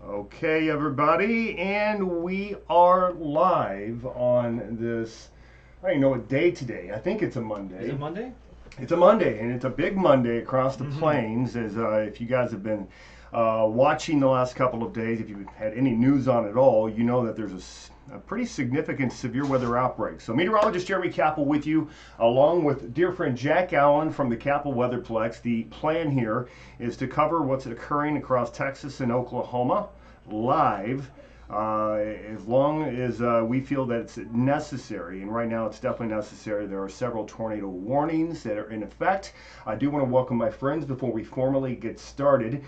Okay, everybody, and we are live on this. I don't even know what day today. I think it's a Monday. Is it Monday? It's a Monday, and it's a big Monday across the plains. As if you guys have been watching the last couple of days, if you've had any news on it at all, you know that there's a pretty significant severe weather outbreak. So Meteorologist Jeremy Kappell with you, along with dear friend Jack Allen from the Kappell Weather Plex. The plan here is to cover what's occurring across Texas and Oklahoma live, as long as we feel that it's necessary, and right now it's definitely necessary. There are several tornado warnings that are in effect. I do want to welcome my friends before we formally get started.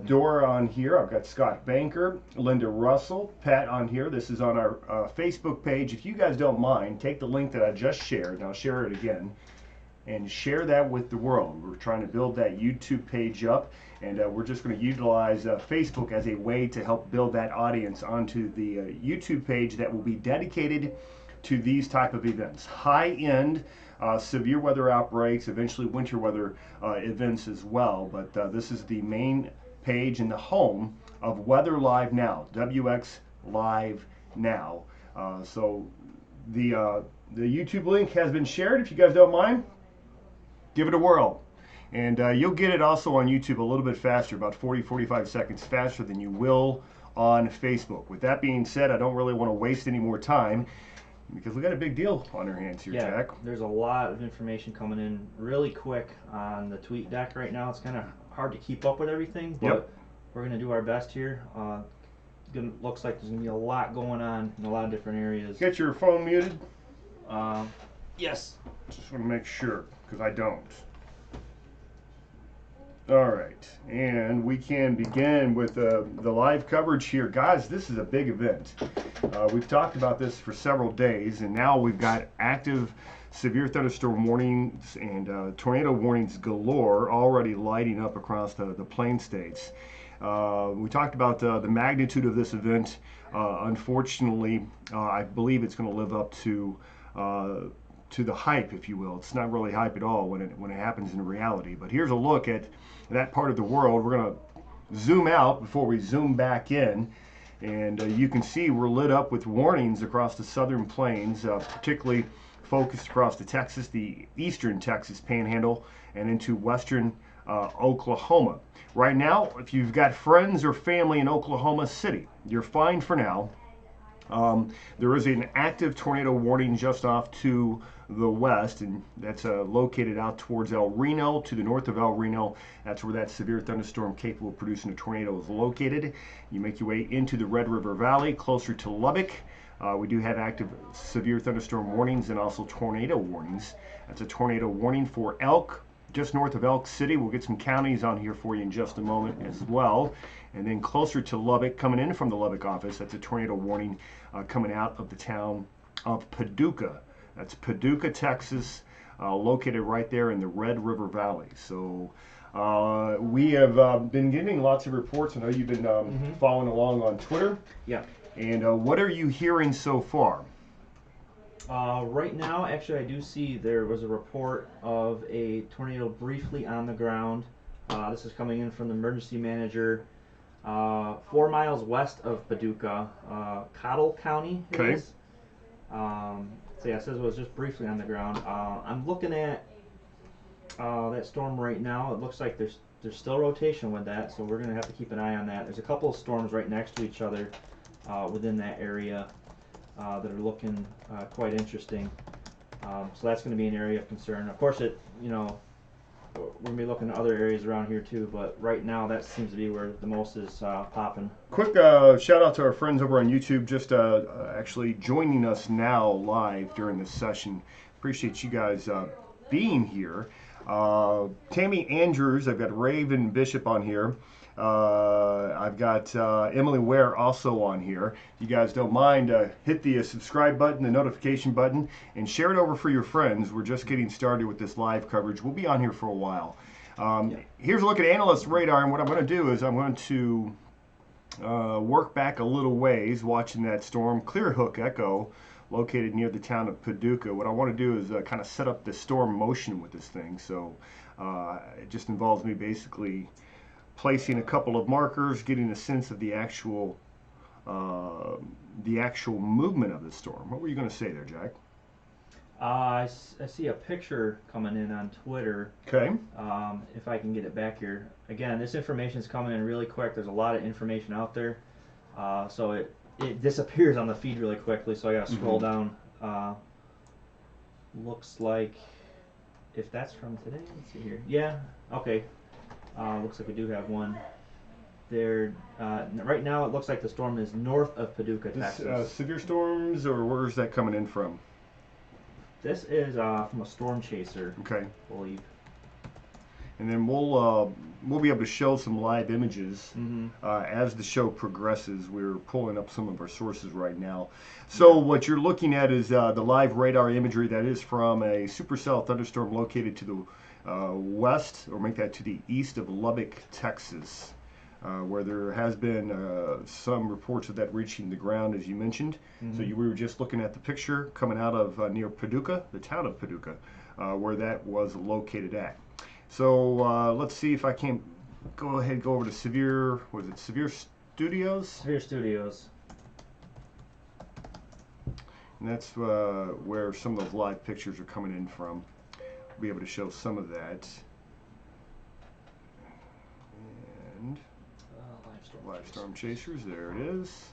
Dora on here, I've got Scott Banker, Linda Russell, Pat on here. This is on our Facebook page. If you guys don't mind, take the link that I just shared, and I'll share it again, and share that with the world. We're trying to build that YouTube page up, and we're just going to utilize Facebook as a way to help build that audience onto the YouTube page that will be dedicated to these type of events. High-end severe weather outbreaks, eventually winter weather events as well, but this is the main page and the home of WxLIVE Now, WxLIVE Now. So the YouTube link has been shared. If you guys don't mind, give it a whirl. And you'll get it also on YouTube a little bit faster, about 40-45 seconds faster than you will on Facebook. With that being said, I don't really want to waste any more time because we got a big deal on our hands here, Jack. There's a lot of information coming in really quick on the tweet deck right now. It's kind of hard to keep up with everything, but we're going to do our best here. Looks like there's going to be a lot going on in a lot of different areas. Get your phone muted? Yes. Just want to make sure, because I don't. All right, and we can begin with the live coverage here. Guys, this is a big event. We've talked about this for several days, and now we've got active severe thunderstorm warnings and tornado warnings galore already lighting up across the plain states. We talked about the magnitude of this event. Unfortunately, I believe it's going to live up to the hype, if you will. It's not really hype at all when it happens in reality. But here's a look at that part of the world. We're going to zoom out before we zoom back in, and you can see we're lit up with warnings across the southern plains, particularly focused across the eastern Texas panhandle and into western Oklahoma. Right now, if you've got friends or family in Oklahoma City, you're fine for now. There is an active tornado warning just off to the west, and that's located out towards El Reno, to the north of El Reno. That's where that severe thunderstorm capable of producing a tornado is located. You make your way into the Red River Valley, closer to Lubbock. We do have active severe thunderstorm warnings and also tornado warnings. That's a tornado warning for Elk, just north of Elk City. We'll get some counties on here for you in just a moment as well. And then closer to Lubbock, coming in from the Lubbock office, that's a tornado warning coming out of the town of Paducah. That's Paducah, Texas, located right there in the Red River Valley. So we have been getting lots of reports. I know you've been following along on Twitter. Yeah. And what are you hearing so far? Right now, actually, I do see there was a report of a tornado briefly on the ground. This is coming in from the emergency manager 4 miles west of Paducah, Kappell County. Okay. So yeah, it says it was just briefly on the ground. I'm looking at that storm right now. It looks like there's still rotation with that, so we're going to have to keep an eye on that. There's a couple of storms right next to each other within that area that are looking quite interesting. So that's going to be an area of concern. Of course, we're going to be looking at other areas around here too, but right now that seems to be where the most is popping. Quick shout out to our friends over on YouTube, just actually joining us now live during this session. Appreciate you guys being here. Tammy Andrews, I've got Raven Bishop on here. I've got Emily Ware also on here. If you guys don't mind, hit the subscribe button, the notification button, and share it over for your friends. We're just getting started with this live coverage. We'll be on here for a while. Here's a look at analyst radar, and what I'm going to do is I'm going to work back a little ways, watching that storm Clear Hook Echo located near the town of Paducah. What I want to do is kind of set up the storm motion with this thing. So it just involves me basically placing a couple of markers, getting a sense of the actual movement of the storm. What were you going to say there, Jack? I see a picture coming in on Twitter. Okay. If I can get it back here. Again, this information is coming in really quick. There's a lot of information out there. So it disappears on the feed really quickly, so I got to scroll down. Looks like, if that's from today, let's see here. Yeah, okay. Looks like we do have one. There, right now it looks like the storm is north of Paducah, Texas. Severe storms, or where's that coming in from? This is from a storm chaser, okay, I believe. And then we'll be able to show some live images as the show progresses. We're pulling up some of our sources right now. So what you're looking at is the live radar imagery that is from a supercell thunderstorm located to the west, or make that to the east of Lubbock, Texas, where there has been some reports of that reaching the ground, as you mentioned. So we were just looking at the picture coming out of near Paducah, the town of Paducah, where that was located at. So let's see if I can go over to Severe Studios? Severe Studios. And that's where some of those live pictures are coming in from. We'll be able to show some of that. And live storm chasers, there it is.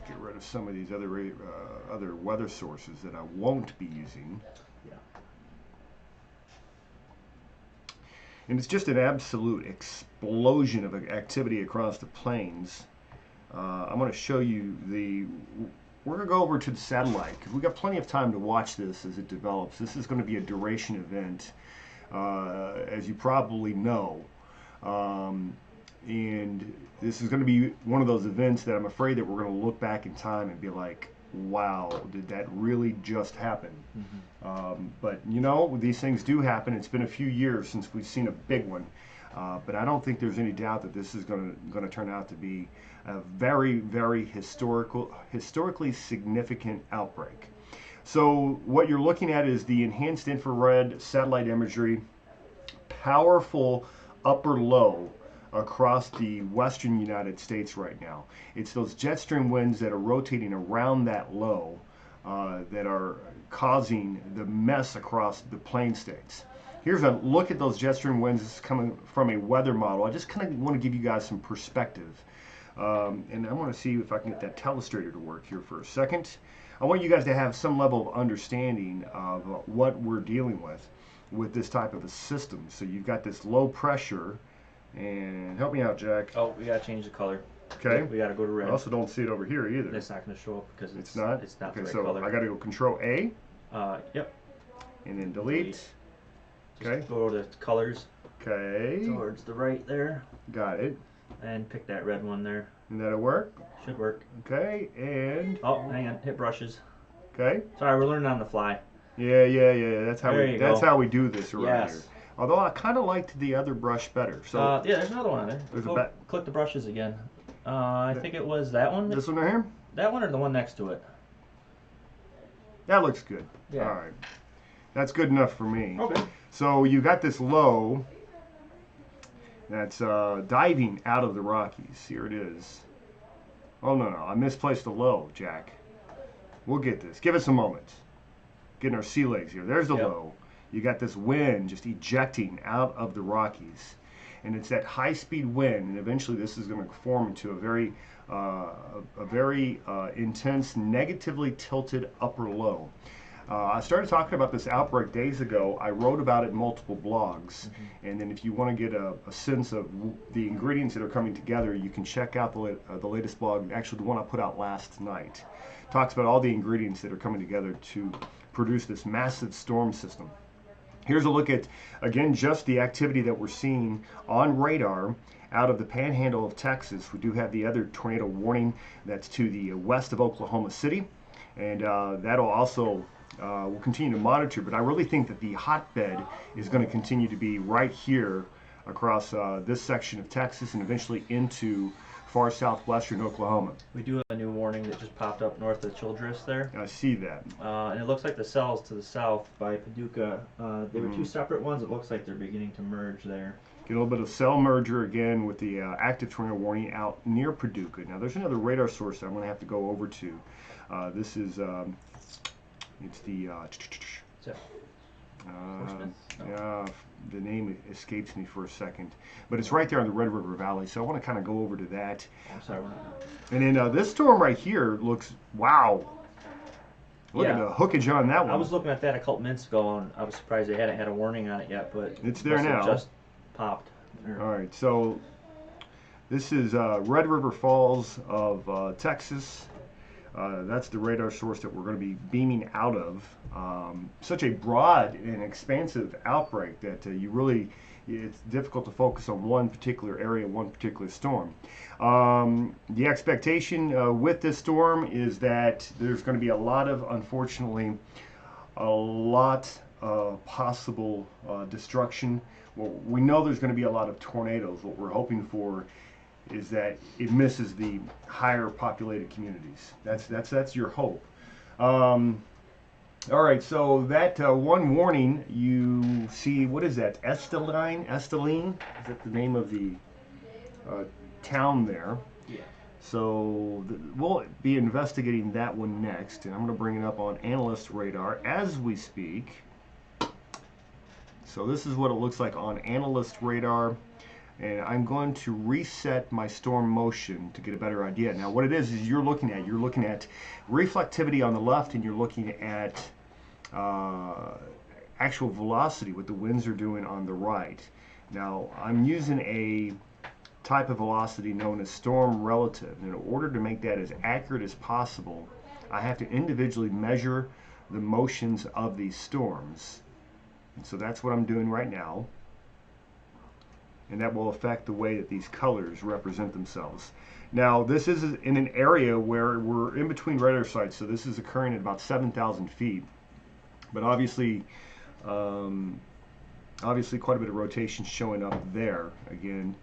Get rid of some of these other weather sources that I won't be using. Yeah. And it's just an absolute explosion of activity across the plains. I'm going to show you we're going to go over to the satellite, because we've got plenty of time to watch this as it develops. This is going to be a duration event, as you probably know. And this is going to be one of those events that I'm afraid that we're going to look back in time and be like, wow, did that really just happen? But you know, these things do happen. It's been a few years since we've seen a big one, but I don't think there's any doubt that this is going to turn out to be a very, very historically significant outbreak. So what you're looking at is the enhanced infrared satellite imagery, powerful upper low across the western United States right now. It's those jet stream winds that are rotating around that low that are causing the mess across the plain states. Here's a look at those jet stream winds. This is coming from a weather model. I just kind of want to give you guys some perspective. And I want to see if I can get that telestrator to work here for a second. I want you guys to have some level of understanding of what we're dealing with this type of a system. So you've got this low pressure. And help me out, Jack. Oh, we gotta change the color. Okay. We gotta go to red. I also don't see it over here either. That's not gonna show up because it's not. It's not okay, the right so color. I gotta go Control A. Yep. And then delete. Just okay. go to colors. Okay. Towards the right there. Got it. And pick that red one there. And that'll work. Should work. Okay. And. Oh, hang on. Hit brushes. Okay. Sorry, we're learning on the fly. Yeah. That's how we do this around here. Although I kind of liked the other brush better. So yeah, there's another one on there. Click the brushes again. I think it was that one. This one right here? That one or the one next to it? That looks good. Yeah. All right. That's good enough for me. Okay. So you got this low that's diving out of the Rockies. Here it is. Oh, no. I misplaced the low, Jack. We'll get this. Give us a moment. Getting our sea legs here. There's the low. You got this wind just ejecting out of the Rockies, and it's that high-speed wind, and eventually this is going to form into a very intense, negatively tilted upper low. I started talking about this outbreak days ago. I wrote about it in multiple blogs, and then if you want to get a sense of the ingredients that are coming together, you can check out the latest blog, actually the one I put out last night. It talks about all the ingredients that are coming together to produce this massive storm system. Here's a look at, again, just the activity that we're seeing on radar out of the panhandle of Texas. We do have the other tornado warning that's to the west of Oklahoma City, and that'll also we'll continue to monitor. But I really think that the hotbed is going to continue to be right here across this section of Texas and eventually into far southwestern Oklahoma. We do have a new warning that just popped up north of Childress there. I see that. And it looks like the cells to the south by Paducah, they were two separate ones. It looks like they're beginning to merge there. Get a little bit of cell merger again with the active tornado warning out near Paducah. Now there's another radar source that I'm going to have to go over to. This is it's the the name escapes me for a second, but it's right there in the Red River Valley. So I want to kind of go over to that. I'm sorry, we're not. And then this storm right here looks wow. Look at the hookage on that one. I was looking at that a couple minutes ago, and I was surprised they hadn't had a warning on it yet, but it's there now. Just popped. All right, so this is Red River Falls of Texas. That's the radar source that we're going to be beaming out of. Such a broad and expansive outbreak that it's difficult to focus on one particular area, one particular storm. The expectation with this storm is that there's going to be a lot of, unfortunately, possible destruction. Well, we know there's going to be a lot of tornadoes. What we're hoping for is that it misses the higher populated communities. That's your hope. All right, so that one warning you see, what is that? Esteline? Is that the name of the town there? Yeah. So we'll be investigating that one next, and I'm going to bring it up on analyst radar as we speak. So this is what it looks like on analyst radar. And I'm going to reset my storm motion to get a better idea. Now what it is you're looking at reflectivity on the left, and you're looking at actual velocity, what the winds are doing on the right. Now I'm using a type of velocity known as storm relative. And in order to make that as accurate as possible, I have to individually measure the motions of these storms. And so that's what I'm doing right now. And that will affect the way that these colors represent themselves. Now this is in an area where we're in between radar sites, so this is occurring at about 7,000 feet. But obviously quite a bit of rotation showing up there. Again,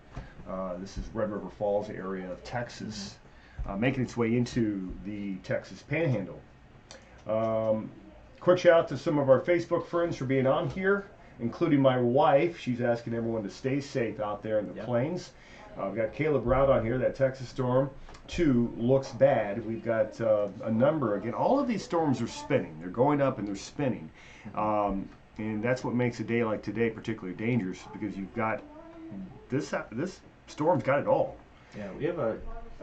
this is Red River Falls area of Texas, making its way into the Texas Panhandle. Quick shout out to some of our Facebook friends for being on here, including my wife. She's asking everyone to stay safe out there in the plains. We've got Caleb Rout on here. That Texas storm 2 looks bad. We've got a number. Again, all of these storms are spinning. They're going up and they're spinning. And that's what makes a day like today particularly dangerous, because you've got this storm's got it all. Yeah, we have a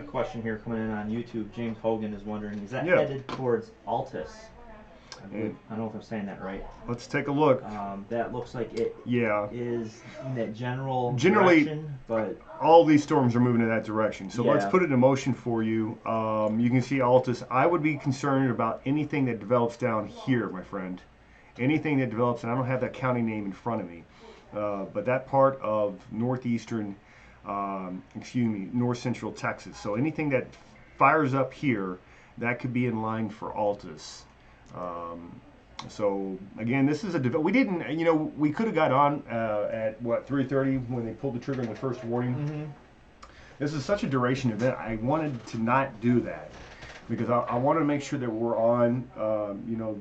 question here coming in on YouTube. James Hogan is wondering, is that headed towards Altus? I don't know if I'm saying that right. Let's take a look. That looks like it is in that generally direction, but all these storms are moving in that direction. So let's put it in motion for you. You can see Altus. I would be concerned about anything that develops down here, my friend. Anything that develops, and I don't have that county name in front of me, but that part of northeastern, north central Texas. So anything that fires up here, that could be in line for Altus. So again, this is we didn't, we could have got on at what, 3:30 when they pulled the trigger on the first warning. This is such a duration event. I wanted to not do that because I wanted to make sure that we're on,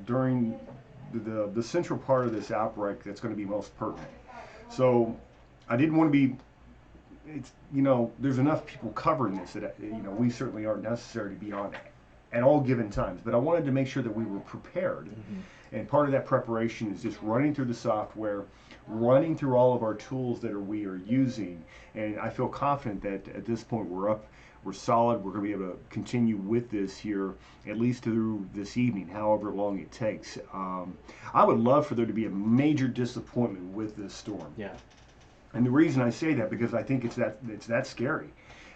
during the central part of this outbreak that's going to be most pertinent. So I didn't want to be, there's enough people covering this that, we certainly aren't necessary to be on at all given times, but I wanted to make sure that we were prepared. And part of that preparation is just running through the software, running through all of our tools that we are using, and I feel confident that at this point we're solid. We're going to be able to continue with this here at least through this evening, however long it takes. I would love for there to be a major disappointment with this storm. And the reason I say that, because I think it's that scary.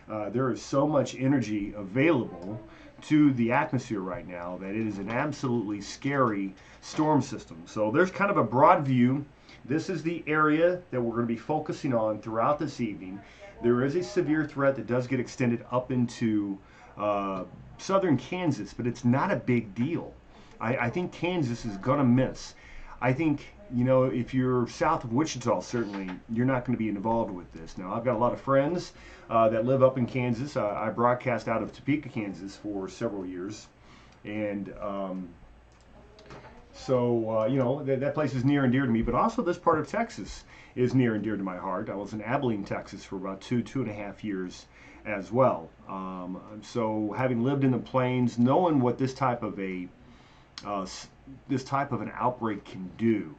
There is so much energy available to the atmosphere right now that it is an absolutely scary storm system. So there's kind of a broad view. This is the area that we're going to be focusing on throughout this evening. There is a severe threat that does get extended up into southern Kansas, but it's not a big deal. I think Kansas is going to miss. I think, if you're south of Wichita, certainly you're not going to be involved with this. Now, I've got a lot of friends that live up in Kansas. I broadcast out of Topeka, Kansas for several years. And So, you know, that place is near and dear to me, but also this part of Texas is near and dear to my heart. I was in Abilene, Texas for about two and a half years as well. So having lived in the plains, knowing what this type of an outbreak can do,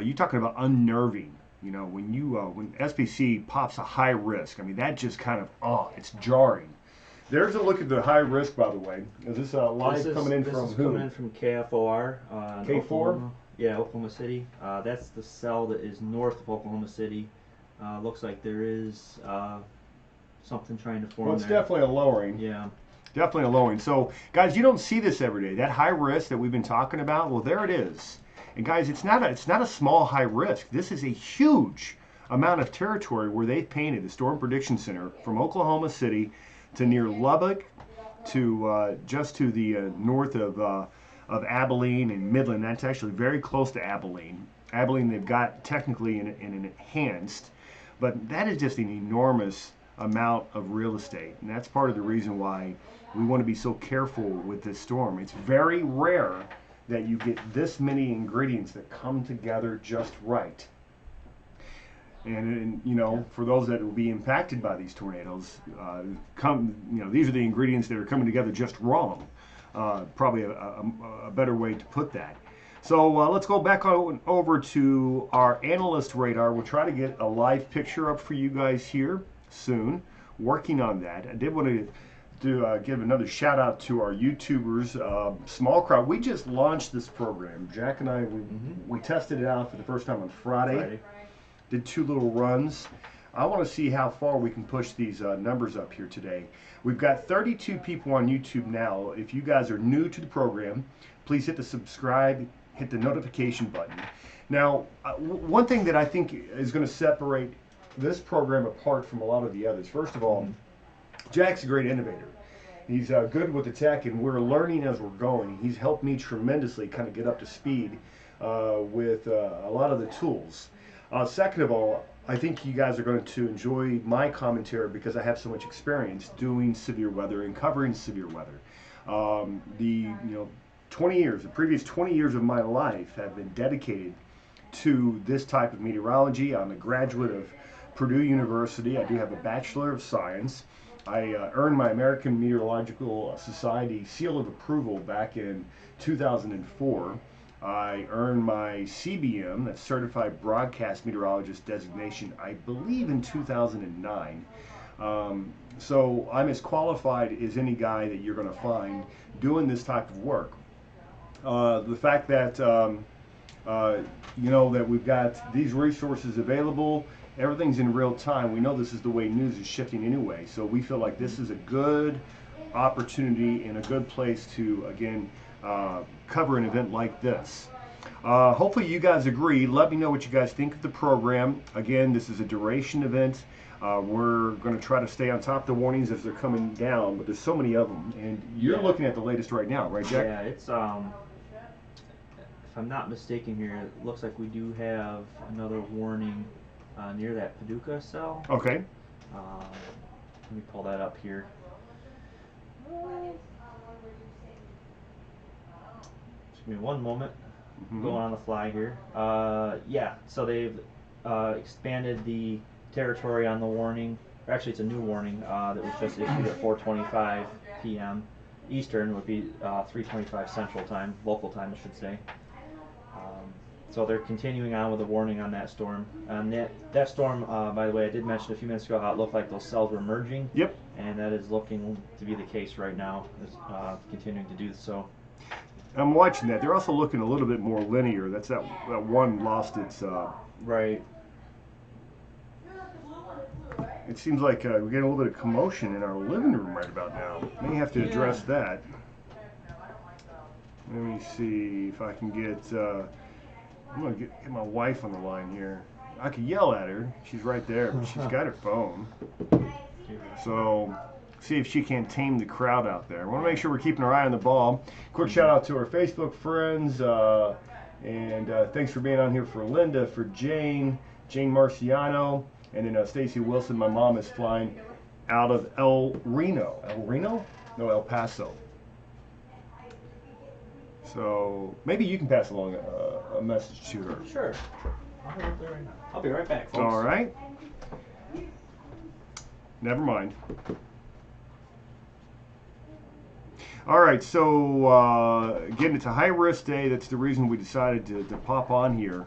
you're talking about unnerving. You know, when SPC pops a high risk, I mean, that just kind of, it's jarring. There's a look at the high risk, by the way. Is this live coming in from who? This is coming in from KFOR. K4? Oklahoma. Yeah, Oklahoma City. That's the cell that is north of Oklahoma City. Looks like there is something trying to form. Well, it's there. definitely a lowering. Yeah. Definitely a lowering. So, guys, you don't see this every day. That high risk that we've been talking about, well, there it is. And guys, it's not a small high risk. This is a huge amount of territory where they've painted the Storm Prediction Center from Oklahoma City to near Lubbock to just to the north of Abilene and Midland. That's actually very close to Abilene. Abilene, they've got technically an enhanced, but that is just an enormous amount of real estate, and that's part of the reason why we want to be so careful with this storm. It's very rare that you get this many ingredients that come together just right. And you know, for those that will be impacted by these tornadoes, these are the ingredients that are coming together just wrong. Probably a better way to put that. So let's go back on over to our analyst radar. We'll try to get a live picture up for you guys here soon. Working on that. I did want to give another shout out to our YouTubers, Small Crowd. We just launched this program. Jack and I, we tested it out for the first time on Friday. Did 2 little runs. I want to see how far we can push these numbers up here today. We've got 32 people on YouTube now. If you guys are new to the program, please hit the subscribe, hit the notification button. Now, one thing that I think is going to separate this program apart from a lot of the others, first of all, Jack's a great innovator. He's good with the tech, and we're learning as we're going. He's helped me tremendously kind of get up to speed with a lot of the tools. Second of all, I think you guys are going to enjoy my commentary because I have so much experience doing severe weather and covering severe weather. The previous 20 years of my life have been dedicated to this type of meteorology. I'm a graduate of Purdue University. I do have a Bachelor of Science. I earned my American Meteorological Society seal of approval back in 2004. I earned my CBM, that's Certified Broadcast Meteorologist designation, I believe in 2009. So I'm as qualified as any guy that you're going to find doing this type of work. The fact that that we've got these resources available, everything's in real time. We know this is the way news is shifting anyway, so we feel like this is a good opportunity and a good place to, again, cover an event like this. Hopefully you guys agree. Let me know what you guys think of the program. Again, this is a duration event. We're going to try to stay on top of the warnings as they're coming down, but there's so many of them, and you're looking at the latest right now, right, Jack? Yeah, it's if I'm not mistaken here, it looks like we do have another warning near that Paducah cell. Okay. Let me pull that up here. Just give me one moment. Going on the fly here. So they've expanded the territory on the warning. Actually, it's a new warning that was just issued at 4:25 p.m. Eastern, would be 3:25 Central Time, local time, I should say. So they're continuing on with the warning on that storm. And that storm, by the way, I did mention a few minutes ago how it looked like those cells were merging. Yep. And that is looking to be the case right now. It's continuing to do so. I'm watching that. They're also looking a little bit more linear. That's that one lost its... Right. It seems like we're getting a little bit of commotion in our living room right about now. May have to address that. Let me see if I can get... I'm going to get my wife on the line here. I could yell at her. She's right there, but she's got her phone. So, see if she can tame the crowd out there. I want to make sure we're keeping our eye on the ball. Quick shout out to our Facebook friends. And thanks for being on here for Linda, for Jane Marciano, and then Stacy Wilson. My mom is flying out of El Paso. So maybe you can pass along a message to her. Sure. I'll go up there right now. I'll be right back, folks. All right. Never mind. All right, so again, it's a high-risk day. That's the reason we decided to pop on here.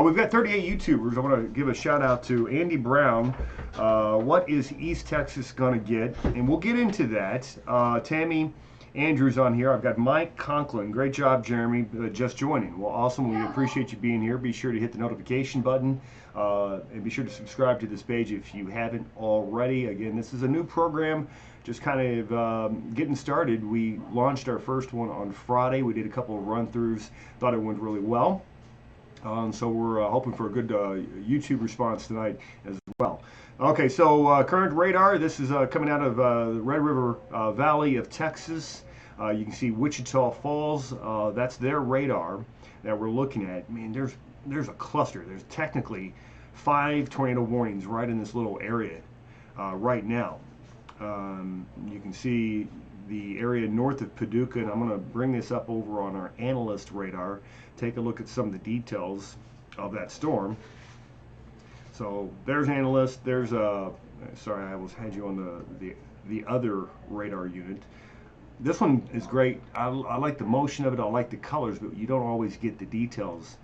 We've got 38 YouTubers. I want to give a shout-out to Andy Brown. What is East Texas going to get? And we'll get into that. Tammy Andrews on here. I've got Mike Conklin. Great job, Jeremy, just joining. Well, awesome. We appreciate you being here. Be sure to hit the notification button and be sure to subscribe to this page if you haven't already. Again, this is a new program, just kind of getting started. We launched our first one on Friday. We did a couple of run-throughs. Thought it went really well. So we're hoping for a good YouTube response tonight as well. Okay, so current radar, this is coming out of the Red River Valley of Texas. You can see Wichita Falls. That's their radar that we're looking at. I mean, there's a cluster. There's technically 5 tornado warnings right in this little area right now. You can see the area north of Paducah, and I'm going to bring this up over on our analyst radar. Take a look at some of the details of that storm. So there's analyst. There's sorry, I had you on the other radar unit. This one is great. I like the motion of it. I like the colors, but you don't always get the details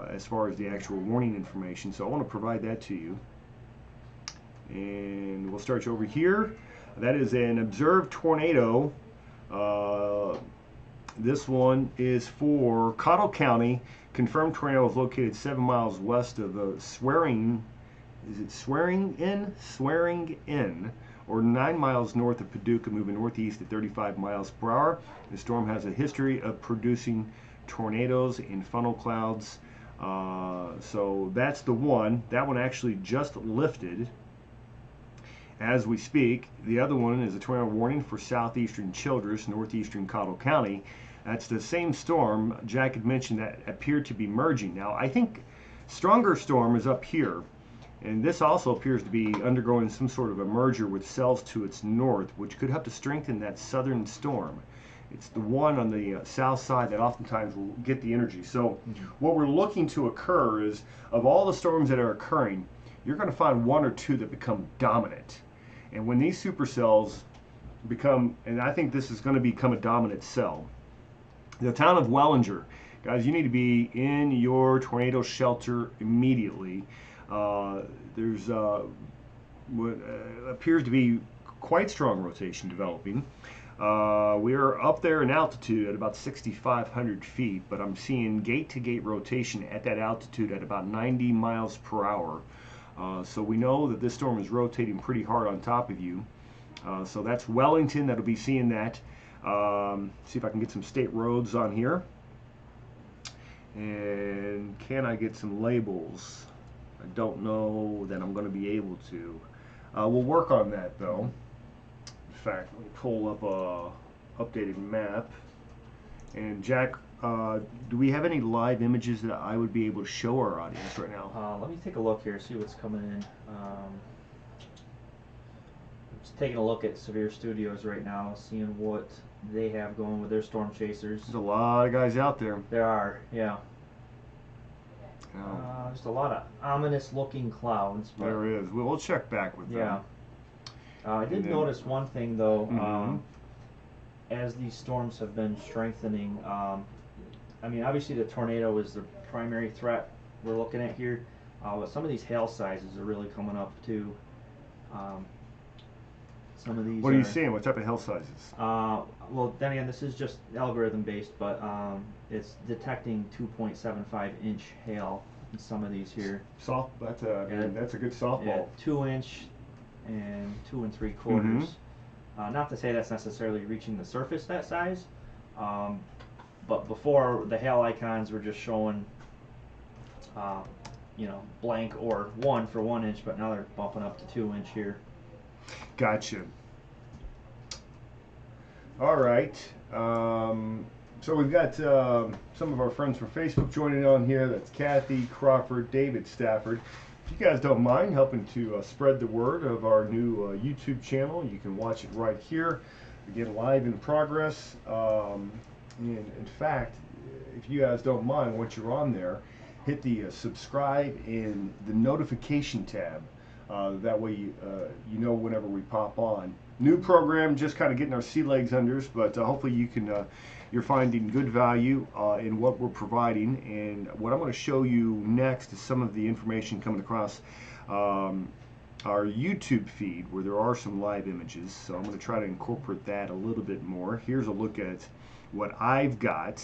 as far as the actual warning information. So I want to provide that to you. And we'll start you over here. That is an observed tornado. This one is for Kappell County. Confirmed tornado is located 7 miles west of the Swearing In, or 9 miles north of Paducah, moving northeast at 35 miles per hour. The storm has a history of producing tornadoes in funnel clouds. So that's the one. That one actually just lifted as we speak. The other one is a tornado warning for southeastern Childress, northeastern Kappell County. That's the same storm Jack had mentioned that appeared to be merging. Now, I think stronger storm is up here, and this also appears to be undergoing some sort of a merger with cells to its north, which could help to strengthen that southern storm. It's the one on the south side that oftentimes will get the energy. So what we're looking to occur is, of all the storms that are occurring, you're going to find 1 or 2 that become dominant. And when these supercells become, and I think this is going to become a dominant cell, the town of Wellinger, guys, you need to be in your tornado shelter immediately. There's what appears to be quite strong rotation developing. We are up there in altitude at about 6,500 feet, but I'm seeing gate-to-gate rotation at that altitude at about 90 miles per hour. So we know that this storm is rotating pretty hard on top of you. So that's Wellington that'll be seeing that. See if I can get some state roads on here. And can I get some labels? I don't know that I'm going to be able to. We'll work on that though. In fact, let me pull up a updated map. And Jack, do we have any live images that I would be able to show our audience right now? Let me take a look here, see what's coming in. Just taking a look at Severe Studios right now, seeing what they have going with their storm chasers. There's a lot of guys out there. There are, yeah. Just a lot of ominous looking clouds. But there is. We'll check back with them. Yeah. I did notice one thing though. As these storms have been strengthening, I mean, obviously the tornado is the primary threat we're looking at here, but some of these hail sizes are really coming up too. Some of these. What are you seeing? What type of hail sizes? Well, then again, this is just algorithm based, but it's detecting 2.75 inch hail in some of these here. That's a good softball. Yeah, 2 inch and 2 3/4. Not to say that's necessarily reaching the surface that size, but before the hail icons were just showing, you know, blank or 1 for 1 inch, but now they're bumping up to 2 inch here. Gotcha. All right. So we've got some of our friends from Facebook joining on here. That's Kathy, Crawford, David Stafford. If you guys don't mind helping to spread the word of our new YouTube channel, you can watch it right here. Again, live in progress. And in fact, if you guys don't mind, once you're on there, hit the subscribe and the notification tab. That way you know whenever we pop on. New program, just kind of getting our sea legs under us, but hopefully you're finding good value in what we're providing. And what I'm going to show you next is some of the information coming across our YouTube feed, where there are some live images. So I'm going to try to incorporate that a little bit more. Here's a look at what I've got.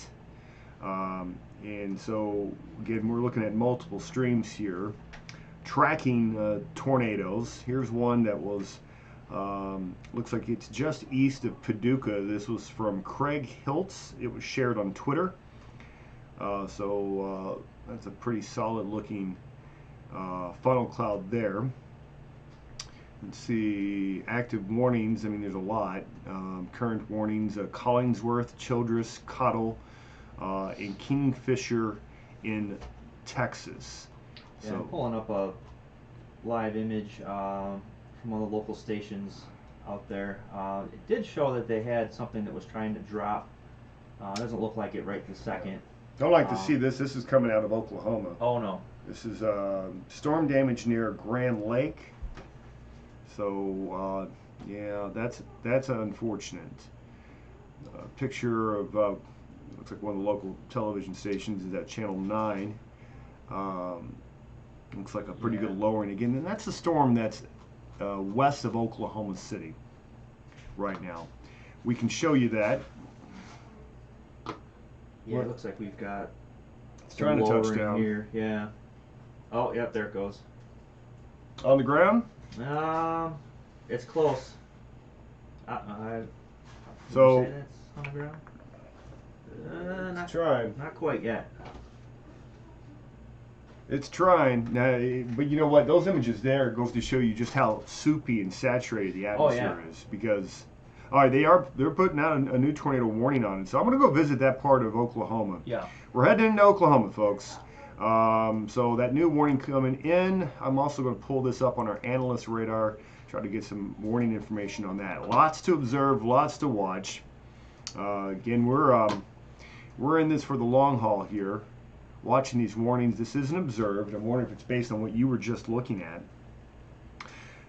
And so again, we're looking at multiple streams here, tracking tornadoes. Here's one that was looks like it's just east of Paducah. This was from Craig Hiltz. It was shared on Twitter. So that's a pretty solid looking funnel cloud there. Let's see, active warnings. I mean, there's a lot. Current warnings: Collingsworth, Childress, Cottle, and Kingfisher in Texas. Yeah, I'm pulling up a live image from one of the local stations out there. It did show that they had something that was trying to drop. It doesn't look like it right this second. Don't like to see this. This is coming out of Oklahoma. Oh no. This is storm damage near Grand Lake. So yeah, that's unfortunate. Picture of looks like one of the local television stations is at Channel 9. Looks like a pretty good lowering again, and that's the storm that's west of Oklahoma City right now. We can show you that. Yeah, it looks like we've got it's trying to touch down here. Yeah. Oh, yep, there it goes. On the ground? It's close. So it's on the ground? Not trying. Not quite yet. It's trying now, but you know what? Those images there goes to show you just how soupy and saturated the atmosphere is. Because, all right, they're putting out a new tornado warning on it. So I'm going to go visit that part of Oklahoma. Yeah. We're heading into Oklahoma, folks. So that new warning coming in. I'm also going to pull this up on our analyst radar, try to get some warning information on that. Lots to observe, lots to watch. Again, we're in this for the long haul here. Watching these warnings. This isn't observed. I'm wondering if it's based on what you were just looking at.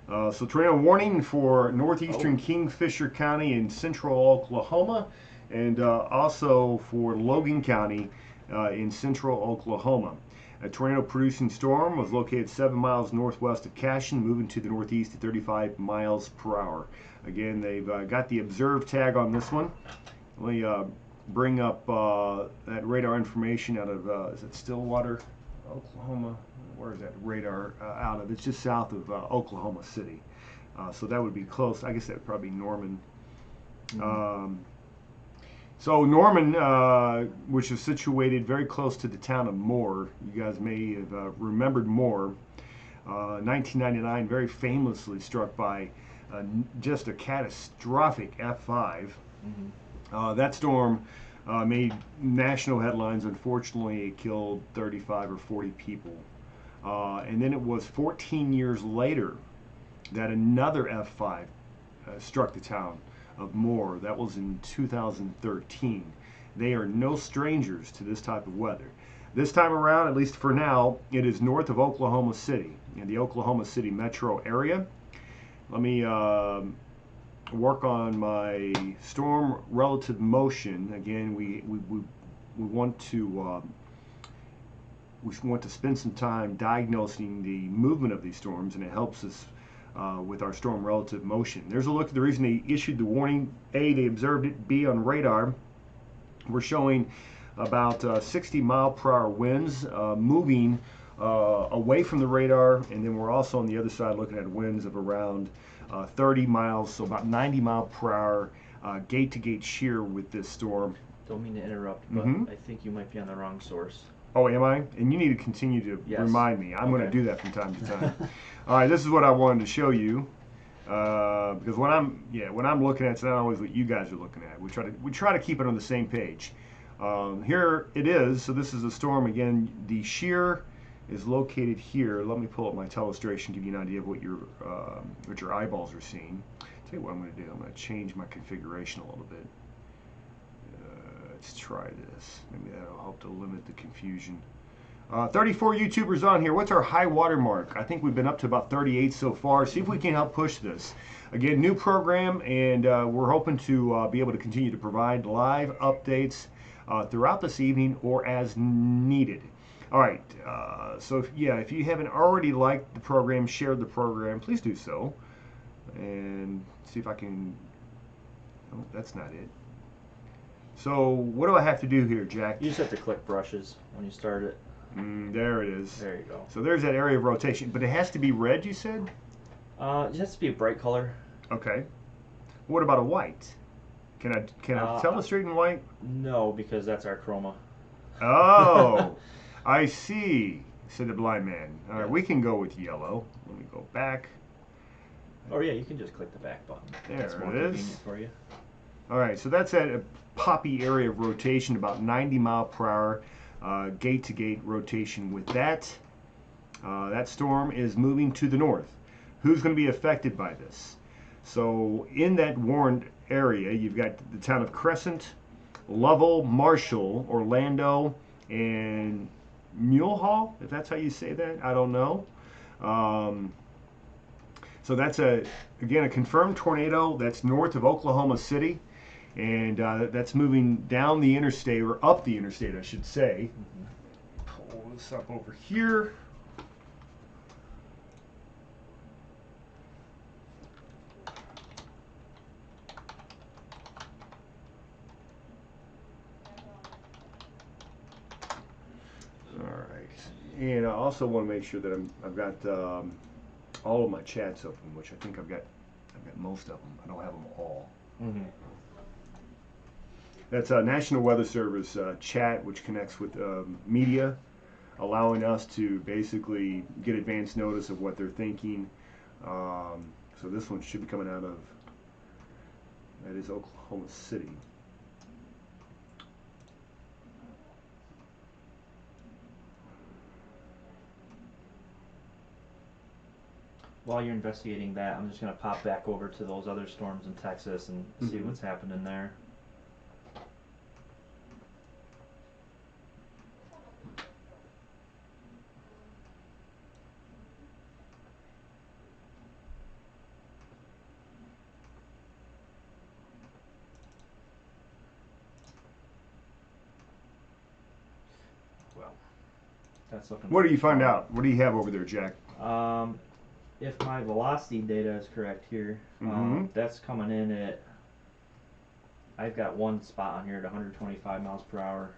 So tornado warning for northeastern Kingfisher County in central Oklahoma, and also for Logan County in central Oklahoma. A tornado producing storm was located 7 miles northwest of Cashion, moving to the northeast at 35 miles per hour. Again, they've got the observed tag on this one. Let me bring up that radar information out of, is it Stillwater, Oklahoma? Where is that radar out of? It's just south of Oklahoma City. So that would be close. I guess that would probably be Norman. So Norman, which is situated very close to the town of Moore, you guys may have remembered Moore, 1999, very famously struck by just a catastrophic F5. That storm made national headlines. Unfortunately, it killed 35 or 40 people. And then it was 14 years later that another F5 struck the town of Moore. That was in 2013. They are no strangers to this type of weather. This time around, at least for now, it is north of Oklahoma City, in the Oklahoma City metro area. Let me work on my storm relative motion. Again, we want to spend some time diagnosing the movement of these storms, and it helps us with our storm relative motion. There's a look at the reason they issued the warning. A, they observed it. B, on radar, we're showing about 60 mile per hour winds moving away from the radar, and then we're also on the other side looking at winds of around 30 miles, so about 90 mile per hour gate-to-gate shear with this storm. Don't mean to interrupt, but I think you might be on the wrong source. Oh, am I? And you need to continue to remind me. I'm going to do that from time to time. All right, this is what I wanted to show you, because when I'm looking at it, it's not always what you guys are looking at. We try to keep it on the same page. Here it is. So this is a storm again. The shear is located here. Let me pull up my telestration, give you an idea of what your eyeballs are seeing. Tell you what I'm going to do. I'm going to change my configuration a little bit. Let's try this. Maybe that'll help to limit the confusion. 34 YouTubers on here. What's our high water mark? I think we've been up to about 38 so far. See if we can help push this. Again, new program, and we're hoping to be able to continue to provide live updates throughout this evening or as needed. All right, so if you haven't already liked the program, shared the program, please do so. And see if I can, oh, that's not it. So what do I have to do here, Jack? You just have to click brushes when you start it. There it is. There you go. So there's that area of rotation, but it has to be red, you said? It has to be a bright color. Okay. What about a white? Can I telestrate in white? No, because that's our chroma. Oh, I see, said the blind man. All right, Yeah. we can go with yellow. Let me go back. Oh yeah, you can just click the back button. That's There more it is. convenient for you. All right, so that's at a poppy area of rotation, about 90 mile per hour, gate-to-gate rotation with that. That storm is moving to the north. Who's going to be affected by this? So in that warned area, you've got the town of Crescent, Lovell, Marshall, Orlando, and Mulehall, if that's how you say that. I don't know. So that's again a confirmed tornado that's north of Oklahoma City, and that's moving down the interstate, or up the interstate, I should say. Pull this up over here. And I also want to make sure that I've got all of my chats open, which I think I've got most of them. I don't have them all. Mm-hmm. That's National Weather Service chat, which connects with media, allowing us to basically get advance notice of what they're thinking. So this one should be coming out of, that is Oklahoma City. While you're investigating that, I'm just going to pop back over to those other storms in Texas and see what's happening there. Well, that's looking. What do you find out? What do you have over there, Jack? If my velocity data is correct here, that's coming in at, I've got one spot on here at 125 miles per hour.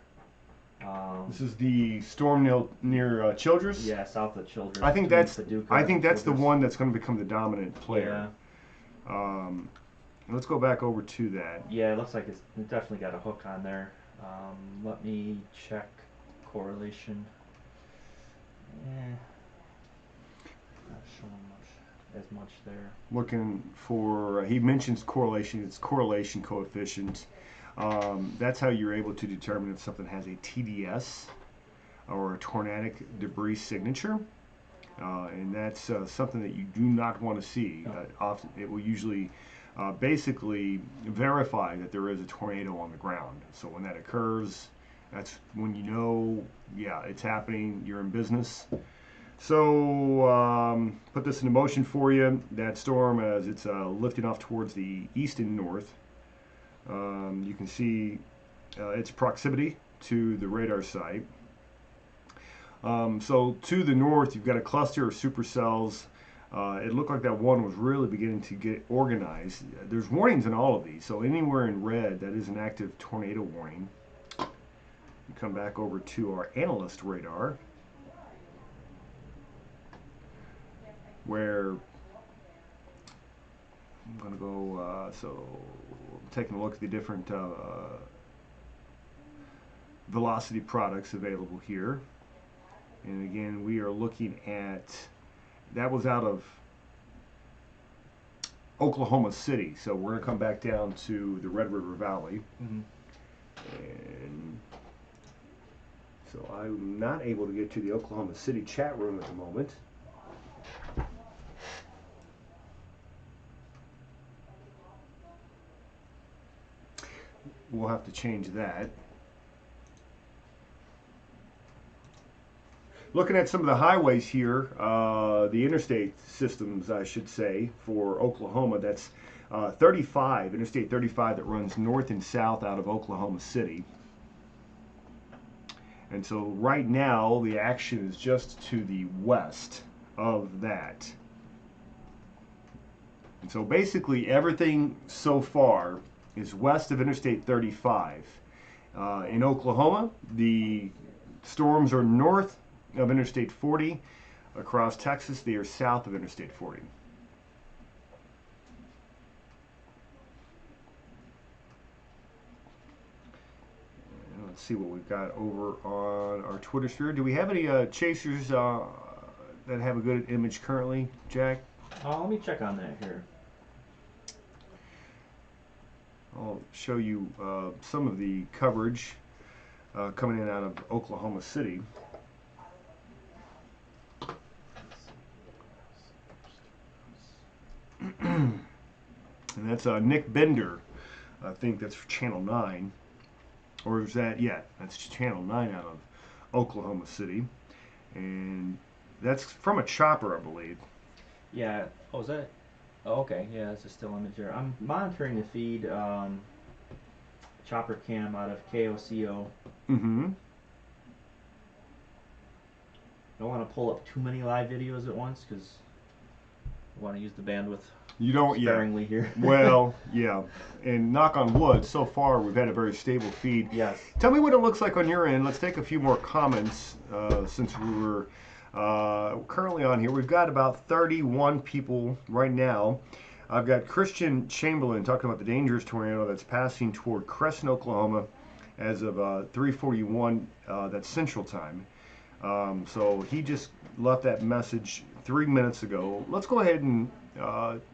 This is the storm near Childress? Yeah, south of Childress. I think that's Childress. the one that's going to become the dominant player. Yeah. Let's go back over to that. Yeah, it looks like it's definitely got a hook on there. Let me check correlation. Not showing as much there. Looking for, he mentions correlation, it's correlation coefficient. That's how you're able to determine if something has a TDS or a tornadic debris signature. And that's something that you do not want to see. Often it will usually basically verify that there is a tornado on the ground. So when that occurs, that's when you know, yeah, it's happening, you're in business. So put this into motion for you. That storm, as it's lifting off towards the east and north, you can see its proximity to the radar site. So to the north, you've got a cluster of supercells. It looked like that one was really beginning to get organized. There's warnings in all of these, so anywhere in red, that is an active tornado warning. You come back over to our analyst radar, where I'm going to go, so taking a look at the different velocity products available here. And again, we are looking at, that was out of Oklahoma City. So we're going to come back down to the Red River Valley. And so I'm not able to get to the Oklahoma City chat room at the moment. We'll have to change that. Looking at some of the highways here, the interstate systems, I should say, for Oklahoma. That's 35, Interstate 35, that runs north and south out of Oklahoma City. And so right now, the action is just to the west of that. And so basically everything so far is west of Interstate 35. In Oklahoma, the storms are north of Interstate 40. Across Texas, they are south of Interstate 40. And let's see what we've got over on our Twitter sphere. Do we have any chasers that have a good image currently, Jack? Let me check on that here. I'll show you some of the coverage coming in out of Oklahoma City. And that's Nick Bender. I think that's for Channel 9. Or is that, yeah, that's Channel 9 out of Oklahoma City. And that's from a chopper, I believe. Yeah. Oh, is that? Oh, okay. Yeah, that's a still image here. I'm monitoring the feed, chopper cam out of KOCO. Mm-hmm. Don't want to pull up too many live videos at once because I want to use the bandwidth. You don't, sparingly yeah. Here. Well, yeah. And knock on wood, so far we've had a very stable feed. Yes. Tell me what it looks like on your end. Let's take a few more comments since we were currently on here. We've got about 31 people right now. I've got Christian Chamberlain talking about the dangerous tornado that's passing toward Crescent, Oklahoma as of 3:41, that's Central Time. So he just left that message 3 minutes ago. Let's go ahead and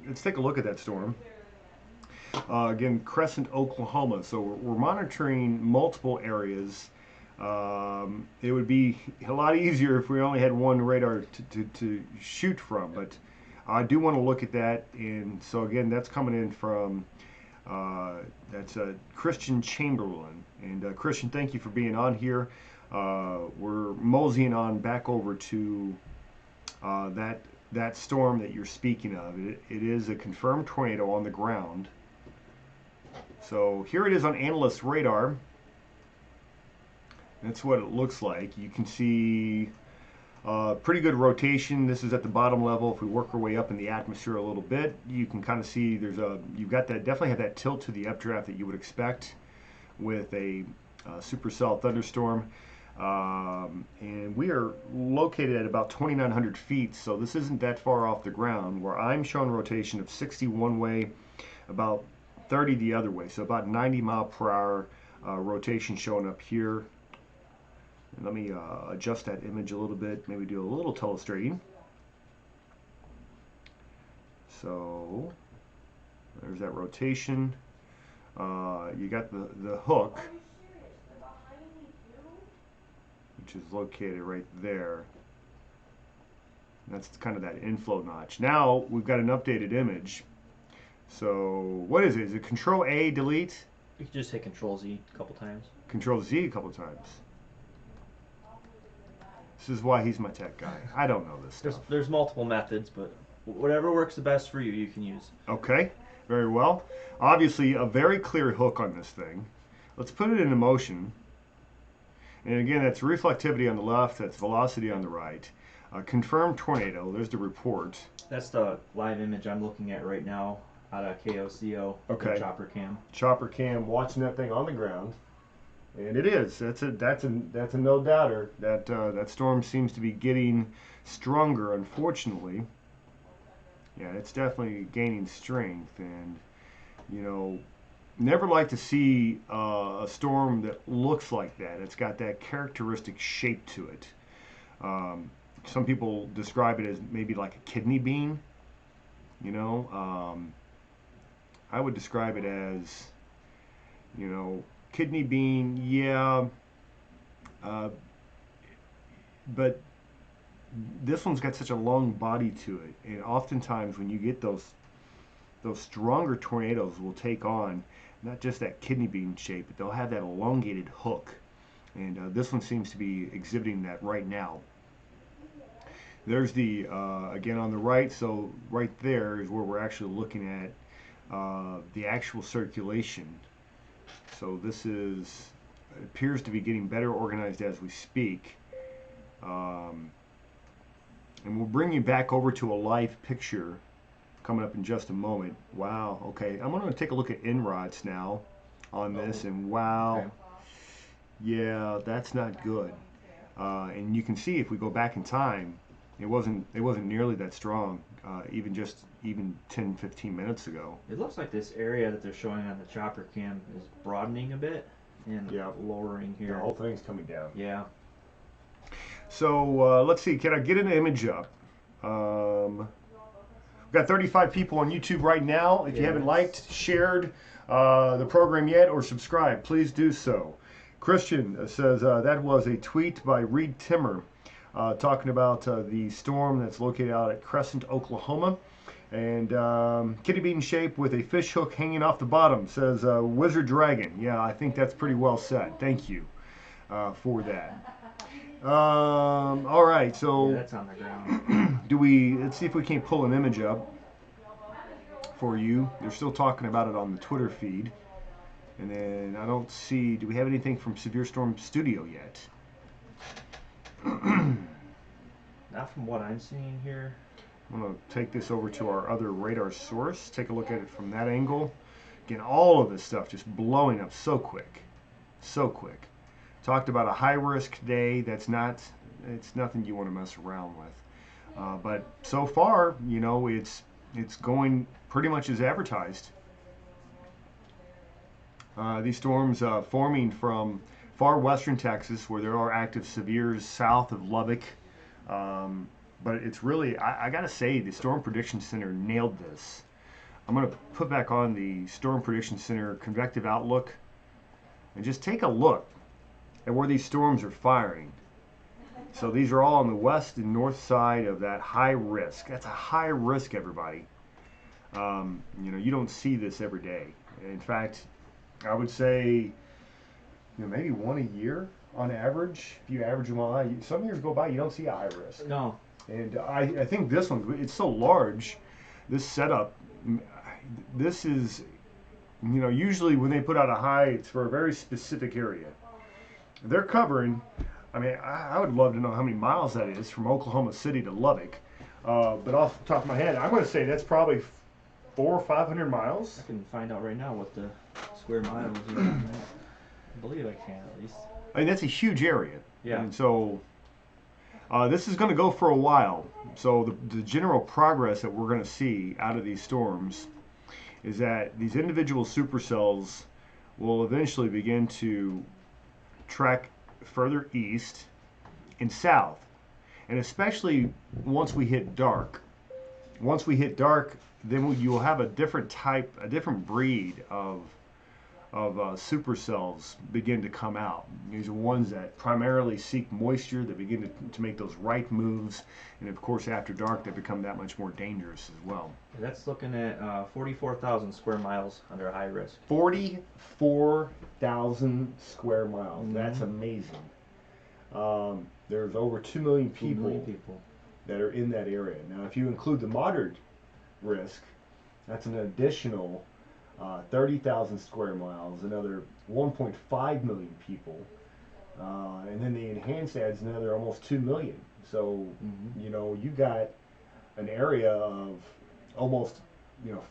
let's take a look at that storm. Again, Crescent, Oklahoma. So we're monitoring multiple areas. It would be a lot easier if we only had one radar to shoot from, but I do want to look at that. And so again, that's coming in from that's Christian Chamberlain. And Christian, thank you for being on here. We're moseying on back over to that storm that you're speaking of. It is a confirmed tornado on the ground. So here it is on analyst radar. That's what it looks like. You can see pretty good rotation. This is at the bottom level. If we work our way up in the atmosphere a little bit, you can kind of see you've got that, definitely have that tilt to the updraft that you would expect with a supercell thunderstorm. And we are located at about 2,900 feet, so this isn't that far off the ground, where I'm showing rotation of 60 one way, about 30 the other way, so about 90 mile per hour rotation showing up here. And let me adjust that image a little bit, maybe do a little telestrating. So there's that rotation. You got the hook, which is located right there. That's kind of that inflow notch. Now we've got an updated image. So what is it? Is it Control A, delete? You can just hit Control Z a couple times. Control Z a couple times. This is why he's my tech guy. I don't know this stuff. There's multiple methods, but whatever works the best for you, you can use. Okay, very well. Obviously, a very clear hook on this thing. Let's put it into motion. And again, that's reflectivity on the left, that's velocity on the right. Confirmed tornado, there's the report. That's the live image I'm looking at right now out of KOCO. Okay. The chopper cam. Chopper cam, watching that thing on the ground. And it is. That's a no doubter. That storm seems to be getting stronger, unfortunately. Yeah, it's definitely gaining strength, and you know, never like to see a storm that looks like that. It's got that characteristic shape to it. Some people describe it as maybe like a kidney bean. You know, I would describe it as, you know, kidney bean, yeah, but this one's got such a long body to it, and oftentimes when you get those stronger tornadoes will take on not just that kidney bean shape, but they'll have that elongated hook, and this one seems to be exhibiting that right now. There's the, again on the right, so right there is where we're actually looking at the actual circulation. So this is, it appears to be getting better organized as we speak. And we'll bring you back over to a live picture coming up in just a moment. Wow, okay. I'm going to take a look at inrods now on this, and wow, Okay. yeah, that's not good. And you can see if we go back in time, it wasn't nearly that strong, even 10-15 minutes ago. It looks like this area that they're showing on the chopper cam is broadening a bit and Yeah. lowering here. The whole thing's coming down. Yeah. So let's see, can I get an image up? We've got 35 people on YouTube right now. If you haven't liked, shared the program yet, or subscribed, please do so. Christian says that was a tweet by Reed Timmer talking about the storm that's located out at Crescent, Oklahoma. And kitty bean shape with a fish hook hanging off the bottom, says Wizard Dragon. Yeah, I think that's pretty well said. Thank you for that. All right, so Yeah, that's on the ground. let's see if we can't pull an image up for you. They're still talking about it on the Twitter feed. And then I don't see, do we have anything from Severe Storm Studio yet? Not from what I'm seeing here. I'm going to take this over to our other radar source, take a look at it from that angle. Again, all of this stuff just blowing up so quick. So quick. Talked about a high-risk day. It's nothing you want to mess around with. But so far, you know, it's going pretty much as advertised. These storms forming from far western Texas, where there are active severes south of Lubbock. But it's really, I got to say, the Storm Prediction Center nailed this. I'm going to put back on the Storm Prediction Center convective outlook and just take a look at where these storms are firing. So these are all on the west and north side of that high risk. That's a high risk, everybody. You know, you don't see this every day. In fact, I would say, you know, maybe one a year on average. If you average them all, some years go by, you don't see a high risk. No. And I think this one, it's so large, this setup, this is, you know, usually when they put out a high, it's for a very specific area. They're covering, I mean, I would love to know how many miles that is from Oklahoma City to Lubbock. But off the top of my head, I'm going to say that's probably 400 or 500 miles. I can find out right now what the square miles is on that. I believe I can at least. I mean, that's a huge area. Yeah. And so this is going to go for a while. So the general progress that we're going to see out of these storms is that these individual supercells will eventually begin to track further east and south. And especially once we hit dark. Once we hit dark, then you will have a different type, a different breed of supercells begin to come out. These are ones that primarily seek moisture, that begin to make those right moves, and of course after dark they become that much more dangerous as well. That's looking at 44,000 square miles under high risk. 44,000 square miles. Mm-hmm. That's amazing. There's over 2 million people that are in that area. Now if you include the moderate risk, that's an additional 30,000 square miles, another 1.5 million people, and then the enhanced adds another almost 2 million. So, you know, you got an area of almost,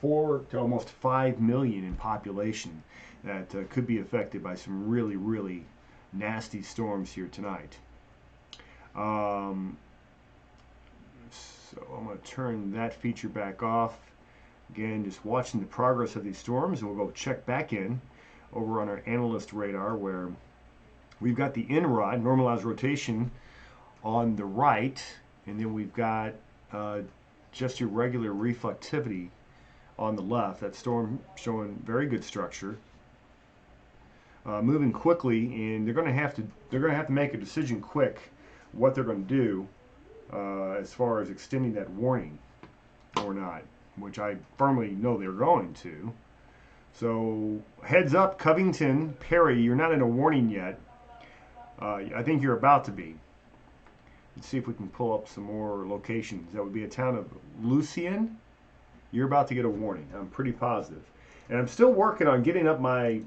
4 to almost 5 million in population that could be affected by some really, really nasty storms here tonight. So I'm going to turn that feature back off. Again, just watching the progress of these storms, and we'll go check back in over on our analyst radar, where we've got the INROD, normalized rotation, on the right, and then we've got just your regular reflectivity on the left. That storm showing very good structure, moving quickly, and they're going to have to make a decision quick what they're going to do as far as extending that warning or not, which I firmly know they're going to. So heads up, Covington, Perry, you're not in a warning yet. I think you're about to be. Let's see if we can pull up some more locations. That would be a town of Lucien. You're about to get a warning. I'm pretty positive. And I'm still working on getting up my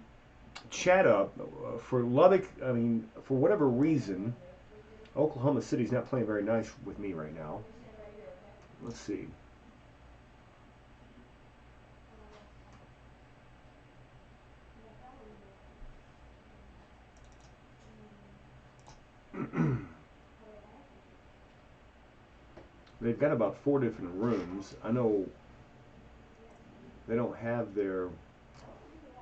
chat up for Lubbock. I mean, for whatever reason, Oklahoma City's not playing very nice with me right now. Let's see. They've got about 4 different rooms. I know they don't have their,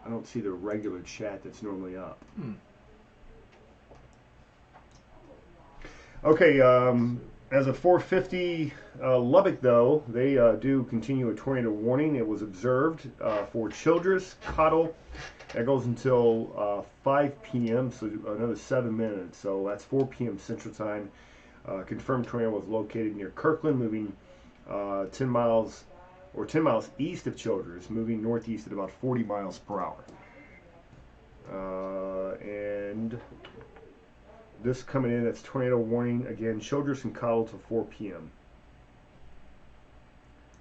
I don't see their regular chat that's normally up. Okay, as of 4:50 Lubbock, though, they do continue a tornado warning. It was observed for Childress, Kappell. That goes until 5 p.m., so another 7 minutes. So that's 4 p.m. Central Time. Confirmed tornado was located near Kirkland, moving 10 miles east of Childress, moving northeast at about 40 miles per hour. And this coming in, that's tornado warning again, Childress and Kappell till 4 p.m.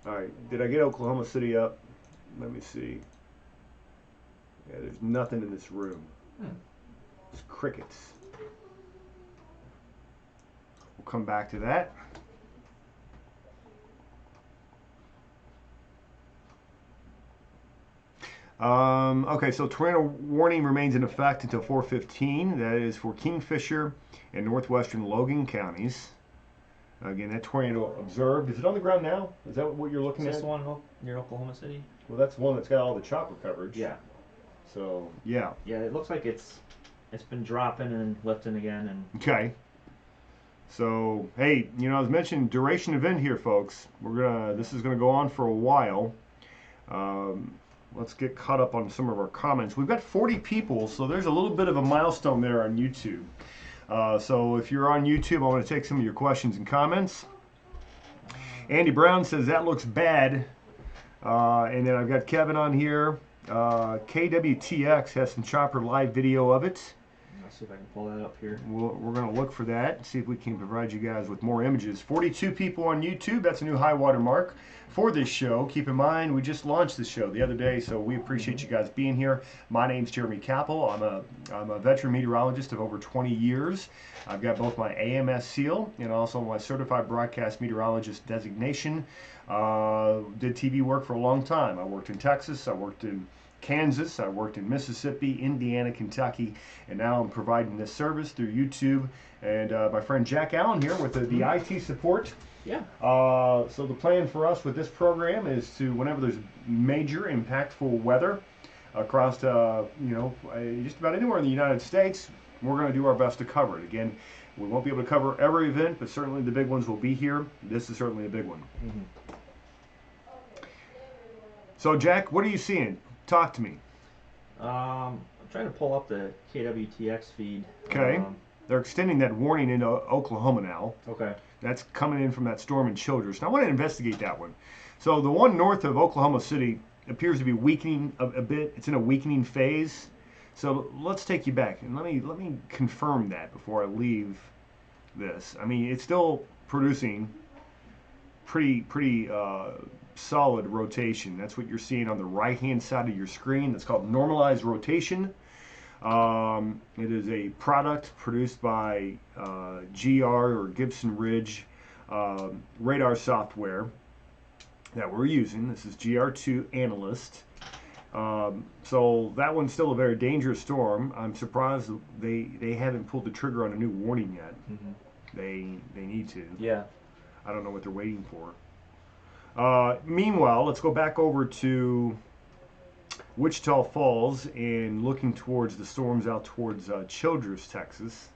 All right, did I get Oklahoma City up? Let me see. Yeah, there's nothing in this room. It's crickets. We'll come back to that. Okay, so tornado warning remains in effect until 4:15. That is for Kingfisher and northwestern Logan counties. Again, that tornado observed. Is it on the ground now? Is that what you're looking at? Is this the one near Oklahoma City? Well, that's the one that's got all the chopper coverage. Yeah. So, yeah. Yeah, it looks like it's been dropping and lifting again. And okay. So, hey, you know, as mentioned, duration event here, folks. This is gonna go on for a while. Let's get caught up on some of our comments. We've got 40 people, so there's a little bit of a milestone there on YouTube. So if you're on YouTube, I want to take some of your questions and comments. Andy Brown says that looks bad. And then I've got Kevin on here. KWTX has some chopper live video of it. Let's see if I can pull that up here. We're going to look for that, see if we can provide you guys with more images. 42 people on YouTube. That's a new high water mark for this show. Keep in mind, we just launched this show the other day, so we appreciate you guys being here. My name's Jeremy Kappell. I'm a veteran meteorologist of over 20 years. I've got both my AMS seal and also my certified broadcast meteorologist designation. Did TV work for a long time. I worked in Texas. I worked in Kansas, I worked in Mississippi, Indiana, Kentucky, and now I'm providing this service through YouTube. And my friend Jack Allen here with the IT support. Yeah. So the plan for us with this program is to, whenever there's major impactful weather across, just about anywhere in the United States, we're going to do our best to cover it. Again, we won't be able to cover every event, but certainly the big ones will be here. This is certainly a big one. So Jack, what are you seeing? Talk to me. I'm trying to pull up the KWTX feed. Okay. They're extending that warning into Oklahoma now. Okay. That's coming in from that storm in Childress. Now I want to investigate that one. So the one north of Oklahoma City appears to be weakening a bit. It's in a weakening phase. So let's take you back and let me confirm that before I leave this. I mean, it's still producing pretty solid rotation. That's what you're seeing on the right hand side of your screen. That's called normalized rotation. It is a product produced by GR or Gibson Ridge radar software that we're using. This is GR2 Analyst. So that one's still a very dangerous storm. I'm surprised they haven't pulled the trigger on a new warning yet. They need to. Yeah. I don't know what they're waiting for. Meanwhile, let's go back over to Wichita Falls and looking towards the storms out towards Childress, Texas.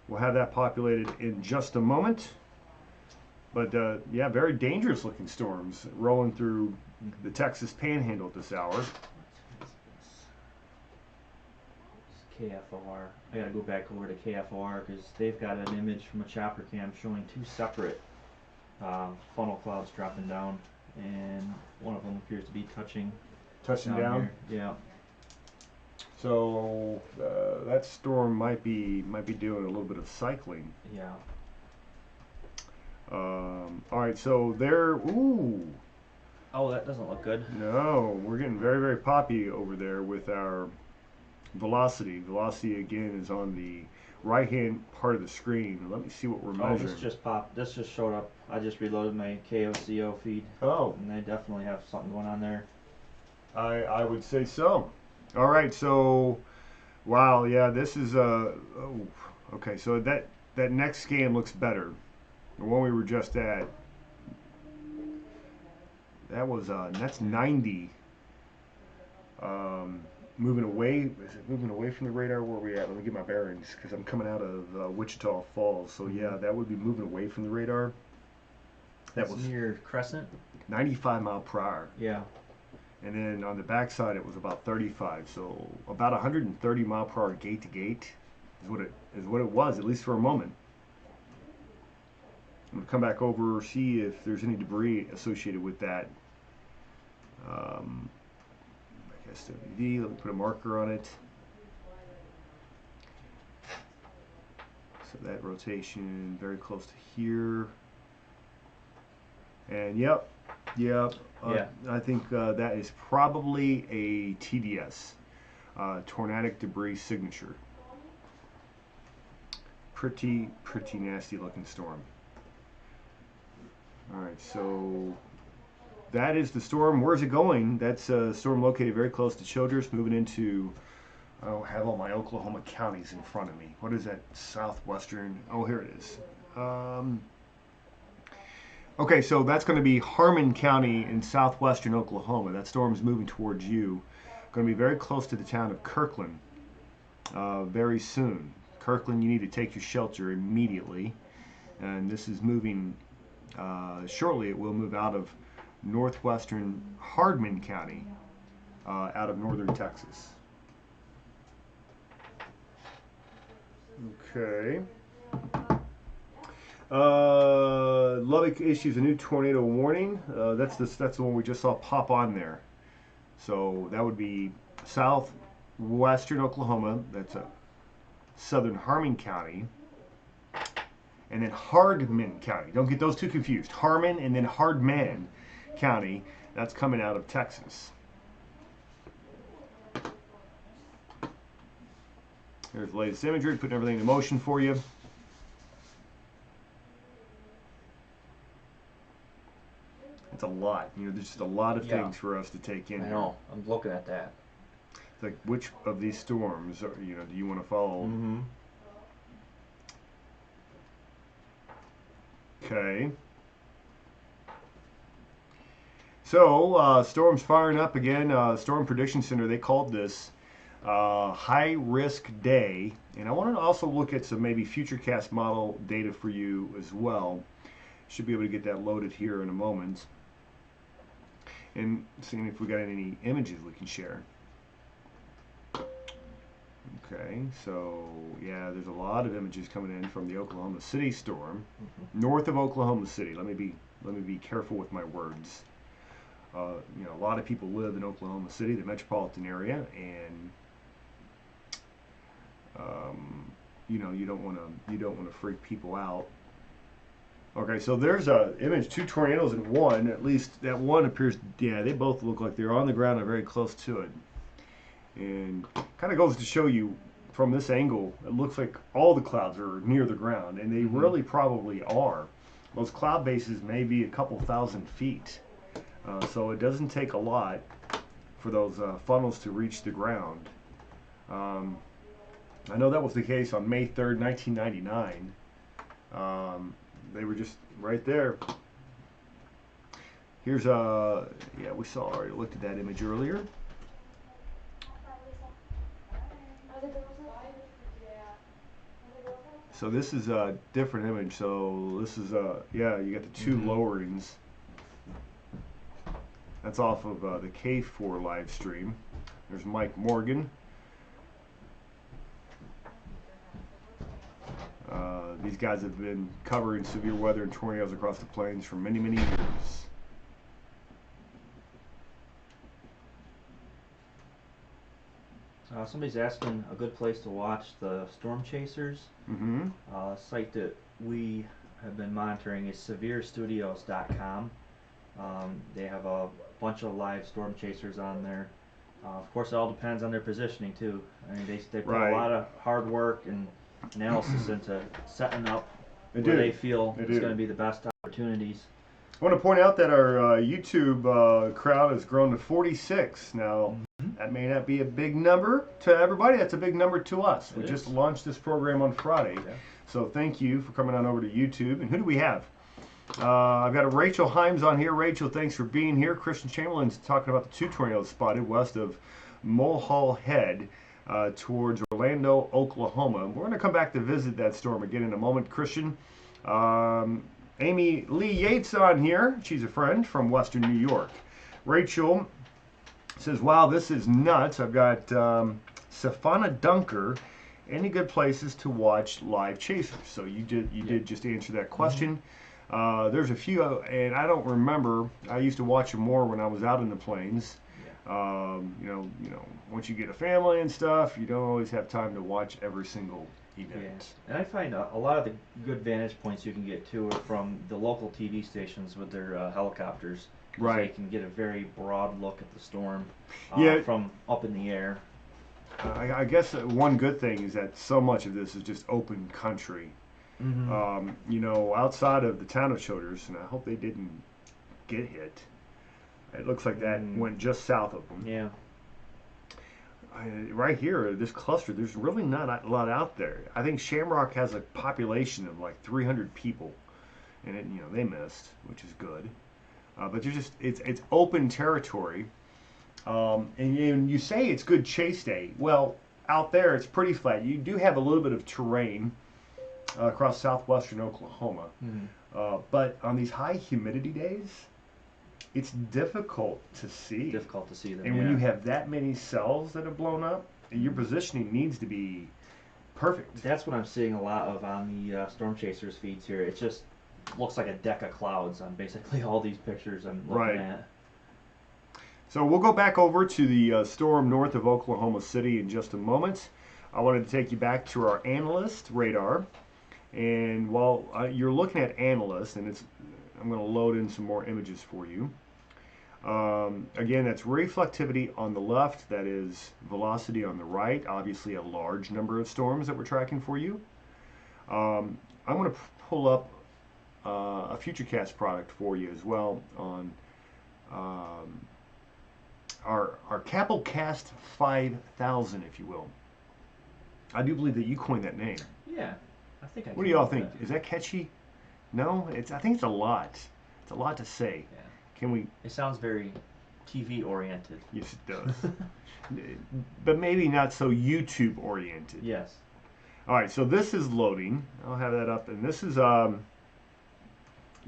We'll have that populated in just a moment. But yeah, very dangerous looking storms rolling through the Texas Panhandle at this hour. KFOR. I gotta go back over to KFOR because they've got an image from a chopper cam showing two separate funnel clouds dropping down, and one of them appears to be touching down. Here. Yeah. So that storm might be doing a little bit of cycling. Yeah. All right, so there. Ooh. Oh, that doesn't look good. No, we're getting very, very poppy over there with our velocity. Velocity again is on the right-hand part of the screen. Let me see what we're measuring. Oh, this just popped. This just showed up. I just reloaded my KOCO feed. Oh. And they definitely have something going on there. I would say so. All right, so wow, yeah, this is okay. So that next scan looks better. The one we were just at, that was that's 90. Moving away. Is it moving away from the radar? Where are we at? Let me get my bearings because I'm coming out of Wichita Falls. So yeah, that would be moving away from the radar. That was near Crescent. 95 mile per hour. Yeah. And then on the backside it was about 35. So about 130 mile per hour gate to gate is what it was, at least for a moment. I'm gonna come back over, see if there's any debris associated with that. SWV, let me put a marker on it. So that rotation very close to here. And yep. Yeah. I think that is probably a TDS, tornadic debris signature. Pretty nasty looking storm. All right, so that is the storm. Where's it going? That's a storm located very close to Childress, moving into, I don't have all my Oklahoma counties in front of me. What is that? Southwestern. Oh, here it is. Okay, so that's going to be Harmon County in southwestern Oklahoma. That storm is moving towards you. Going to be very close to the town of Kirkland very soon. Kirkland, you need to take your shelter immediately. And this is moving, shortly it will move out of northwestern Hardman County, out of northern Texas. Okay. Lubbock issues a new tornado warning. That's the one we just saw pop on there. So that would be southwestern Oklahoma. That's a southern Harmon County. And then Hardman County. Don't get those two confused. Harmon and then Hardman County. That's coming out of Texas. Here's the latest imagery, putting everything in motion for you. It's a lot. You know, there's just a lot of things for us to take in. I know. I'm looking at that. It's like, which of these storms, do you want to follow? Mm-hmm. Okay. So, storms firing up again. Storm Prediction Center, they called this high risk day. And I want to also look at some maybe Futurecast model data for you as well. Should be able to get that loaded here in a moment. And seeing if we got any images we can share. Okay, so yeah, there's a lot of images coming in from the Oklahoma City storm, north of Oklahoma City. Let me be careful with my words. A lot of people live in Oklahoma City, the metropolitan area, and you don't want to freak people out. Okay, so there's a image, two tornadoes in one. At least that one appears. Yeah, they both look like they're on the ground or very close to it. And kind of goes to show you from this angle, it looks like all the clouds are near the ground, and they really probably are. Those cloud bases may be a couple thousand feet, so it doesn't take a lot for those funnels to reach the ground. I know that was the case on May 3rd, 1999. They were just right there. Here's yeah, we already looked at that image earlier. So this is a different image. So this is yeah, you got the two lowerings. That's off of the K4 live stream. There's Mike Morgan. These guys have been covering severe weather and tornadoes across the plains for many, many years. Somebody's asking a good place to watch the storm chasers. Mm-hmm. Site that we have been monitoring is severestudios.com. They have a bunch of live storm chasers on there. Of course, it all depends on their positioning too. I mean, they put Right. a lot of hard work and analysis into setting up They where do. they feel They it's do. going to be the best opportunities. I want to point out that our YouTube crowd has grown to 46 now. That may not be a big number to everybody. That's a big number to us. We just launched this program on Friday. Yeah. So thank you for coming on over to YouTube. And who do we have? I've got a Rachel Himes on here. Rachel, thanks for being here. Christian Chamberlain's talking about the 2 tornadoes spotted west of Mulhall Head towards Orlando, Oklahoma. We're going to come back to visit that storm again in a moment. Christian, Amy Lee Yates on here. She's a friend from Western New York. Rachel says, wow, this is nuts. I've got Safana Dunker. Any good places to watch live chasers? So you did just answer that question. There's a few, and I don't remember. I used to watch them more when I was out in the plains. You know, once you get a family and stuff, you don't always have time to watch every single event. Yeah. And I find a lot of the good vantage points you can get too are from the local TV stations with their helicopters. Right. So you can get a very broad look at the storm from up in the air. I guess one good thing is that so much of this is just open country. Mm-hmm. You know, outside of the town of Childers, and I hope they didn't get hit. It looks like that went just south of them. Yeah. Right here, this cluster, there's really not a lot out there. I think Shamrock has a population of like 300 people, and they missed, which is good. But it's open territory. And you say it's good chase day. Well, out there it's pretty flat. You do have a little bit of terrain across southwestern Oklahoma. But on these high humidity days, it's difficult to see. Difficult to see them. And when you have that many cells that have blown up, your positioning needs to be perfect. That's what I'm seeing a lot of on the Storm Chasers feeds here. It just looks like a deck of clouds on basically all these pictures I'm looking at. So we'll go back over to the storm north of Oklahoma City in just a moment. I wanted to take you back to our analyst radar. And while you're looking at analyst, and I'm going to load in some more images for you. Again, that's reflectivity on the left, that is velocity on the right. Obviously a large number of storms that we're tracking for you. I'm going to pull up a Futurecast product for you as well on our Kappell Cast 5000, if you will. I do believe that you coined that name. Yeah, I think I What do y'all think? Is that catchy? No? I think it's a lot. It's a lot to say. Yeah. Can we... It sounds very TV oriented. Yes, it does. But maybe not so YouTube oriented. Yes. All right, so this is loading. I'll have that up. And this is the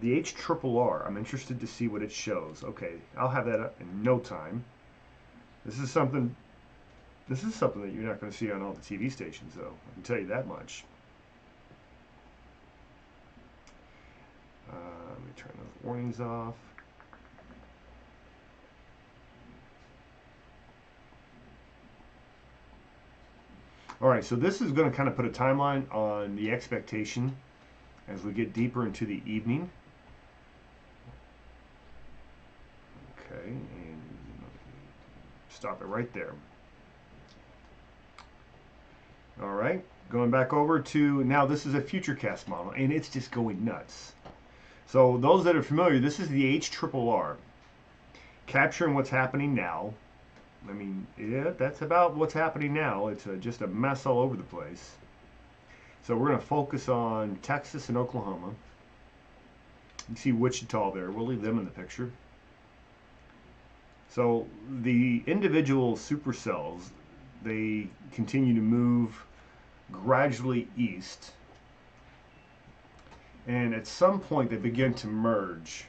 HRRR. I'm interested to see what it shows. Okay, I'll have that up in no time. This is something that you're not going to see on all the TV stations, though. I can tell you that much. Let me turn those warnings off. All right, so this is going to kind of put a timeline on the expectation as we get deeper into the evening. Okay, and stop it right there. All right, going back over to, now this is a Futurecast model, and it's just going nuts. So those that are familiar, this is the HRRR, capturing what's happening now. I mean, yeah, that's about what's happening now. It's just a mess all over the place. So we're going to focus on Texas and Oklahoma. You see Wichita there. We'll leave them in the picture. So the individual supercells, they continue to move gradually east. And at some point they begin to merge.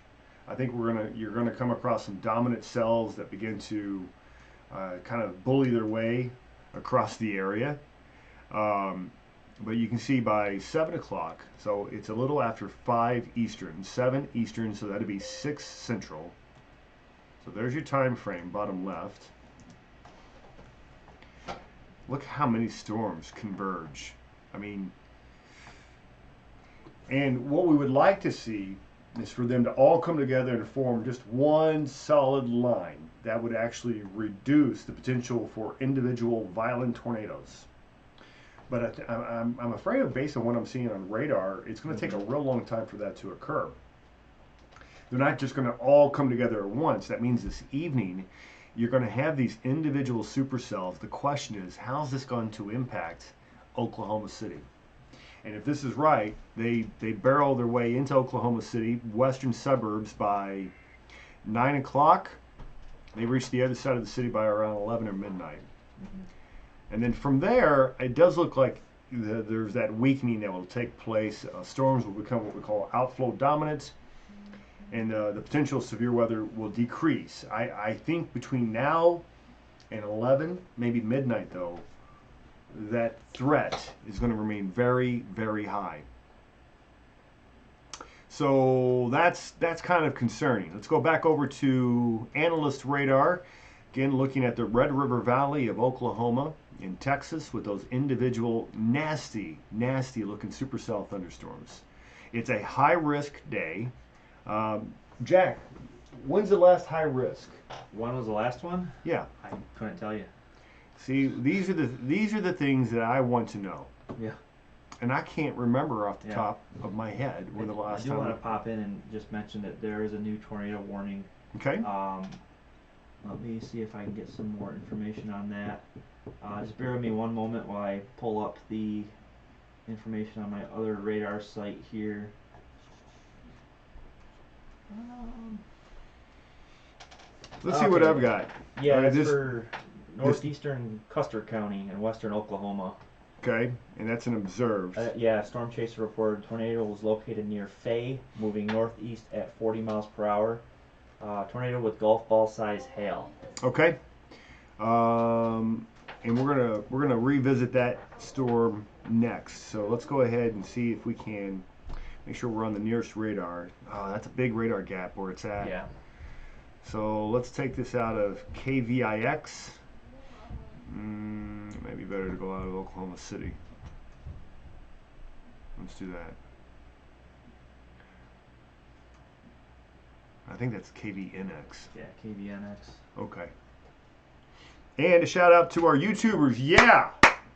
I think you're gonna come across some dominant cells that begin to kind of bully their way across the area. But you can see by 7 o'clock, so it's a little after 5 Eastern, 7 Eastern, so that'd be 6 Central. So there's your time frame, bottom left. Look how many storms converge. I mean, and what we would like to see is for them to all come together and form just one solid line that would actually reduce the potential for individual violent tornadoes. But I'm afraid of, based on what I'm seeing on radar, it's going to take a real long time for that to occur. They're not just going to all come together at once. That means this evening you're going to have these individual supercells. The question is, how's this going to impact Oklahoma City? And if this is right, they barrel their way into Oklahoma City, western suburbs, by 9 o'clock. They reach the other side of the city by around 11 or midnight. And then from there, it does look like there's that weakening that will take place. Storms will become what we call outflow dominant, and the potential severe weather will decrease. I think between now and 11, maybe midnight though, that threat is going to remain very, very high. So that's kind of concerning. Let's go back over to analyst radar. Again, looking at the Red River Valley of Oklahoma in Texas with those individual nasty, nasty looking supercell thunderstorms. It's a high risk day. Jack, when's the last high risk? When was the last one? Yeah. I couldn't tell you. See, these are the things that I want to know. Yeah. And I can't remember off the top of my head when the last time. I do want to pop in and just mention that there is a new tornado warning. Okay. Let me see if I can get some more information on that. Just bear with me one moment while I pull up the information on my other radar site here. Let's see what I've got. Yeah, that's for northeastern Custer County in western Oklahoma. Okay, and that's an observed. Yeah, storm chaser reported tornado was located near Fay, moving northeast at 40 miles per hour. Tornado with golf ball size hail. Okay, and we're gonna revisit that storm next. So let's go ahead and see if we can make sure we're on the nearest radar. That's a big radar gap where it's at. Yeah. So let's take this out of KVIX. It might be better to go out of Oklahoma City. Let's do that. I think that's KVNX. Yeah, KVNX. Okay. And a shout out to our YouTubers. Yeah!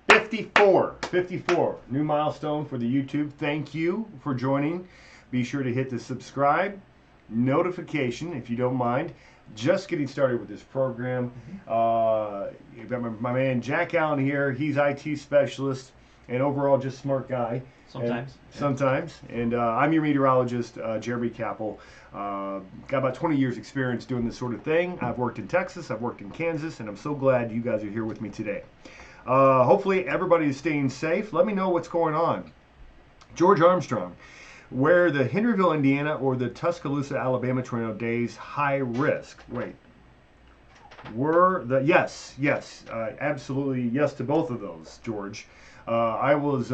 54. New milestone for the YouTube. Thank you for joining. Be sure to hit the subscribe notification if you don't mind. Just getting started with this program. You've got my man Jack Allen here. He's IT specialist and overall just smart guy. Sometimes. And I'm your meteorologist, Jeremy Kappell. Got about 20 years experience doing this sort of thing. I've worked in Texas, I've worked in Kansas, and I'm so glad you guys are here with me today. Hopefully everybody is staying safe. Let me know what's going on. George Armstrong, where the Henryville, Indiana, or the Tuscaloosa, Alabama tornado days high risk? Wait. Yes, absolutely yes to both of those, George. I was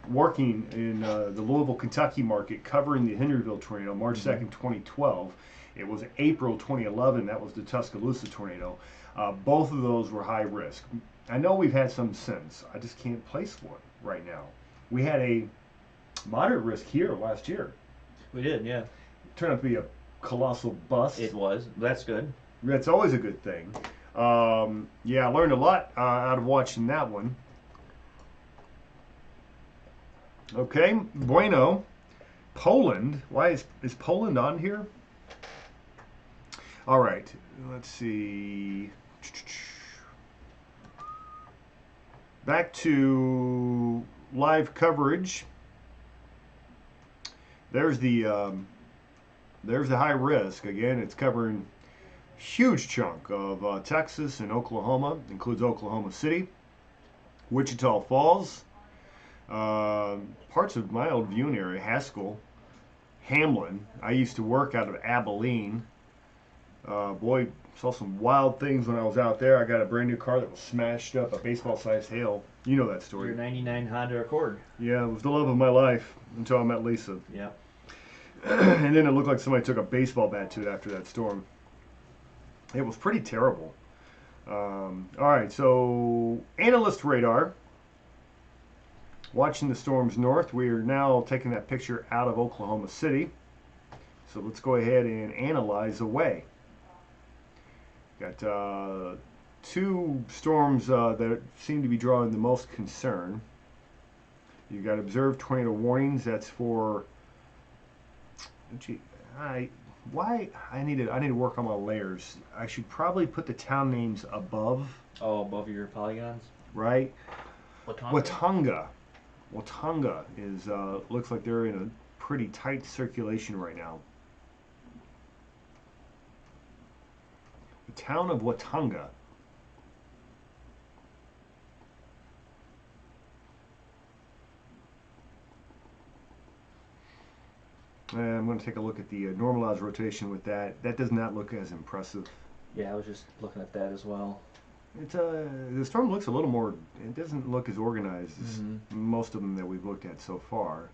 working in the Louisville, Kentucky market covering the Henryville tornado, March 2nd, 2012. It was April 2011, that was the Tuscaloosa tornado. Both of those were high risk. I know we've had some since. I just can't place one right now. We had a moderate risk here last year. We did, yeah. It turned out to be a colossal bust. It was. That's good. That's always a good thing. Yeah, I learned a lot out of watching that one. Okay, bueno. Poland. Why is Poland on here? All right, let's see. Back to live coverage. There's the high risk. Again, it's covering huge chunk of Texas and Oklahoma. Includes Oklahoma City, Wichita Falls, parts of my old viewing area, Haskell, Hamlin. I used to work out of Abilene. Boy, saw some wild things when I was out there. I got a brand new car that was smashed up, a baseball-sized hail. You know that story. Your 99 Honda Accord. Yeah, it was the love of my life until I met Lisa. Yeah. And then it looked like somebody took a baseball bat to it after that storm. It was pretty terrible. All right, so analyst radar. Watching the storms north. We are now taking that picture out of Oklahoma City. So let's go ahead and analyze away. Got two storms that seem to be drawing the most concern. You got observed tornado warnings. That's for. Gee, I need to work on my layers. I should probably put the town names above. Oh, above your polygons. Right. Watauga. Watauga is looks like they're in a pretty tight circulation right now. The town of Watauga. And I'm going to take a look at the normalized rotation with that. That does not look as impressive. Yeah, I was just looking at that as well. It's the storm looks a little more. It doesn't look as organized as most of them that we've looked at so far.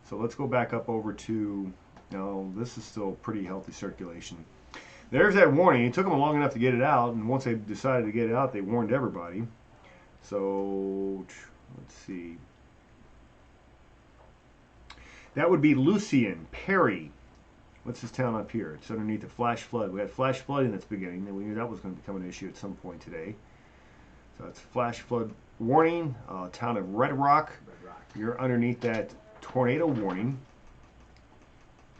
So let's go back up over to. No, this is still pretty healthy circulation. There's that warning. It took them long enough to get it out, and once they decided to get it out, they warned everybody. So let's see. That would be Lucian, Perry. What's this town up here? It's underneath the flash flood. We had flash flooding that's beginning, and we knew that was going to become an issue at some point today. So it's flash flood warning. Town of Red Rock. You're underneath that tornado warning.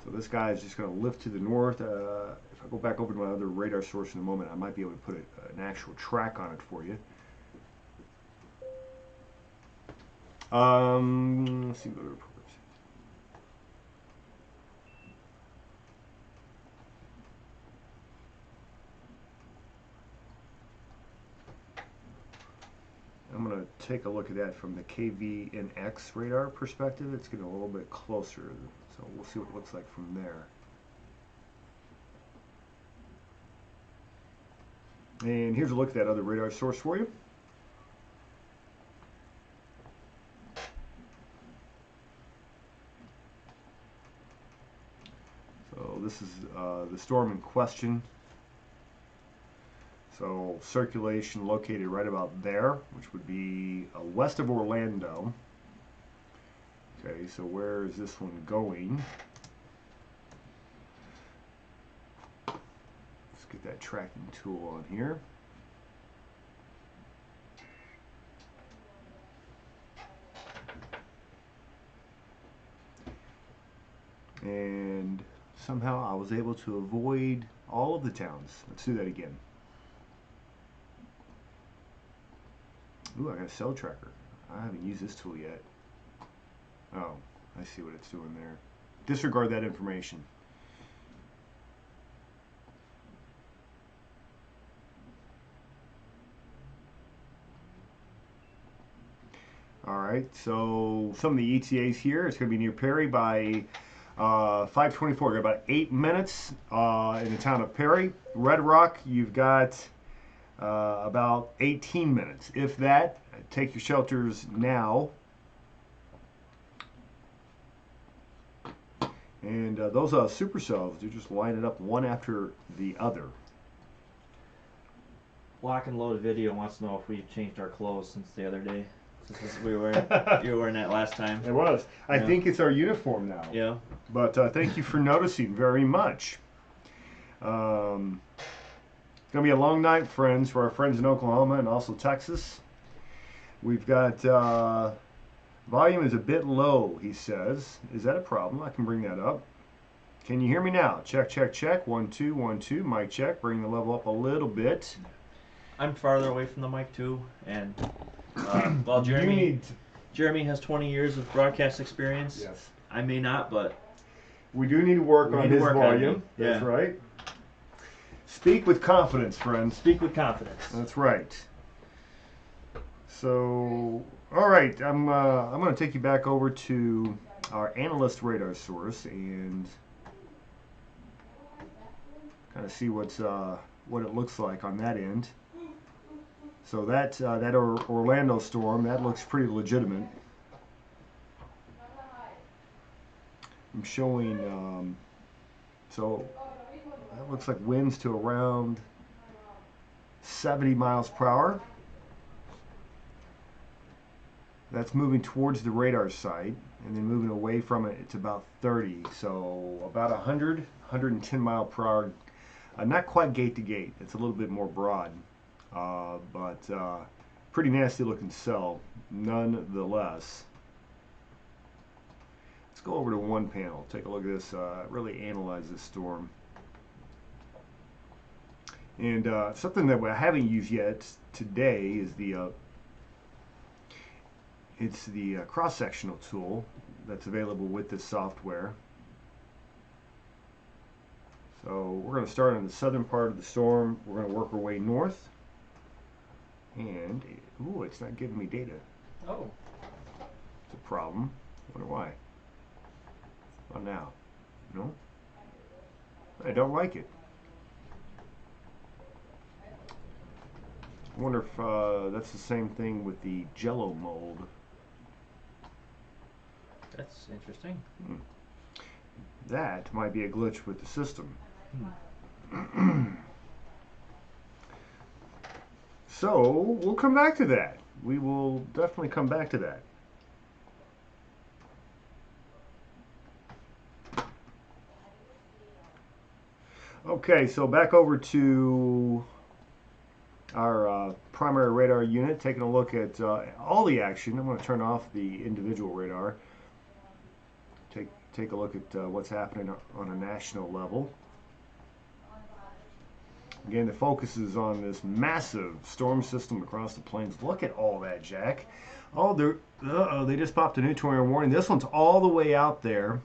So this guy is just going to lift to the north. If I go back over to my other radar source in a moment, I might be able to put an actual track on it for you. Let's see what reports. I'm going to take a look at that from the KVNX radar perspective. It's getting a little bit closer, so we'll see what it looks like from there. And here's a look at that other radar source for you. So this is the storm in question. So circulation located right about there, which would be west of Orlando. Okay, so where is this one going? Let's get that tracking tool on here. And somehow I was able to avoid all of the towns. Let's do that again. Ooh, I got a cell tracker. I haven't used this tool yet. Oh, I see what it's doing there. Disregard that information. Alright, so some of the ETAs here, it's going to be near Perry by 5:24. Got about 8 minutes in the town of Perry. Red Rock, you've got about 18 minutes. If that, take your shelters now. And those supercells, they're just lining up one after the other. Lock and Load Video wants to know if we've changed our clothes since the other day. Since you were wearing that last time. It was. I think it's our uniform now. Yeah. But thank you for noticing very much. It's going to be a long night, friends, for our friends in Oklahoma and also Texas. We've got volume is a bit low, he says. Is that a problem? I can bring that up. Can you hear me now? Check, check, check. 1, 2, 1, 2. Mic check. Bring the level up a little bit. I'm farther away from the mic too, and well, Jeremy has 20 years of broadcast experience. Yes. I may not, but we do need to work on his volume. That's right. Speak with confidence, friends. Speak with confidence. That's right. So, all right, I'm going to take you back over to our analyst radar source and kind of see what it looks like on that end. So that Orlando storm, that looks pretty legitimate. I'm showing, so that looks like winds to around 70 miles per hour. That's moving towards the radar site, and then moving away from it, it's about 30. So about 110 mile per hour. Not quite gate to gate. It's a little bit more broad, but pretty nasty looking cell nonetheless. Let's go over to one panel. Take a look at this. Really analyze this storm. And something that I haven't used yet today is the cross-sectional tool that's available with this software. So we're going to start on the southern part of the storm. We're going to work our way north. And, ooh, it's not giving me data. Oh. It's a problem. I wonder why. Not now. No? I don't like it. I wonder if that's the same thing with the Jello mold. That's interesting. That might be a glitch with the system. So we'll come back to that. We will definitely come back to that. Okay, so back over to our primary radar unit, taking a look at all the action. I'm going to turn off the individual radar. Take a look at what's happening on a national level. Again, the focus is on this massive storm system across the plains. Look at all that, Jack. Oh, they just popped a new tornado warning. This one's all the way out there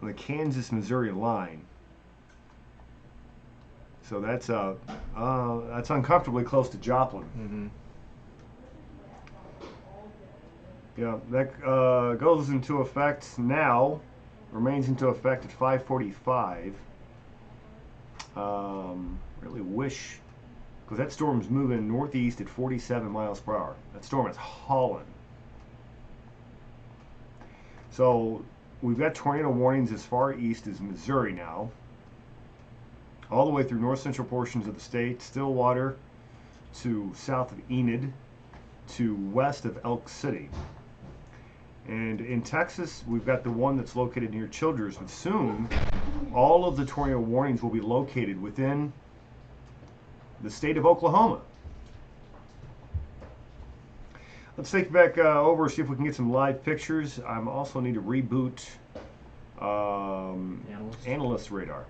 on the Kansas-Missouri line. So that's uncomfortably close to Joplin. Mm-hmm. Yeah, that goes into effect now, remains into effect at 5:45. Really wish, because that storm's moving northeast at 47 miles per hour. That storm is hauling. So we've got tornado warnings as far east as Missouri now, all the way through north central portions of the state, Stillwater to south of Enid to west of Elk City. And in Texas, we've got the one that's located near Childers, but soon all of the tornado warnings will be located within the state of Oklahoma. Let's take it back over, see if we can get some live pictures. I also need to reboot analyst radar.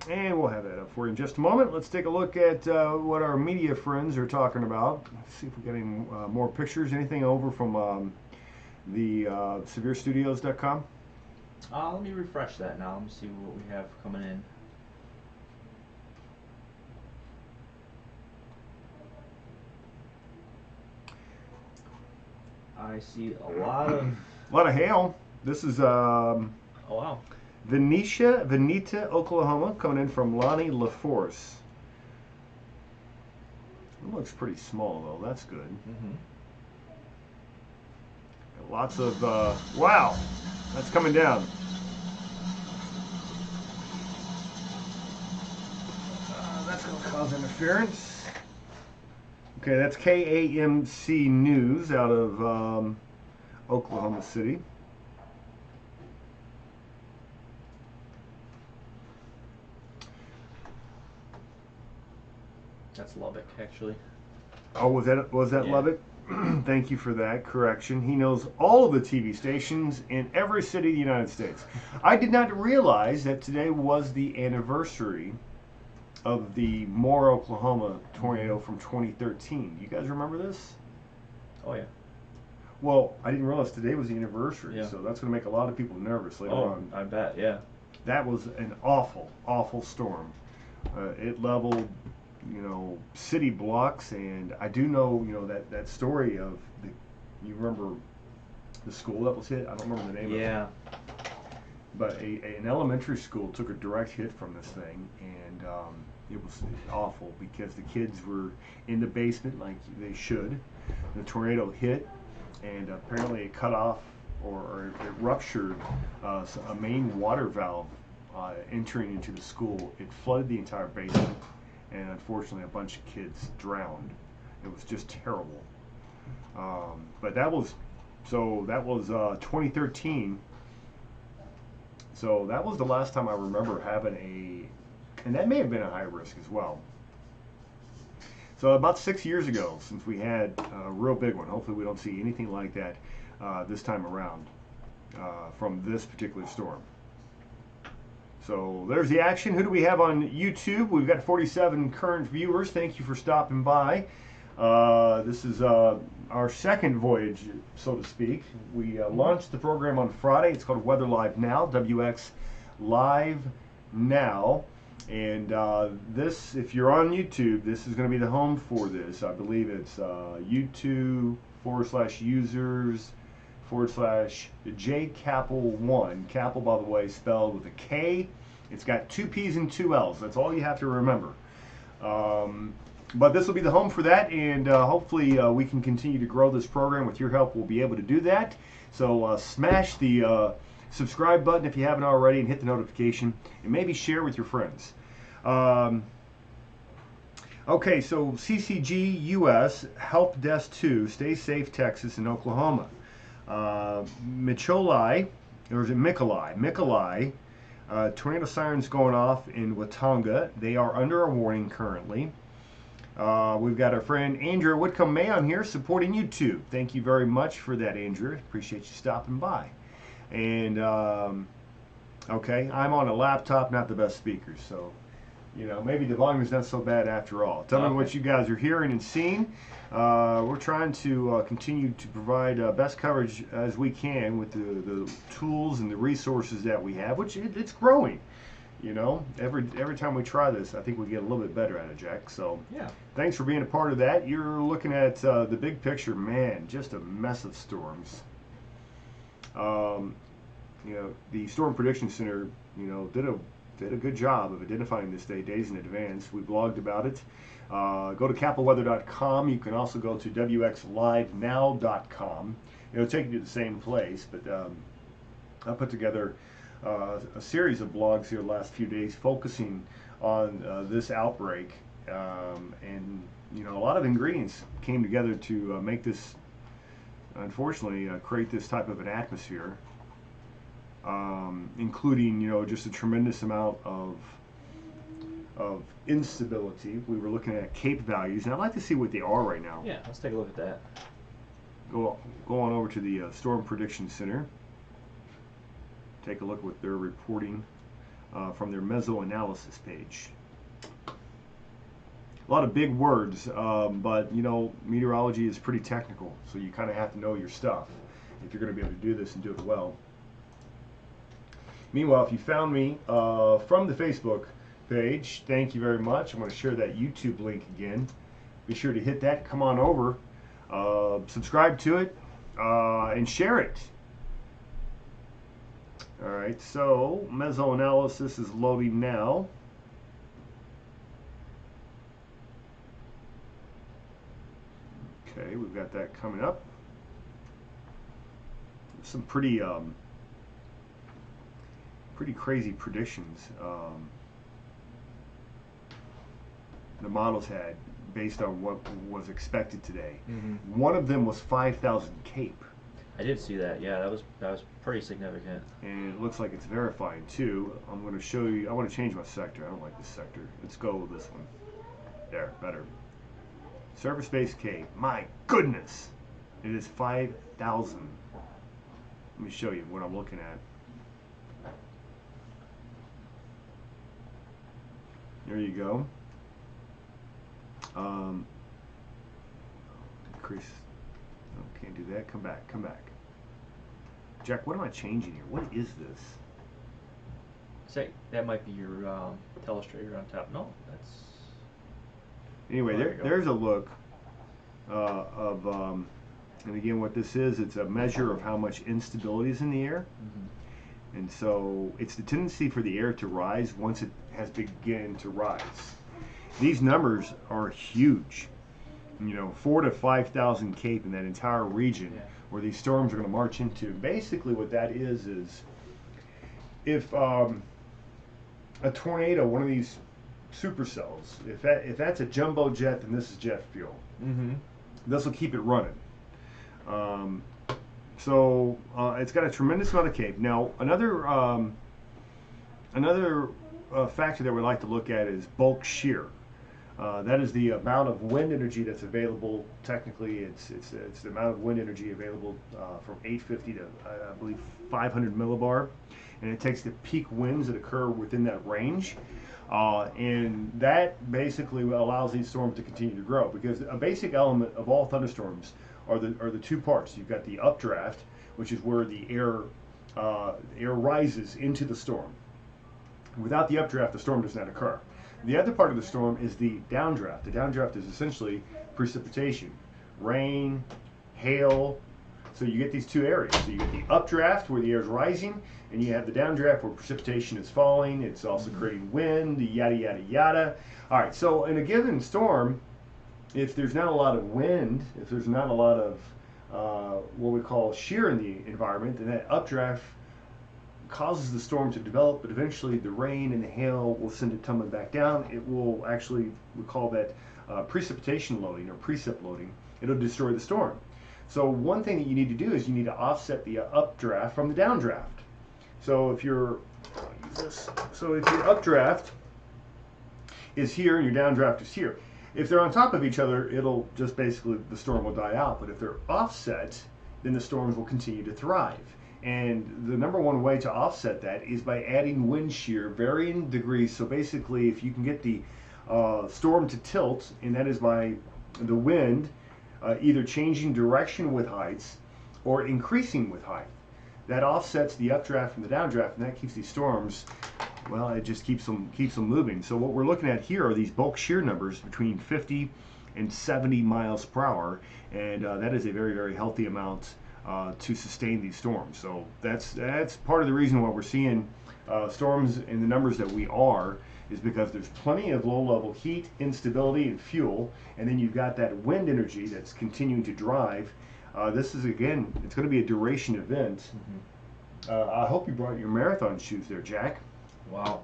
And we'll have that up for you in just a moment. Let's take a look at what our media friends are talking about. Let's see if we got any more pictures. Anything over from the severestudios.com? Let me refresh that now. Let me see what we have coming in. I see a lot of hail. This is oh wow. Veneta, Oklahoma, coming in from Lonnie LaForce. It looks pretty small though. That's good. Mm-hmm. Lots of wow, that's coming down. That's going to cause interference. Okay, that's KAMC News out of Oklahoma City. That's Lubbock, actually. Oh, was that Yeah. Lubbock? Thank you for that correction. He knows all of the TV stations in every city of the United States. I did not realize that today was the anniversary of the Moore, Oklahoma tornado from 2013. You guys remember this? Oh yeah. Well, I didn't realize today was the anniversary, Yeah. so that's going to make a lot of people nervous later on. I bet, yeah. That was an awful, awful storm. It leveled, city blocks, and I do know, that story of you remember the school that was hit? I don't remember the name of it. Yeah. But an elementary school took a direct hit from this thing, and It was awful because the kids were in the basement like they should. The tornado hit, and apparently it cut off or it ruptured a main water valve entering into the school. It flooded the entire basement, and unfortunately a bunch of kids drowned. It was just terrible. But that was 2013. So that was the last time I remember having and that may have been a high risk as well. So about 6 years ago, since we had a real big one. Hopefully we don't see anything like that this time around from this particular storm. So there's the action. Who do we have on YouTube? We've got 47 current viewers. Thank you for stopping by. This is our second voyage, so to speak. We launched the program on Friday. It's called Weather Live Now, WxLIVE Now. And this, if you're on YouTube, this is going to be the home for this. I believe it's YouTube/users/JKappell1. Kappell, by the way, spelled with a K. It's got 2 P's and 2 L's. That's all you have to remember. But this will be the home for that, and hopefully we can continue to grow this program. With your help, we'll be able to do that. So smash the subscribe button if you haven't already, and hit the notification, and maybe share with your friends. Okay, so CCG US Help Desk 2, Stay Safe Texas and Oklahoma. Mikolai, or is it Mikolai? Mikolai, tornado sirens going off in Watauga. They are under a warning currently. We've got our friend Andrew Whitcomb May on here supporting YouTube. Thank you very much for that, Andrew. Appreciate you stopping by. And okay, I'm on a laptop, not the best speakers, so you know, maybe the volume is not so bad after all. Tell me what you guys are hearing and seeing. We're trying to continue to provide best coverage as we can with the tools and the resources that we have, which it's growing. You know, every time we try this, I think we get a little bit better at it, Jack. So yeah, thanks for being a part of that. You're looking at the big picture, man. Just a mess of storms. You know, the Storm Prediction Center, you know, did a good job of identifying this day days in advance. We blogged about it. Go to KappellWeather.com. You can also go to WxLiveNow.com. It'll take you to the same place, but I put together a series of blogs here the last few days focusing on this outbreak, and you know, a lot of ingredients came together to make this, unfortunately, create this type of an atmosphere, including, you know, just a tremendous amount of instability. We were looking at CAPE values, and I'd like to see what they are right now. Yeah, let's take a look at that. Go on over to the Storm Prediction Center. Take a look at what they're reporting from their meso-analysis page. A lot of big words, but you know, meteorology is pretty technical, so you kind of have to know your stuff if you're going to be able to do this and do it well. Meanwhile, if you found me from the Facebook page, thank you very much. I'm going to share that YouTube link again. Be sure to hit that. Come on over, subscribe to it, and share it. All right, so meso-analysis is loading now. Okay, we've got that coming up. Some pretty crazy predictions the models had based on what was expected today. Mm-hmm. One of them was 5,000 CAPE. I did see that. Yeah, that was pretty significant. And it looks like it's verifying too. I'm going to show you. I want to change my sector. I don't like this sector. Let's go with this one. There, better. Surface-based CAPE. My goodness, it is 5,000. Let me show you what I'm looking at. There you go. Increase. Oh, can't do that. Come back. Come back. Jack, what am I changing here? What is this? Say that might be your telestrator on top. No, that's. Anyway, there's a look of, and again, what this is, it's a measure of how much instability is in the air. Mm-hmm. And so it's the tendency for the air to rise once it has begun to rise. These numbers are huge. 4 to 5,000 Cape in that entire region where these storms are going to march into. Basically, what that is if a tornado, one of these supercells, if that's a jumbo jet, then this is jet fuel. Mm-hmm. This will keep it running. So it's got a tremendous amount of Cape. Now, another factor that we like to look at is bulk shear. That is the amount of wind energy that's available. Technically, it's the amount of wind energy available from 850 to I believe 500 millibar, and it takes the peak winds that occur within that range, and that basically allows these storms to continue to grow. Because a basic element of all thunderstorms are the two parts. You've got the updraft, which is where the air rises into the storm. Without the updraft, the storm does not occur. The other part of the storm is the downdraft. The downdraft is essentially precipitation, rain, hail. So you get these two areas. So you get the updraft where the air is rising, and you have the downdraft where precipitation is falling. It's also creating wind, yada, yada, yada. All right, so in a given storm, if there's not a lot of wind, if there's not a lot of what we call shear in the environment, then that updraft causes the storm to develop, but eventually the rain and the hail will send it tumbling back down. It will actually, we call that precipitation loading or precip loading. It'll destroy the storm. So one thing that you need to do is you need to offset the updraft from the downdraft. So if your updraft is here and your downdraft is here, if they're on top of each other, it'll just basically, the storm will die out. But if they're offset, then the storms will continue to thrive. And the number one way to offset that is by adding wind shear, varying degrees. So basically, if you can get the storm to tilt, and that is by the wind either changing direction with heights or increasing with height, that offsets the updraft from the downdraft, and that keeps these storms, well, it just keeps them moving. So what we're looking at here are these bulk shear numbers between 50 and 70 miles per hour, and that is a very, very healthy amount to sustain these storms. So that's part of the reason why we're seeing storms in the numbers that we are, is because there's plenty of low-level heat, instability, and fuel, and then you've got that wind energy that's continuing to drive. This is, again, it's going to be a duration event. Mm-hmm. I hope you brought your marathon shoes there, Jack. Wow.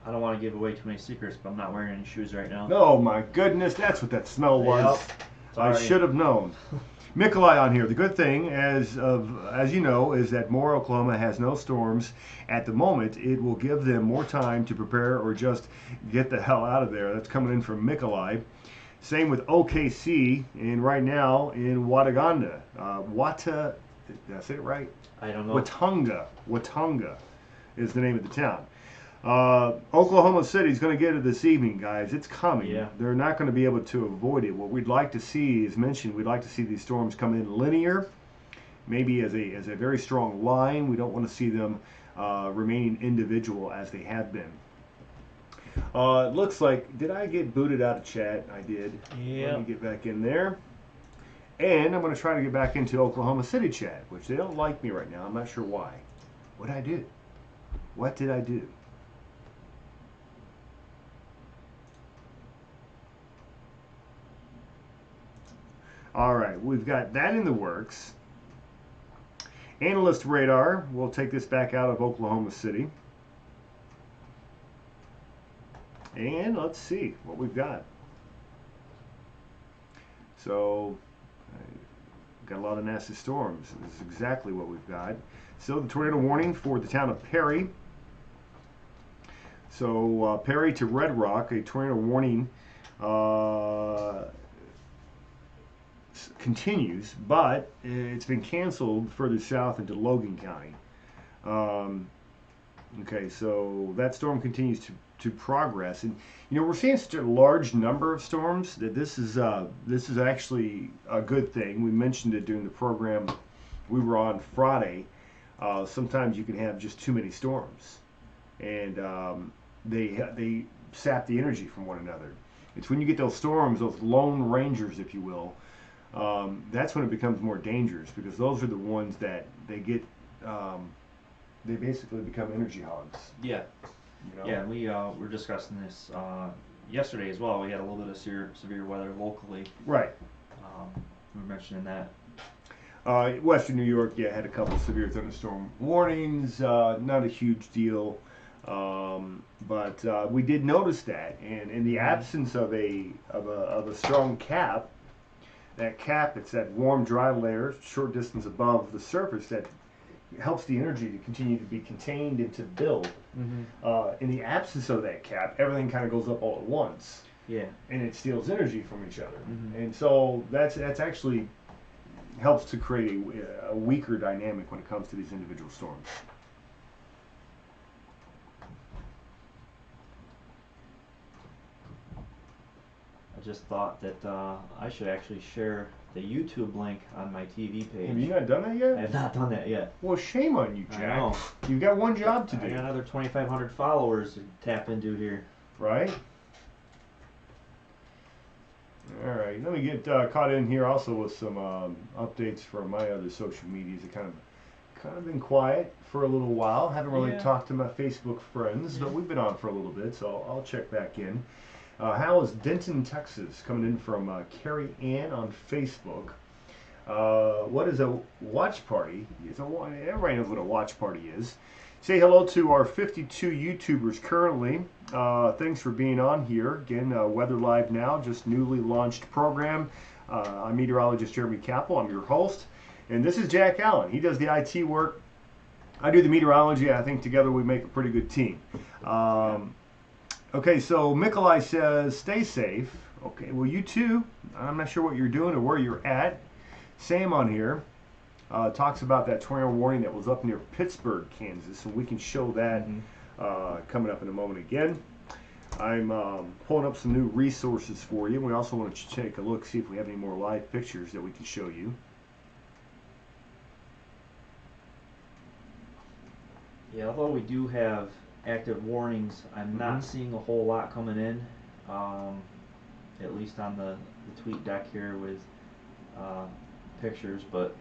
I don't want to give away too many secrets, but I'm not wearing any shoes right now. Oh my goodness, that's what that smell was. Yep. I should have known. Nikolai on here. The good thing, as you know, is that Moore, Oklahoma has no storms at the moment. It will give them more time to prepare or just get the hell out of there. That's coming in from Nikolai. Same with OKC, and right now in Wataganda. Did I say it right? I don't know. Watonga is the name of the town. Oklahoma City is going to get it this evening, guys. It's coming. Yeah. They're not going to be able to avoid it. What we'd like to see is mentioned. We'd like to see these storms come in linear, maybe as a very strong line. We don't want to see them remaining individual as they have been. It looks like, did I get booted out of chat? I did. Yeah. Let me get back in there. And I'm going to try to get back into Oklahoma City chat, which they don't like me right now. I'm not sure why. What did I do? What did I do? All right, we've got that in the works. Analyst radar. We'll take this back out of Oklahoma City. And let's see what we've got. So, got a lot of nasty storms. This is exactly what we've got. So, the tornado warning for the town of Perry. So, Perry to Red Rock, a tornado warning continues, but it's been canceled further south into Logan County. Okay, so that storm continues to progress, and we're seeing such a large number of storms that this is actually a good thing. We mentioned it during the program we were on Friday. Sometimes you can have just too many storms, and they sap the energy from one another. It's when you get those storms, those lone rangers, if you will, that's when it becomes more dangerous, because those are the ones that they get. They basically become energy hogs. Yeah. Yeah, we were discussing this yesterday as well, we had a little bit of severe weather locally. Right. We were mentioning that. Western New York, yeah, had a couple severe thunderstorm warnings. Not a huge deal, but we did notice that. And in the absence of a strong cap, that cap, it's that warm, dry layer, short distance above the surface that helps the energy to continue to be contained and to build. In the absence of that cap, everything kind of goes up all at once. Yeah. And it steals energy from each other. And so that's actually helps to create a weaker dynamic when it comes to these individual storms. I just thought that I should actually share the YouTube link on my TV page. Have you not done that yet? I have not done that yet. Well, shame on you, Jack. I know. You've got one job to I got do. another 2,500 followers to tap into here. Right? Alright, let me get caught in here also with some updates from my other social medias. I kind of been quiet for a little while. Haven't really talked to my Facebook friends, but we've been on for a little bit, so I'll check back in. How is Denton, Texas? Coming in from Carrie Ann on Facebook. What is a watch party? Everybody knows what a watch party is. Say hello to our 52 YouTubers currently. Thanks for being on here. Again, WxLIVE now, just newly launched program. I'm meteorologist Jeremy Kappell. I'm your host. And this is Jack Allen. He does the IT work. I do the meteorology. I think together we make a pretty good team. Okay, so Mikolai says, stay safe. Okay, well, you too. I'm not sure what you're doing or where you're at. Sam on here talks about that tornado warning that was up near Pittsburgh, Kansas, and we can show that coming up in a moment again. I'm pulling up some new resources for you. We also want to take a look, see if we have any more live pictures that we can show you. Yeah, although we do have active warnings, I'm not seeing a whole lot coming in, at least on the tweet deck here with pictures, but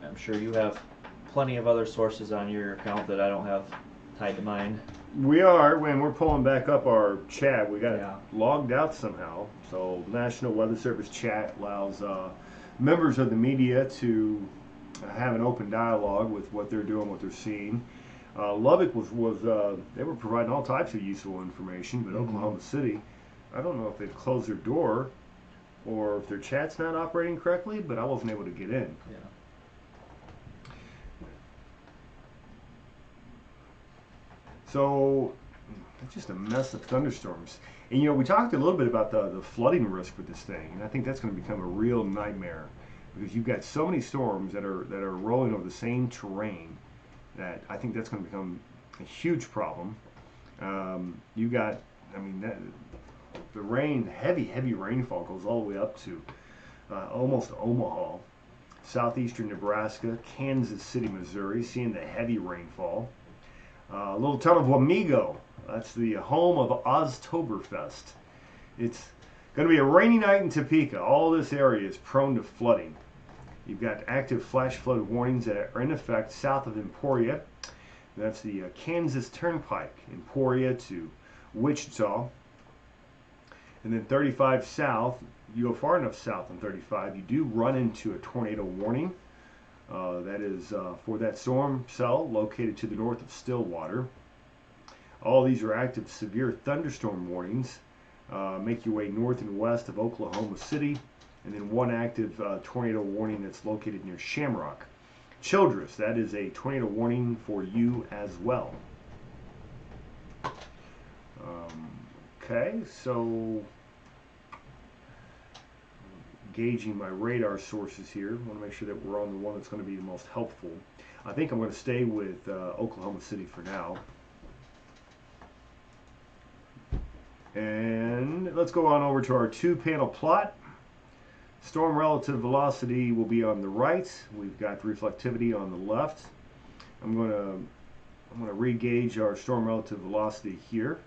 I'm sure you have plenty of other sources on your account that I don't have tied to mine. We are, when we're pulling back up our chat, we got it Yeah. logged out somehow. So National Weather Service chat allows members of the media to have an open dialogue with what they're doing, what they're seeing. Lubbock was they were providing all types of useful information, but Oklahoma City, I don't know if they've closed their door or if their chat's not operating correctly, but I wasn't able to get in. Yeah. So it's just a mess of thunderstorms. And you know, we talked a little bit about the flooding risk with this thing, and I think that's going to become a real nightmare because you've got so many storms that are rolling over the same terrain that I think that's going to become a huge problem. You got, I mean, the rain, heavy rainfall goes all the way up to almost Omaha, southeastern Nebraska, Kansas City, Missouri, seeing the heavy rainfall. Little town of Wamego, that's the home of Oztoberfest. It's going to be a rainy night in Topeka. All this area is prone to flooding. You've got active flash flood warnings that are in effect south of Emporia. That's the Kansas Turnpike, Emporia to Wichita. And then 35 south, you go far enough south on 35, you do run into a tornado warning. That is for that storm cell located to the north of Stillwater. All these are active severe thunderstorm warnings. Make your way north and west of Oklahoma City. And then one active tornado warning that's located near Shamrock. Childress, that is a tornado warning for you as well. Okay, so gauging my radar sources here. I want to make sure that we're on the one that's going to be the most helpful. I think I'm going to stay with Oklahoma City for now. And let's go on over to our two-panel plot. Storm relative velocity will be on the right. We've got reflectivity on the left. I'm going to re-gauge our storm relative velocity here.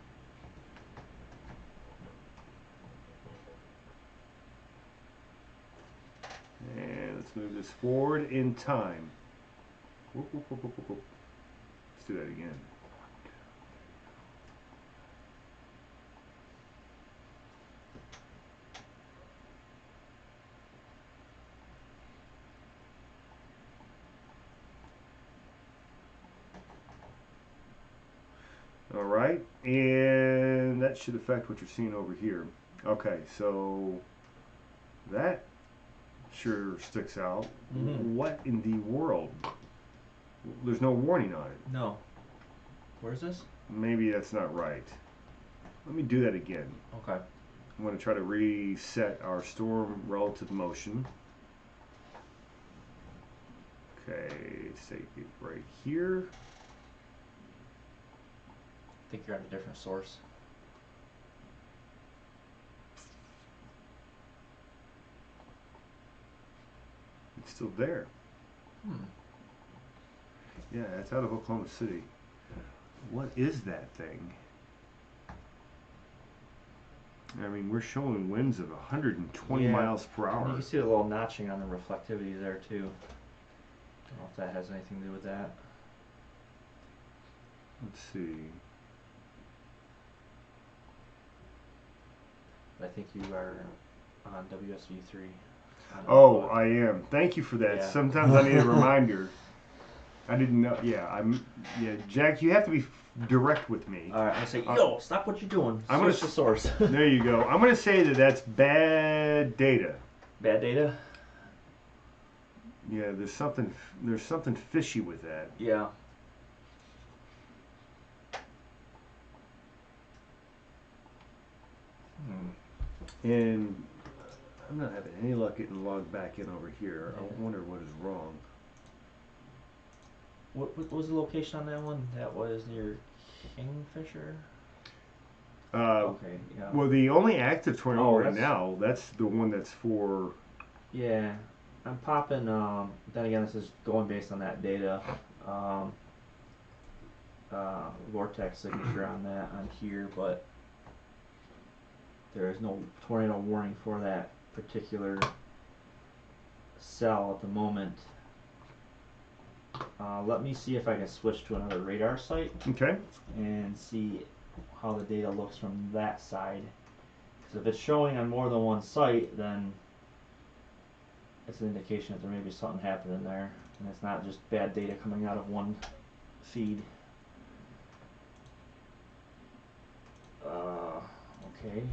And let's move this forward in time. Whoop, whoop, whoop, whoop, whoop. Let's do that again. All right, and that should affect what you're seeing over here. Okay, so that sure sticks out. What in the world? There's no warning on it. No. Where's this? Maybe that's not right. Let me do that again. Okay. I'm going to try to reset our storm relative motion. Okay, take it right here. I think you're on a different source. It's still there. Yeah, it's out of Oklahoma City. What is that thing? I mean, we're showing winds of 120 miles per hour. You can see the little notching on the reflectivity there too. I don't know if that has anything to do with that. Let's see. I think you are on WSV3. Oh, I am. Thank you for that. Yeah. Sometimes I need a reminder. I didn't know. Yeah, Jack, you have to be direct with me. All right, I'm gonna say, yo, stop what you're doing. I'm gonna Switch the source. There you go. I'm gonna say that that's bad data. Bad data. Yeah, there's something fishy with that. Yeah. And I'm not having any luck getting logged back in over here. I wonder what is wrong. What was the location on that one? That was near Kingfisher? Okay, yeah. Well, the only active tornado Oh, right now, that's the one that's for... Yeah, I'm popping, then again, this is going based on that data, vortex signature on that on here, but there is no tornado warning for that particular cell at the moment. Let me see if I can switch to another radar site. Okay. And see how the data looks from that side. Because if it's showing on more than one site, then it's an indication that there may be something happening there, and it's not just bad data coming out of one feed. Okay.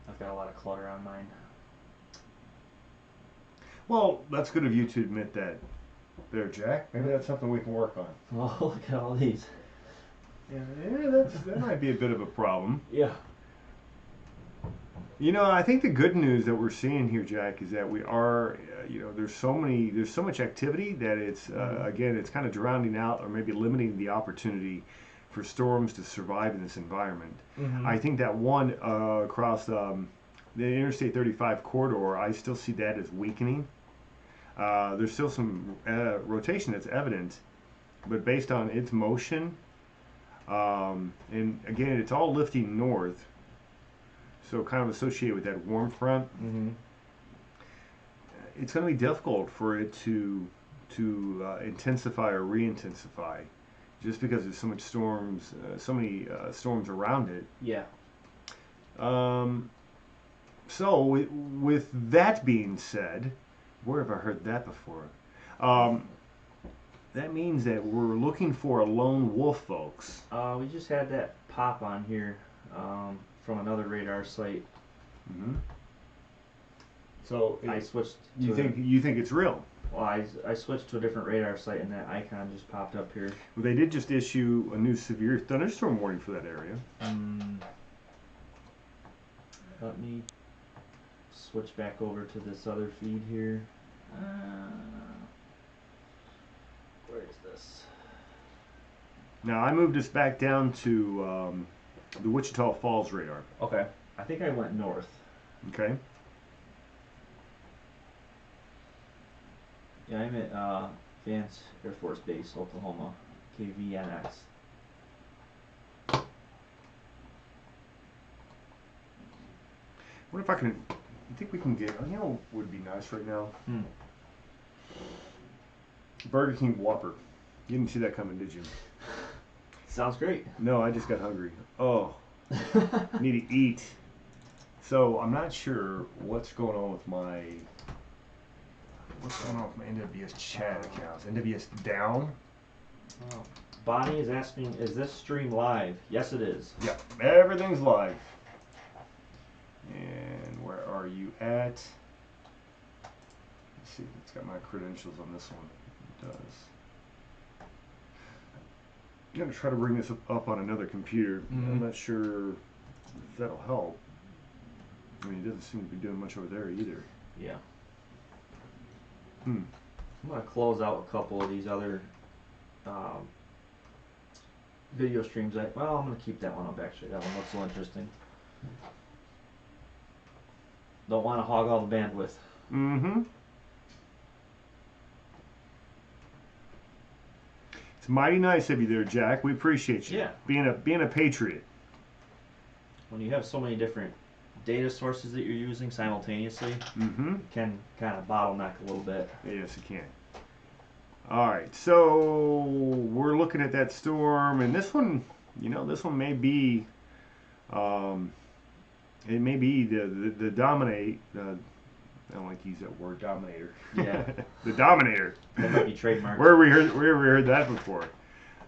I've got a lot of clutter on mine. Well, that's good of you to admit that there, Jack. Maybe that's something we can work on. Oh, look at all these. Yeah, that might be a bit of a problem. Yeah. You know, I think the good news that we're seeing here, Jack, is that we are, there's so much activity that it's, again, it's kind of drowning out or maybe limiting the opportunity for storms to survive in this environment. I think that one across the Interstate 35 corridor, I still see that as weakening. There's still some rotation that's evident, but based on its motion, and again, it's all lifting north, so kind of associated with that warm front. It's going to be difficult for it to intensify or re-intensify, just because there's so many storms around it. Yeah. So with that being said, where have I heard that before? That means that we're looking for a lone wolf, folks. We just had that pop on here from another radar site. So I switched. You think it's real? Well, I switched to a different radar site, and that icon just popped up here. Well, they did just issue a new severe thunderstorm warning for that area. Let me switch back over to this other feed here. Where is this? Now I moved us back down to the Wichita Falls radar. Okay. I think I went north. Okay. Yeah, I'm at Vance Air Force Base, Oklahoma, KVNX. What if I can? You think we can get? What would be nice right now? Burger King Whopper. You didn't see that coming, did you? Sounds great. No, I just got hungry. Oh, need to eat. So I'm not sure what's going on with my NWS chat accounts. NWS down. Oh. Bonnie is asking, is this stream live? Yes, it is. Yeah, everything's live. And where are you at? Let's see if it's got my credentials on this one. It does. I'm going to try to bring this up on another computer. I'm not sure if that'll help. I mean, it doesn't seem to be doing much over there either. Yeah. Hmm. I'm going to close out a couple of these other video streams. Well, I'm going to keep that one up actually. That one looks so interesting. Don't want to hog all the bandwidth. Mm-hmm. It's mighty nice of you there, Jack. We appreciate you. Yeah. Being a patriot. When you have so many different data sources that you're using simultaneously, it can kind of bottleneck a little bit. Yes, it can. All right, so we're looking at that storm, and this one, you know, this one may be, it may be the dominate. I don't like to use that word, dominator. Yeah. The dominator. That might be trademarked. Where we heard that before.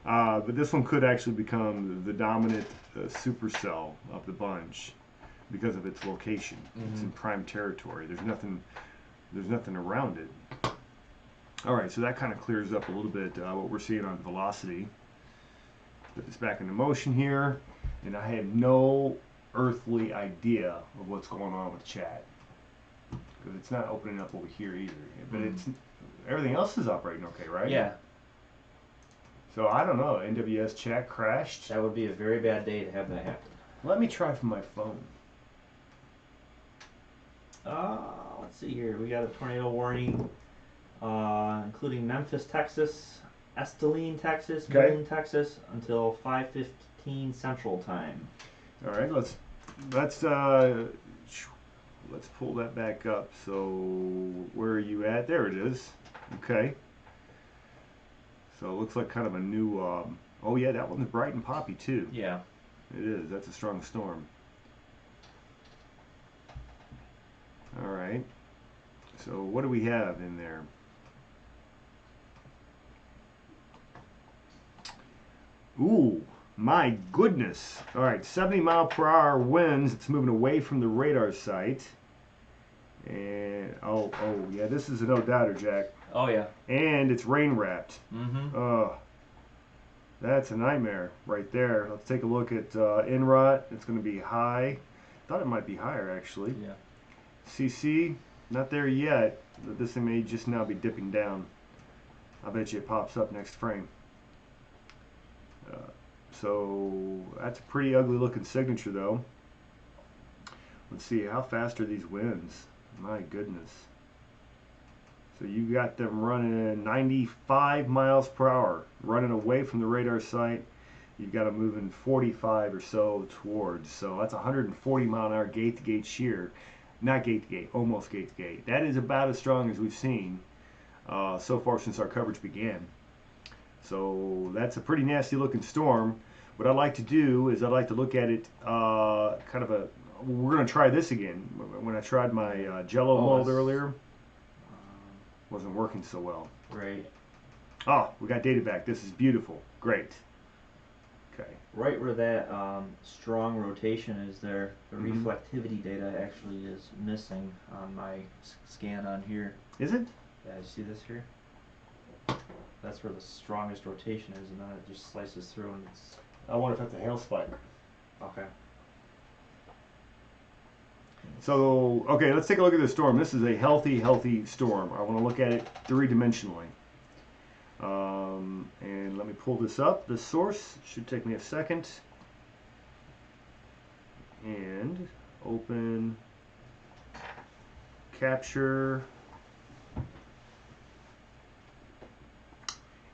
But this one could actually become the dominant supercell of the bunch because of its location. It's in prime territory. There's nothing around it. All right, so that kind of clears up a little bit what we're seeing on velocity. Put this back into motion here, and I have no earthly idea of what's going on with chat because it's not opening up over here either. But it's everything else is operating okay, right? Yeah. So I don't know. NWS chat crashed. That would be a very bad day to have that happen. Let me try from my phone. Let's see here. We got a tornado warning, including Memphis, Texas, Esteline, Texas, Midland, Texas, until 5:15 Central Time. All right, let's pull that back up. So where are you at? There it is. Okay. So it looks like kind of a new. Oh yeah, that one's bright and poppy too. Yeah. It is. That's a strong storm. All right. So what do we have in there? Ooh, my goodness. All right, 70-mile-per-hour winds. It's moving away from the radar site. And oh yeah, this is a no doubter, Jack. Oh yeah. And it's rain wrapped. Mm-hmm. That's a nightmare right there. Let's take a look at NROT. It's going to be high. Thought it might be higher actually. Yeah. CC, not there yet, but this thing may just now be dipping down. I bet you it pops up next frame. So that's a pretty ugly looking signature though. Let's see, how fast are these winds? My goodness. So you got them running 95 miles per hour, running away from the radar site. You've got them moving 45 or so towards. So that's 140 mile an hour gate to gate shear. Not gate to gate, almost gate to gate. That is about as strong as we've seen so far since our coverage began. So that's a pretty nasty looking storm. What I like to do is I like to look at it kind of a, we're going to try this again. When I tried my jello mold earlier, wasn't working so well. Right. Oh, we got data back. This is beautiful. Great. Okay. Right where that strong rotation is there, the reflectivity data actually is missing on my scan on here. Is it? Yeah, you see this here? That's where the strongest rotation is, and then it just slices through and it's... I wonder if that's a hail spike. Okay. So, okay, let's take a look at this storm. This is a healthy storm. I want to look at it three-dimensionally. And let me pull this up. The source should take me a second. And open, capture,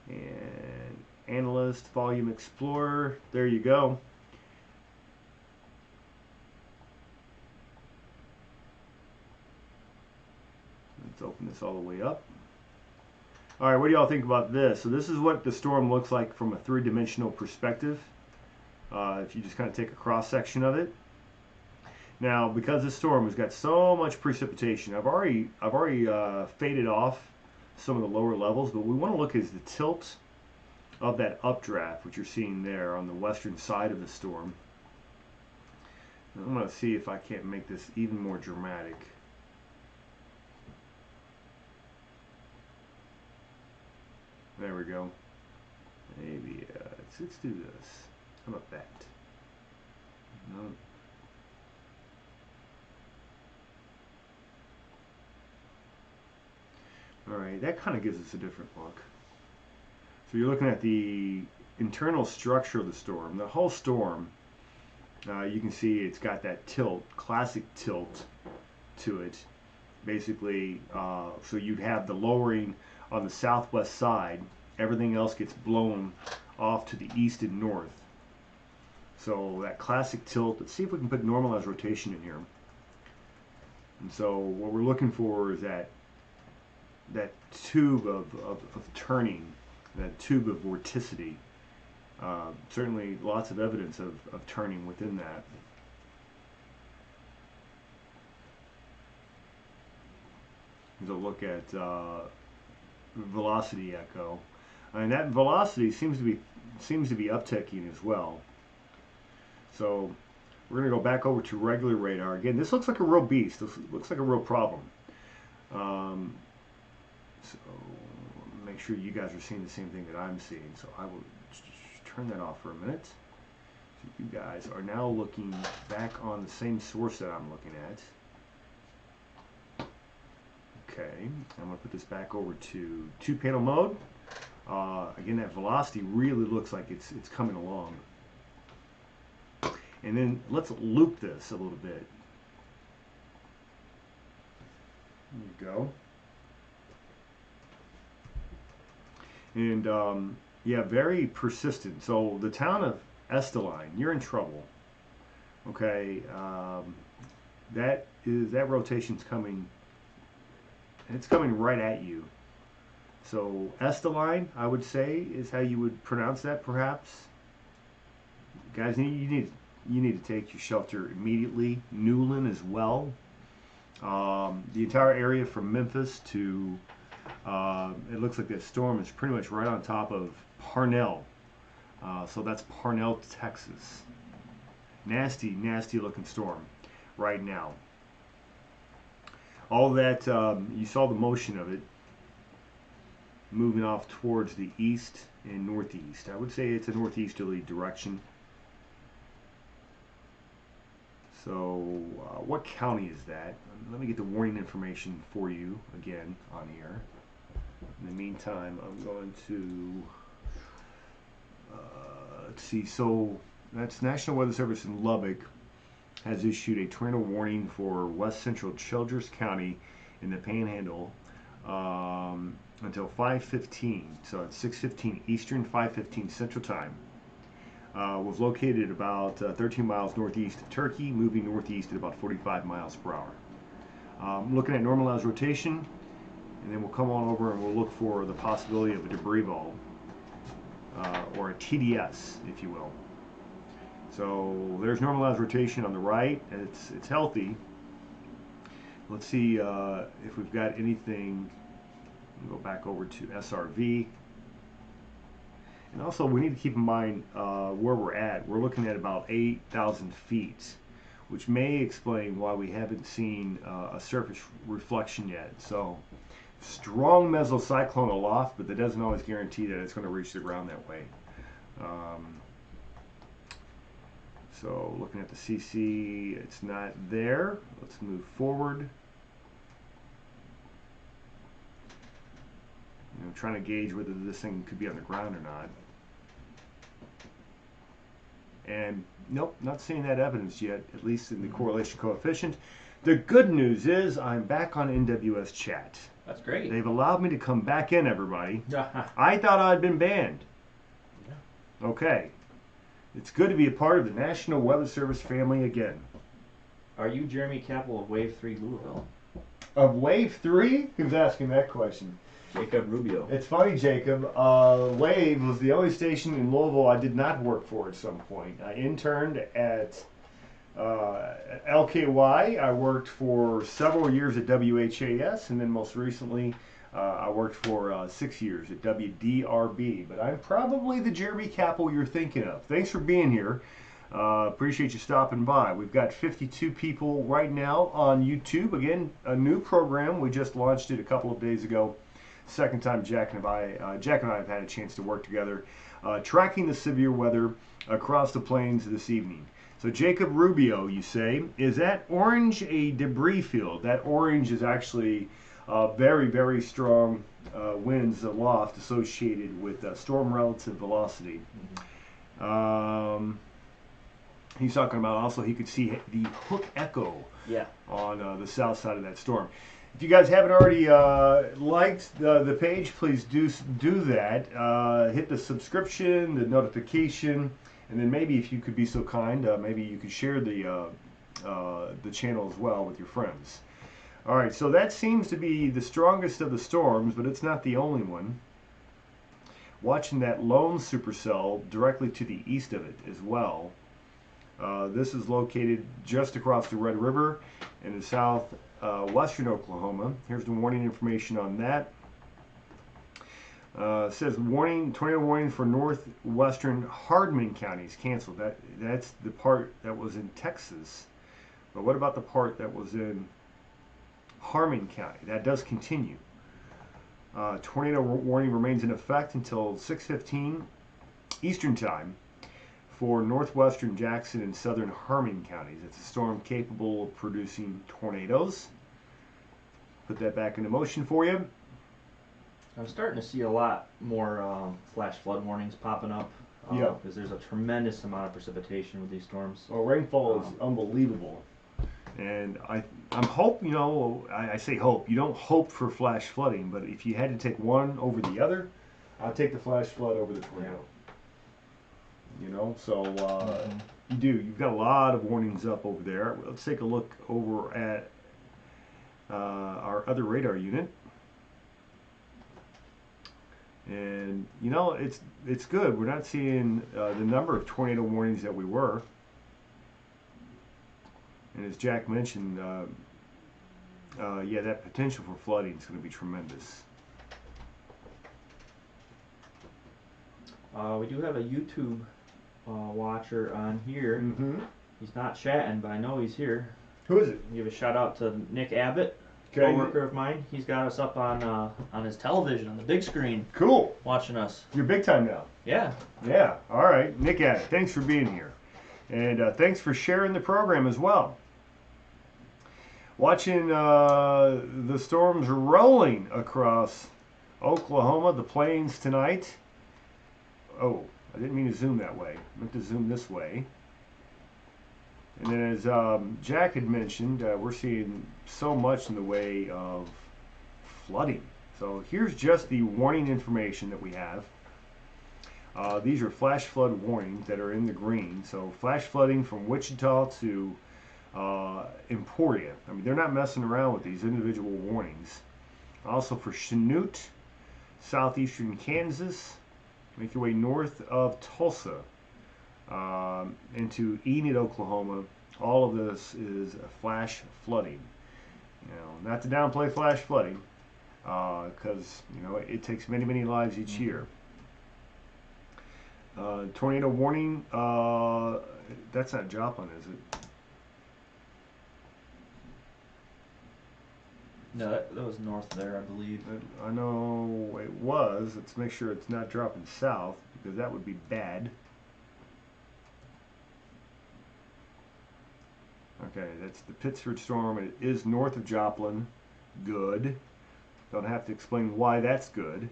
and analyst, volume explorer. There you go. Let's open this all the way up. All right, what do y'all think about this? So this is what the storm looks like from a three-dimensional perspective. If you just kind of take a cross-section of it. Now, because this storm has got so much precipitation, I've already faded off some of the lower levels, but we want to look at the tilt of that updraft, which you're seeing there on the western side of the storm. I'm going to see if I can't make this even more dramatic. There we go. Maybe let's do this. How about that? No. All right, that kind of gives us a different look. So you're looking at the internal structure of the storm. The whole storm, you can see it's got that tilt, classic tilt to it. Basically, so you'd have the lowering on the southwest side. Everything else gets blown off to the east and north. So that classic tilt. Let's see if we can put normalized rotation in here. And so what we're looking for is that tube of turning, that tube of vorticity. Certainly lots of evidence of turning within that. Here's a look at velocity echo. And that velocity seems to be upticking as well. So we're going to go back over to regular radar. Again, this looks like a real beast. This looks like a real problem. So make sure you guys are seeing the same thing that I'm seeing. So I will turn that off for a minute. So you guys are now looking back on the same source that I'm looking at. Okay, I'm going to put this back over to 2-panel mode. Again, that velocity really looks like it's coming along. And then let's loop this a little bit. There you go. And yeah, very persistent. So the town of Esteline, you're in trouble. Okay, that rotation's coming. It's coming right at you. So Esteline, I would say, is how you would pronounce that, perhaps. Guys, you need to take your shelter immediately. Newlyn as well. The entire area from Memphis to it looks like that storm is pretty much right on top of Parnell. So that's Parnell, Texas. Nasty, nasty looking storm right now. All that, you saw the motion of it moving off towards the east and northeast. I would say it's a northeasterly direction. So what county is that? Let me get the warning information for you again on here. In the meantime, I'm going to let's see. So that's National Weather Service in Lubbock has issued a tornado warning for west central Childress County in the Panhandle until 5:15. So it's 6:15 Eastern, 5:15 Central Time. Was located about 13 miles northeast of Turkey, moving northeast at about 45 miles per hour. Looking at normalized rotation, and then we'll come on over and we'll look for the possibility of a debris ball, or a TDS, if you will. So there's normalized rotation on the right, and it's healthy. Let's see if we've got anything. We'll go back over to SRV. And also, we need to keep in mind where we're at. We're looking at about 8,000 feet, which may explain why we haven't seen a surface reflection yet. So, strong mesocyclone aloft, but that doesn't always guarantee that it's going to reach the ground that way. So, looking at the CC, it's not there. Let's move forward. You know, trying to gauge whether this thing could be on the ground or not. And nope, not seeing that evidence yet, at least in the correlation coefficient. The good news is I'm back on NWS chat. That's great. They've allowed me to come back in, everybody. I thought I'd been banned. Yeah. Okay. It's good to be a part of the National Weather Service family again. Are you Jeremy Kappell of Wave 3 Louisville? Of Wave 3? Who's asking that question? Jacob Rubio. It's funny, Jacob. Wave was the only station in Louisville I did not work for at some point. I interned at LKY. I worked for several years at WHAS, and then most recently I worked for 6 years at WDRB, but I'm probably the Jeremy Kappell you're thinking of. Thanks for being here. Appreciate you stopping by. We've got 52 people right now on YouTube. Again, a new program. We just launched it a couple of days ago. Second time Jack and I have had a chance to work together, tracking the severe weather across the plains this evening. So Jacob Rubio, you say, is that orange a debris field? That orange is actually very, very strong winds aloft associated with storm relative velocity. He's talking about also he could see the hook echo on the south side of that storm. If you guys haven't already liked the page, please do that. Hit the subscription, the notification, and then maybe if you could be so kind, maybe you could share the channel as well with your friends. All right, so that seems to be the strongest of the storms, but it's not the only one. Watching that lone supercell directly to the east of it as well. This is located just across the Red River in the southwestern Oklahoma. Here's the warning information on that. It says tornado warning for northwestern Hardman counties canceled. That's the part that was in Texas. But what about the part that was in Harmon County? That does continue. Tornado warning remains in effect until 6:15 Eastern Time for northwestern Jackson and southern Harmon counties. It's a storm capable of producing tornadoes. Put that back into motion for you. I'm starting to see a lot more flash flood warnings popping up. Because there's a tremendous amount of precipitation with these storms. Well, rainfall is unbelievable. And I'm hope, I say hope. You don't hope for flash flooding, but if you had to take one over the other, I'll take the flash flood over the tornado. You've got a lot of warnings up over there. Let's take a look over at our other radar unit. And it's good. We're not seeing the number of tornado warnings that we were. And as Jack mentioned, that potential for flooding is going to be tremendous. We do have a YouTube watcher on here. He's not chatting, but I know he's here. Who is it? Give a shout out to Nick Abbott, co-worker of mine. He's got us up on his television on the big screen. Cool. Watching us. You're big time now. Yeah. Yeah. All right, Nick Abbott. Thanks for being here, and thanks for sharing the program as well. Watching the storms rolling across Oklahoma, the plains tonight. Oh, I didn't mean to zoom that way. I meant to zoom this way. And then as Jack had mentioned, we're seeing so much in the way of flooding. So here's just the warning information that we have. These are flash flood warnings that are in the green. So flash flooding from Wichita to Emporia. I mean, they're not messing around with these individual warnings. Also for Chanute, southeastern Kansas. Make your way north of Tulsa into Enid, Oklahoma. All of this is flash flooding. Not to downplay flash flooding, because it takes many, many lives each year. Tornado warning. That's not Joplin, is it? No, that was north there, I believe. I know it was. Let's make sure it's not dropping south, because that would be bad. Okay, that's the Pittsford storm. It is north of Joplin. Good. Don't have to explain why that's good.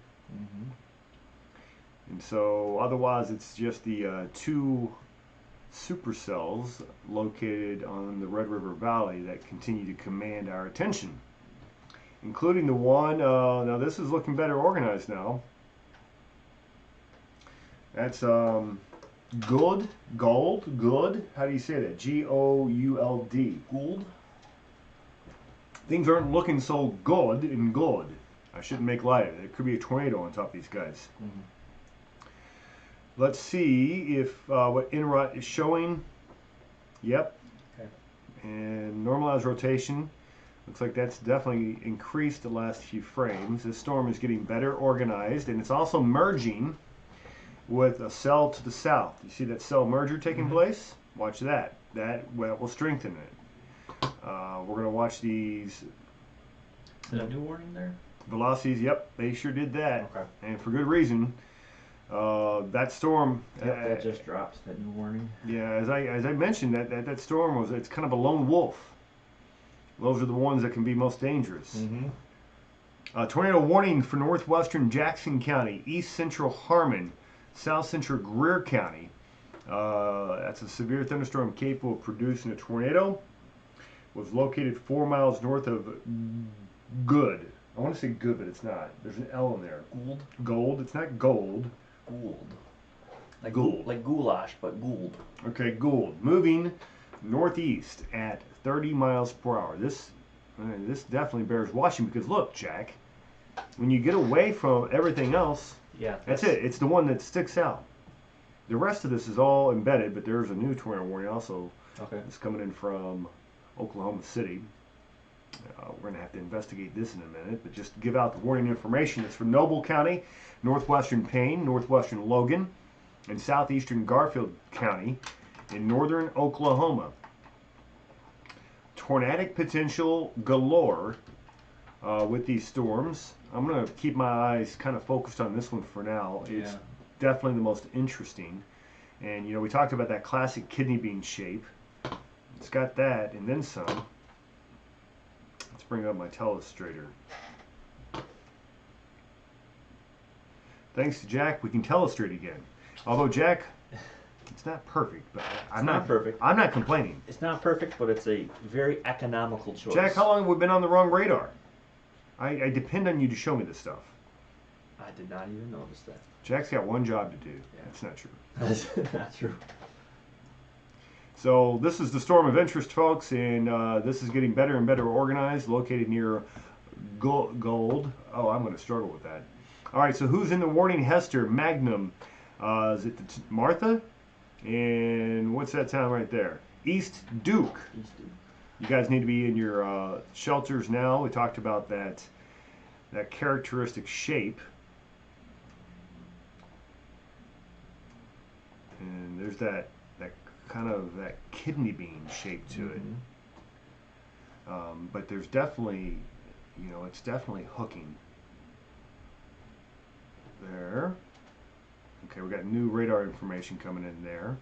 And so otherwise it's just the two supercells located on the Red River Valley that continue to command our attention, including the one, now this is looking better organized now. That's Gould, how do you say that? G-O-U-L-D, Gould. Things aren't looking so good in good. I shouldn't make light of it. It could be a tornado on top of these guys. Let's see if what INROT is showing. Yep. Okay. And normalized rotation. Looks like that's definitely increased the last few frames. This storm is getting better organized, and it's also merging with a cell to the south. You see that cell merger taking place? Watch that. That will strengthen it. We're going to watch these. Is that a new warning there? Velocities, yep, they sure did that. Okay. And for good reason. That storm. Yep, that just dropped, that new warning. Yeah, as I mentioned, that storm it's kind of a lone wolf. Those are the ones that can be most dangerous. Tornado warning for northwestern Jackson County, east central Harmon, south central Greer County. That's a severe thunderstorm capable of producing a tornado. Was located 4 miles north of Good. I want to say good, but it's not. There's an L in there. Gould? Gold. It's not gold. Gould. Like Gould. Like goulash, but Gould. Okay, Gould. Moving northeast at 30 miles per hour. This definitely bears watching because look, Jack, when you get away from everything else, Yeah. that's it. It's the one that sticks out. The rest of this is all embedded, but there's a new tornado warning also. Okay. It's coming in from Oklahoma City. We're going to have to investigate this in a minute, but just to give out the warning information, it's for Noble County, northwestern Payne, northwestern Logan, and southeastern Garfield County in northern Oklahoma. Tornadic potential galore with these storms. I'm going to keep my eyes kind of focused on this one for now. It's Yeah. definitely the most interesting. And, we talked about that classic kidney bean shape. It's got that and then some. Let's bring up my telestrator. Thanks to Jack, we can telestrate again. Although, Jack, it's not perfect, but I'm not perfect. I'm not complaining. It's not perfect, but it's a very economical choice. Jack, how long have we been on the wrong radar? I depend on you to show me this stuff. I did not even notice that. Jack's got one job to do. Yeah. That's not true. That's not true. So this is the storm of interest, folks, and this is getting better and better organized, located near Gold. Oh, I'm going to struggle with that. All right, so who's in the warning? Hester, Magnum, is it Martha? And what's that town right there? East Duke. East Duke. You guys need to be in your shelters now. We talked about that characteristic shape. And there's that kind of that kidney bean shape to it. But there's definitely, it's definitely hooking. There. Okay, we got new radar information coming in there.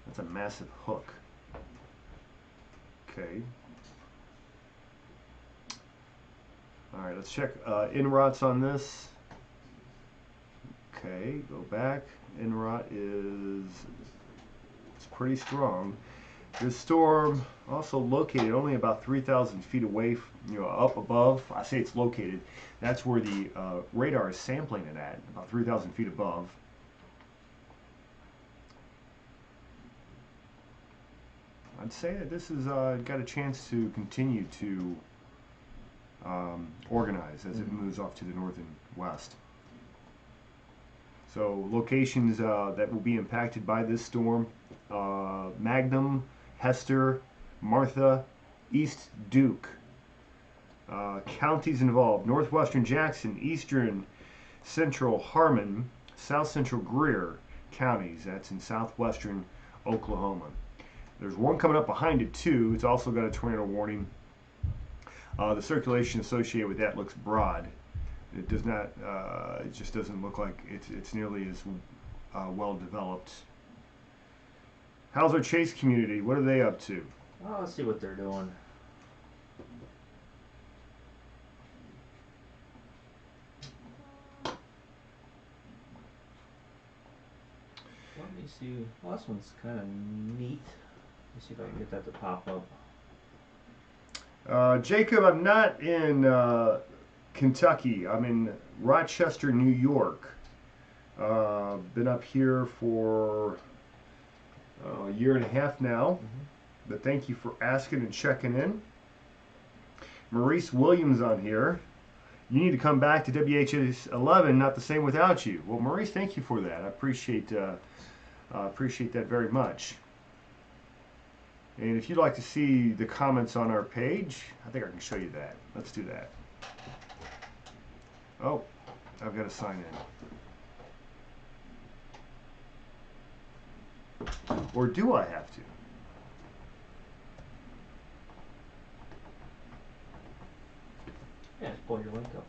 That's a massive hook. Okay. All right, let's check inrots on this. Okay, go back. Inrot it's pretty strong. This storm also located only about 3,000 feet away, up above. I say it's located. That's where the radar is sampling it at, about 3,000 feet above. I'd say that this has got a chance to continue to organize as it moves off to the north and west. So locations that will be impacted by this storm: Magnum, Hester, Martha, East Duke. Counties involved: northwestern Jackson, eastern central Harmon, south central Greer counties. That's in southwestern Oklahoma. There's one coming up behind it too. It's also got a tornado warning. The circulation associated with that looks broad. It does not. It just doesn't look like it's nearly as well developed. How's our Chase community? What are they up to? Well, let's see what they're doing. Let me see. Well, this one's kind of neat. Let's see if I can get that to pop up. Jacob, I'm not in Kentucky. I'm in Rochester, New York. Been up here for a year and a half now. But thank you for asking and checking in. Maurice Williams on here. You need to come back to WHS 11, not the same without you. Well, Maurice, thank you for that. I appreciate that very much. And if you'd like to see the comments on our page, I think I can show you that. Let's do that. Oh, I've got to sign in. Or do I have to? Yeah, just pull your link up.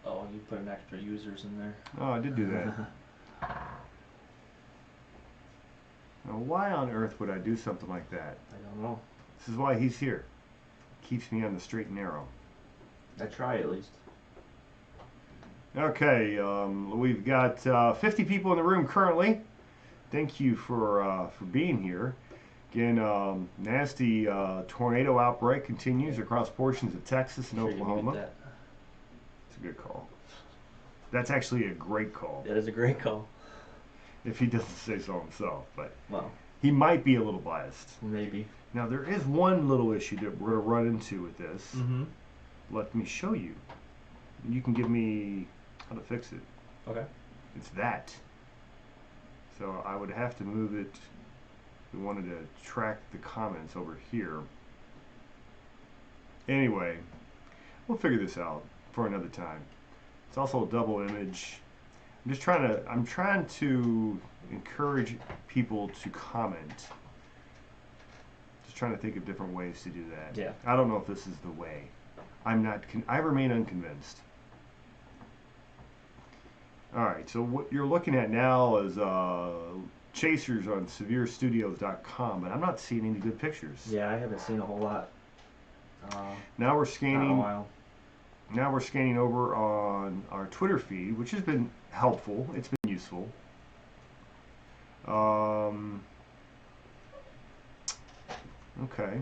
Oh, you put an extra users in there. Oh, I did do that. Now, why on earth would I do something like that? I don't know. This is why he's here. Keeps me on the straight and narrow. I try at least. Okay, we've got 50 people in the room currently. Thank you for being here. Again, nasty tornado outbreak continues across portions of Texas and Sure you Oklahoma. muted that. It's a good call. That's actually a great call, That is a great call. if he doesn't say so himself. But Well, he might be a little biased. maybe. Now, there is one little issue that we're going to run into with this. Mm-hmm. Let me show you. You can give me how to fix it. Okay. It's that. So I would have to move it. We wanted to track the comments over here. Anyway, we'll figure this out for another time. It's also a double image. I'm trying to encourage people to comment. Just trying to think of different ways to do that. Yeah. I don't know if this is the way. I remain unconvinced. All right, so what you're looking at now is chasers on severestudios.com, but I'm not seeing any good pictures. Yeah, I haven't seen a whole lot. Now we're Not in a scanning. while. Now we're scanning over on our Twitter feed, which has been helpful. It's been useful. Okay.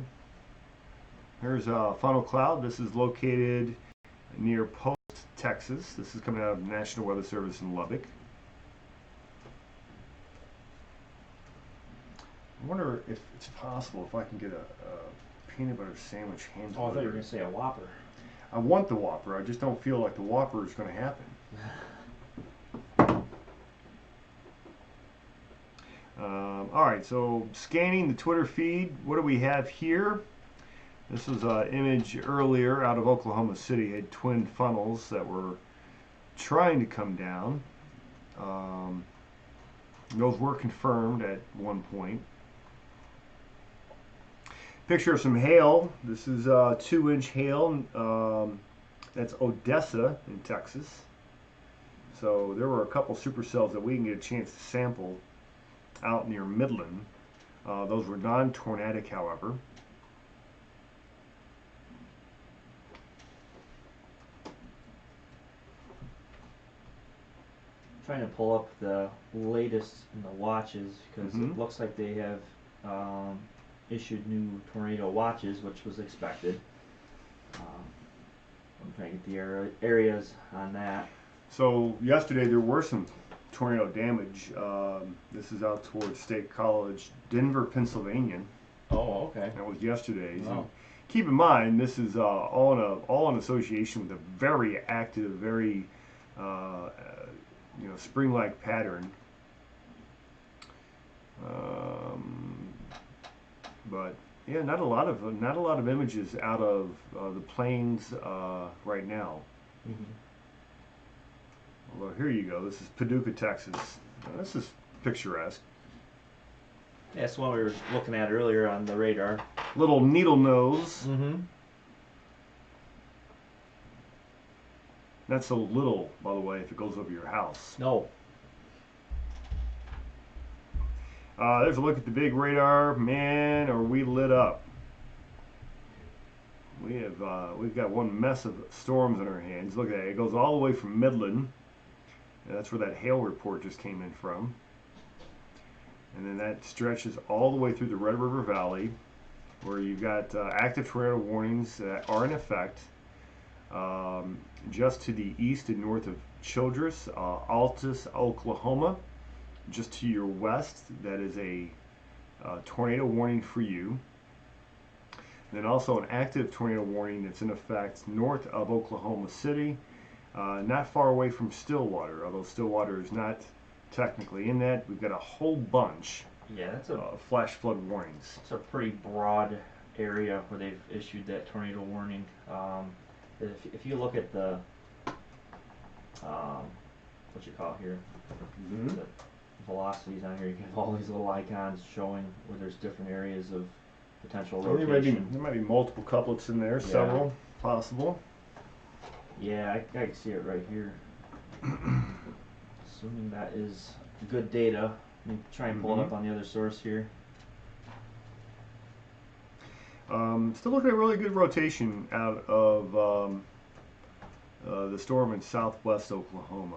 Here's Funnel Cloud. This is located near Post, Texas. This is coming out of the National Weather Service in Lubbock. I wonder if it's possible if I can get a peanut butter sandwich hand Oh, I thought you were delivered. going to say a Whopper. I want the Whopper. I just don't feel like the Whopper is going to happen. All right, so scanning the Twitter feed. What do we have here? This was an image earlier out of Oklahoma City. It had twin funnels that were trying to come down. Those were confirmed at one point. Picture of some hail. This is 2-inch hail. That's Odessa in Texas. So there were a couple supercells that we can get a chance to sample out near Midland. Those were non-tornadic, however. Trying to pull up the latest in the watches because Mhm. it looks like they have issued new tornado watches, which was expected. I'm trying to get the areas on that. So yesterday there were some tornado damage. This is out towards State College, Denver, Pennsylvania. Oh, okay. That was yesterday's. Wow. And keep in mind, this is all in association with a very active, very spring-like pattern. But yeah, not a lot of images out of the plains right now. Mm-hmm. Although here you go. This is Paducah, Texas. Now, this is picturesque. Yeah, that's one we were looking at earlier on the radar. Little needle nose. Mm-hmm. That's a little, by the way, if it goes over your house. No. There's a look at the big radar. Man, are we lit up. We've got one mess of storms in our hands. Look at that. It goes all the way from Midland. And that's where that hail report just came in from. And then that stretches all the way through the Red River Valley, where you've got active tornado warnings that are in effect. Just to the east and north of Childress, Altus, Oklahoma. Just to your west, that is a tornado warning for you. Then also an active tornado warning that's in effect north of Oklahoma City, not far away from Stillwater, although Stillwater is not technically in that. We've got a whole bunch Yeah, that's of flash flood warnings. it's a pretty broad area where they've issued that tornado warning. If you look at the what you call it here, Mm-hmm. the velocities on here, you have all these little icons showing where there's different areas of potential Well, there might rotation. be multiple couplets in there, Yeah. several possible. Yeah, I can see it right here. Assuming that is good data. Let me try and pull it up on the other source here. Still looking at really good rotation out of the storm in southwest Oklahoma.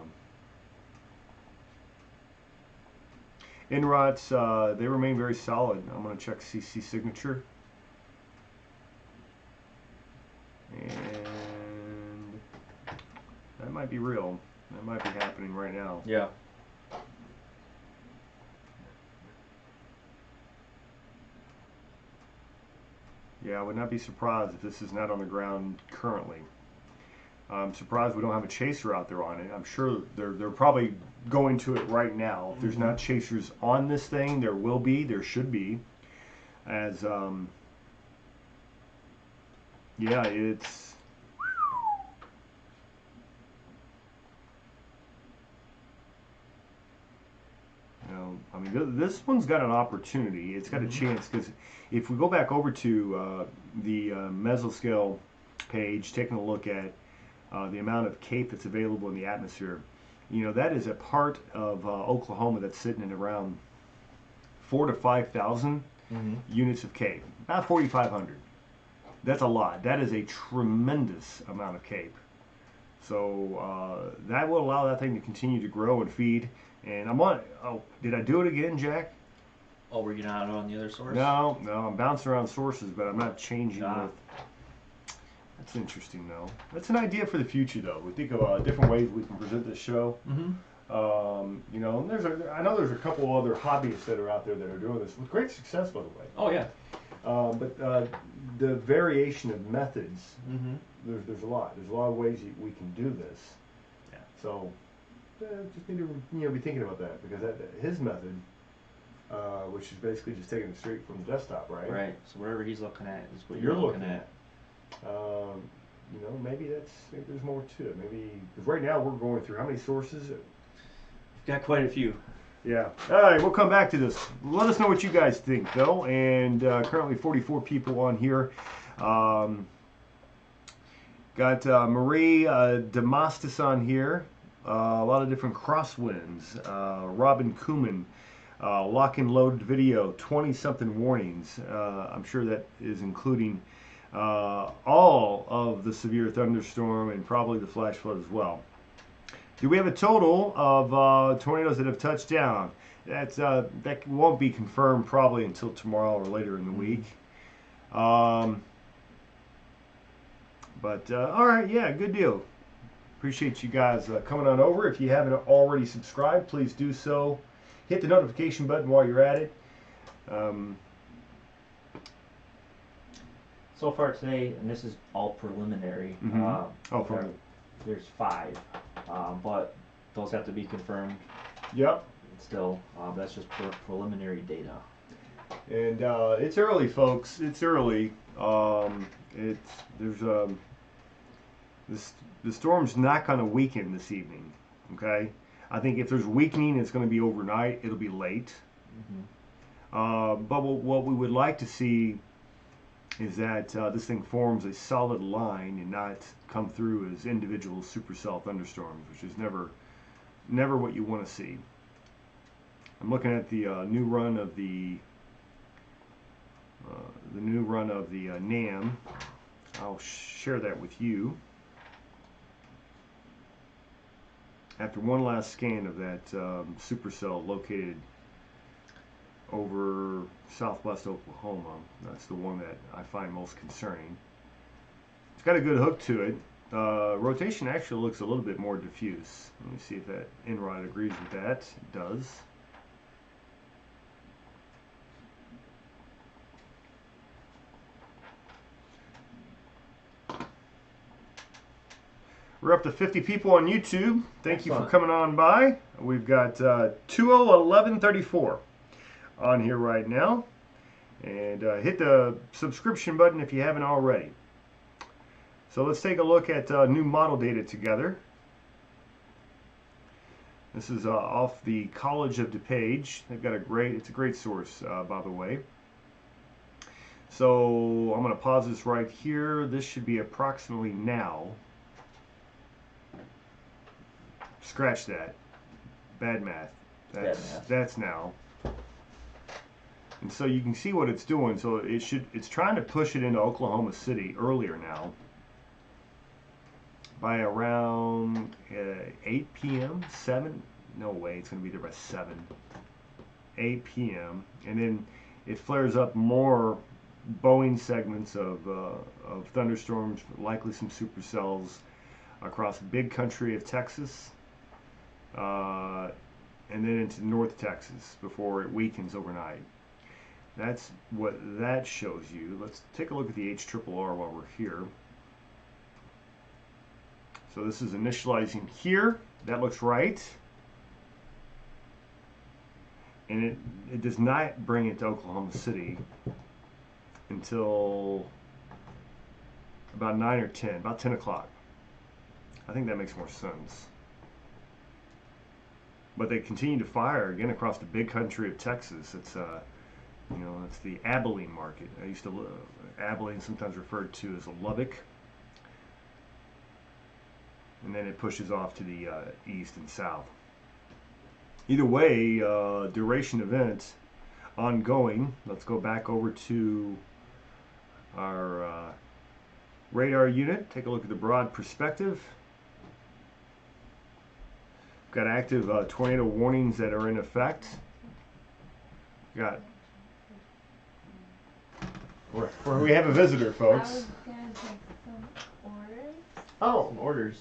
En-routes, they remain very solid. I'm going to check CC signature. And that might be real. That might be happening right now. Yeah. Yeah, I would not be surprised if this is not on the ground currently. I'm surprised we don't have a chaser out there on it. I'm sure they're probably going to it right now. If there's not chasers on this thing, there will be. There should be. As yeah, it's I mean, this one's got an opportunity. It's got a chance because if we go back over to the mesoscale page, taking a look at the amount of CAPE that's available in the atmosphere, that is a part of Oklahoma that's sitting at around 4,000 to 5,000 units of CAPE, about 4,500. That's a lot. That is a tremendous amount of CAPE. So that will allow that thing to continue to grow and feed. And I'm on. Oh, did I do it again, Jack? Oh, were you not on the other source? No, I'm bouncing around sources, but I'm not changing Ah. with. That's interesting, though. That's an idea for the future, though. We think of different ways we can present this show. And I know there's a couple other hobbyists that are out there that are doing this with great success, by the way. Oh, yeah. But the variation of methods, Mm-hmm. there's a lot. There's a lot of ways we can do this. Yeah. So just need to be thinking about that because his method, which is basically just taking it straight from the desktop, right? Right. So whatever he's looking at is what You're you're looking looking at. Maybe there's more to it. Maybe because right now we're going through how many sources? You've got quite a few. Yeah. All right, we'll come back to this. Let us know what you guys think, though. And currently 44 people on here. Got Marie Demastis on here. A lot of different crosswinds. Robin Kuhlman, lock and load video, 20-something warnings. I'm sure that is including all of the severe thunderstorm and probably the flash flood as well. Do we have a total of tornadoes that have touched down? That won't be confirmed probably until tomorrow or later in the week. But all right, yeah, good deal. Appreciate you guys coming on over. If you haven't already subscribed, please do so. Hit the notification button while you're at it. So far today, and this is all preliminary. There's 5, but those have to be confirmed Yep. still. That's just preliminary data. And it's early, folks. It's early. The storm's not going to weaken this evening. Okay, I think if there's weakening, it's going to be overnight. It'll be late. But what we would like to see is that this thing forms a solid line and not come through as individual supercell thunderstorms, which is never what you want to see. I'm looking at the new run of the NAM. I'll share that with you after one last scan of that supercell located over southwest Oklahoma. That's the one that I find most concerning. It's got a good hook to it. Rotation actually looks a little bit more diffuse. Let me see if that en-route agrees with that. It does. We're up to 50 people on YouTube. Thank you for Excellent. coming on by. We've got 201134 on here right now. And hit the subscription button if you haven't already. So let's take a look at new model data together. This is off the College of DuPage. They've got it's a great source, by the way. So I'm going to pause this right here. This should be approximately now. Scratch that. Bad math. That's now. And so you can see what it's doing. So it's trying to push it into Oklahoma City earlier now. By around 8 p.m., 7? No way, it's going to be there by 7. 8 p.m. And then it flares up more Boeing segments of thunderstorms, likely some supercells across the big country of Texas, and then into North Texas before it weakens overnight. That's what that shows you. Let's take a look at the HRRR while we're here. So this is initializing here. That looks right. And it does not bring it to Oklahoma City until about 9 or 10, about 10 o'clock. I think that makes more sense. But they continue to fire again across the big country of Texas. It's it's the Abilene market. Abilene sometimes referred to as Lubbock. And then it pushes off to the east and south. Either way, duration event ongoing. Let's go back over to our radar unit. Take a look at the broad perspective. We've got active tornado warnings that are in effect. We have a visitor, folks. I was gonna take some orders. Oh, Some orders.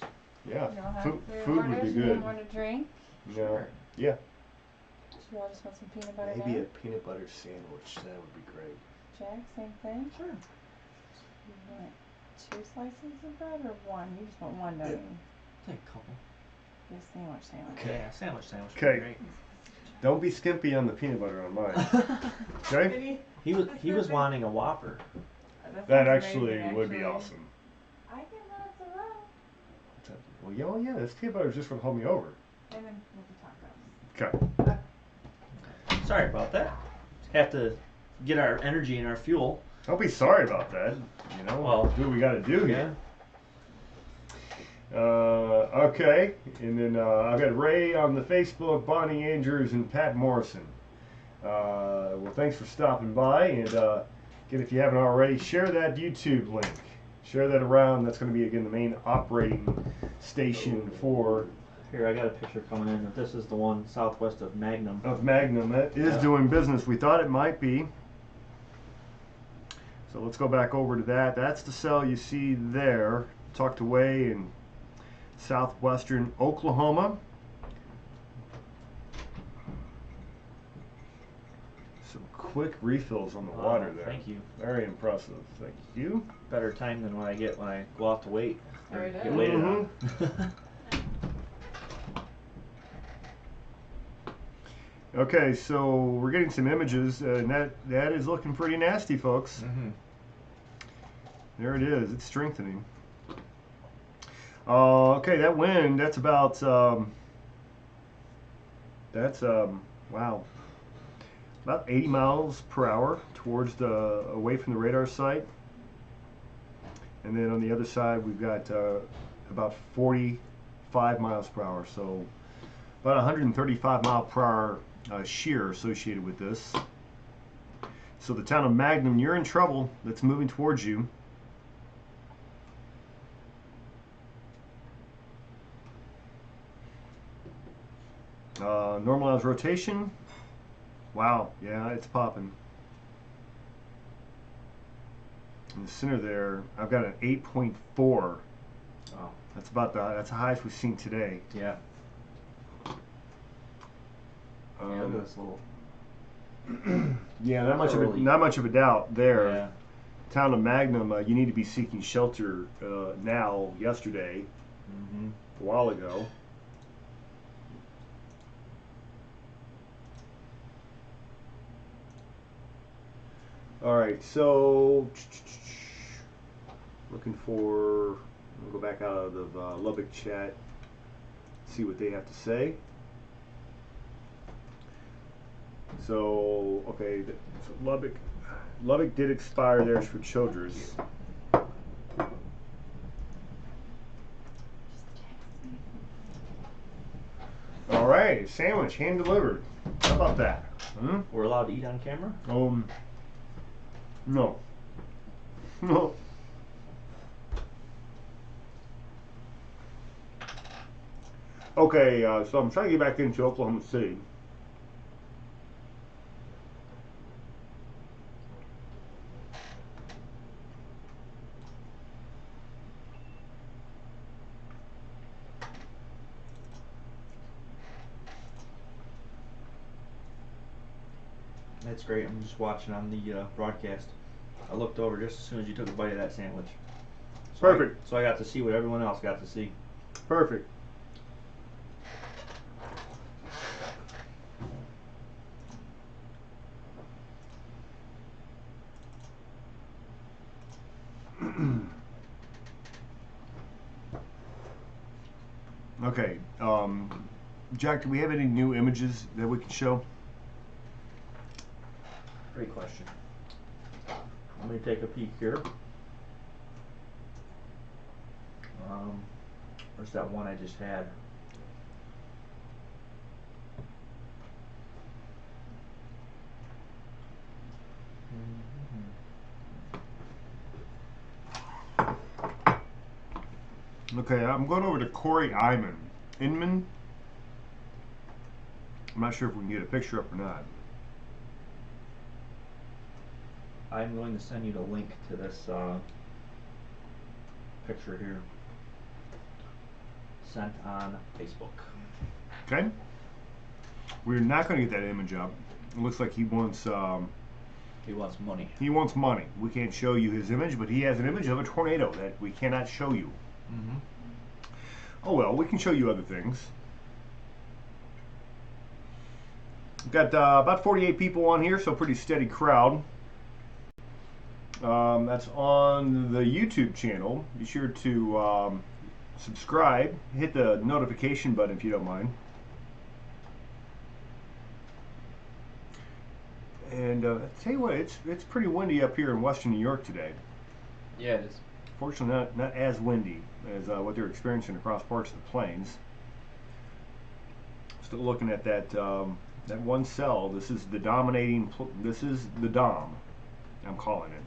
yeah. Y'all have Food food would orders? be You good. want to drink? No. Yeah. Do you all just want some peanut butter Maybe now? a peanut butter sandwich. That would be great. Jack, same thing? Sure. You want 2 slices of bread or 1? You just want 1, don't you? Take a couple. Just sandwich. Okay. Yeah, sandwich. would be Okay. great. Don't be skimpy on the peanut butter on mine. Okay? He was wanting a Whopper. That sounds actually amazing, would be actually. awesome. I can let it roll. Well, yeah, well, yeah, this peanut butter is just going to hold me over. And then we'll do tacos. Okay. Sorry about that. Have to get our energy and our fuel. Don't be sorry about that. You know, Well, do what we got to do here. Okay, and then I've got Ray on the Facebook, Bonnie Andrews, and Pat Morrison. Well, thanks for stopping by, and again, if you haven't already, share that YouTube link. Share that around. That's going to be, again, the main operating station for Here, I got a picture coming in. This is the one southwest of Magnum. Magnum. That is doing business. We thought it might be. So let's go back over to that. That's the cell you see there, tucked away in southwestern Oklahoma. Some quick refills on the water there. Thank you. Very impressive. Thank you. Better time than what I get when I go out to wait. There it Get is. waited on. Okay, so we're getting some images, and that is looking pretty nasty, folks. Mm-hmm. There it is. It's strengthening. Okay, that wind, that's about, wow, about 80 miles per hour towards away from the radar site. And then on the other side, we've got about 45 miles per hour. So about 135 mile per hour shear associated with this. So the town of Magnum, you're in trouble. That's moving towards you. Normalized rotation. Wow, yeah, it's popping. In the center there, I've got an 8.4. Oh, That's the highest we've seen today. yeah. Yeah, look at this little. Yeah, not Early. much of a doubt there. Yeah. Town of Magnum, you need to be seeking shelter now, yesterday. Mm-hmm. a while ago. All right, so looking for. We'll go back out of the Lubbock chat, see what they have to say. So okay, so Lubbock did expire theirs for Childress. All right, sandwich hand delivered. How about that? Hmm? We're allowed to eat on camera? No. No. Okay, so I'm trying to get back into Oklahoma City. That's great. I'm just watching on the broadcast. I looked over just as soon as you took a bite of that sandwich. Perfect. So I got to see what everyone else got to see. Perfect. Okay, Jack, do we have any new images that we can show? Great question. Let me take a peek here. Where's that one I just had? Okay, I'm going over to Corey Inman. I'm not sure if we can get a picture up or not. I'm going to send you the link to this picture here. Sent on Facebook. Okay. We're not going to get that image up. It looks like he wants money. He wants money. We can't show you his image, but he has an image of a tornado that we cannot show you. Mm-hmm. Oh well, we can show you other things. We've got about 48 people on here, so pretty steady crowd. That's on the YouTube channel. Be sure to subscribe. Hit the notification button if you don't mind. And I'll tell you what, it's pretty windy up here in Western New York today. Yeah, it is. Fortunately, not as windy as what they're experiencing across parts of the plains. Still looking at that that one cell. This is the dominating. This is the Dom. I'm calling it.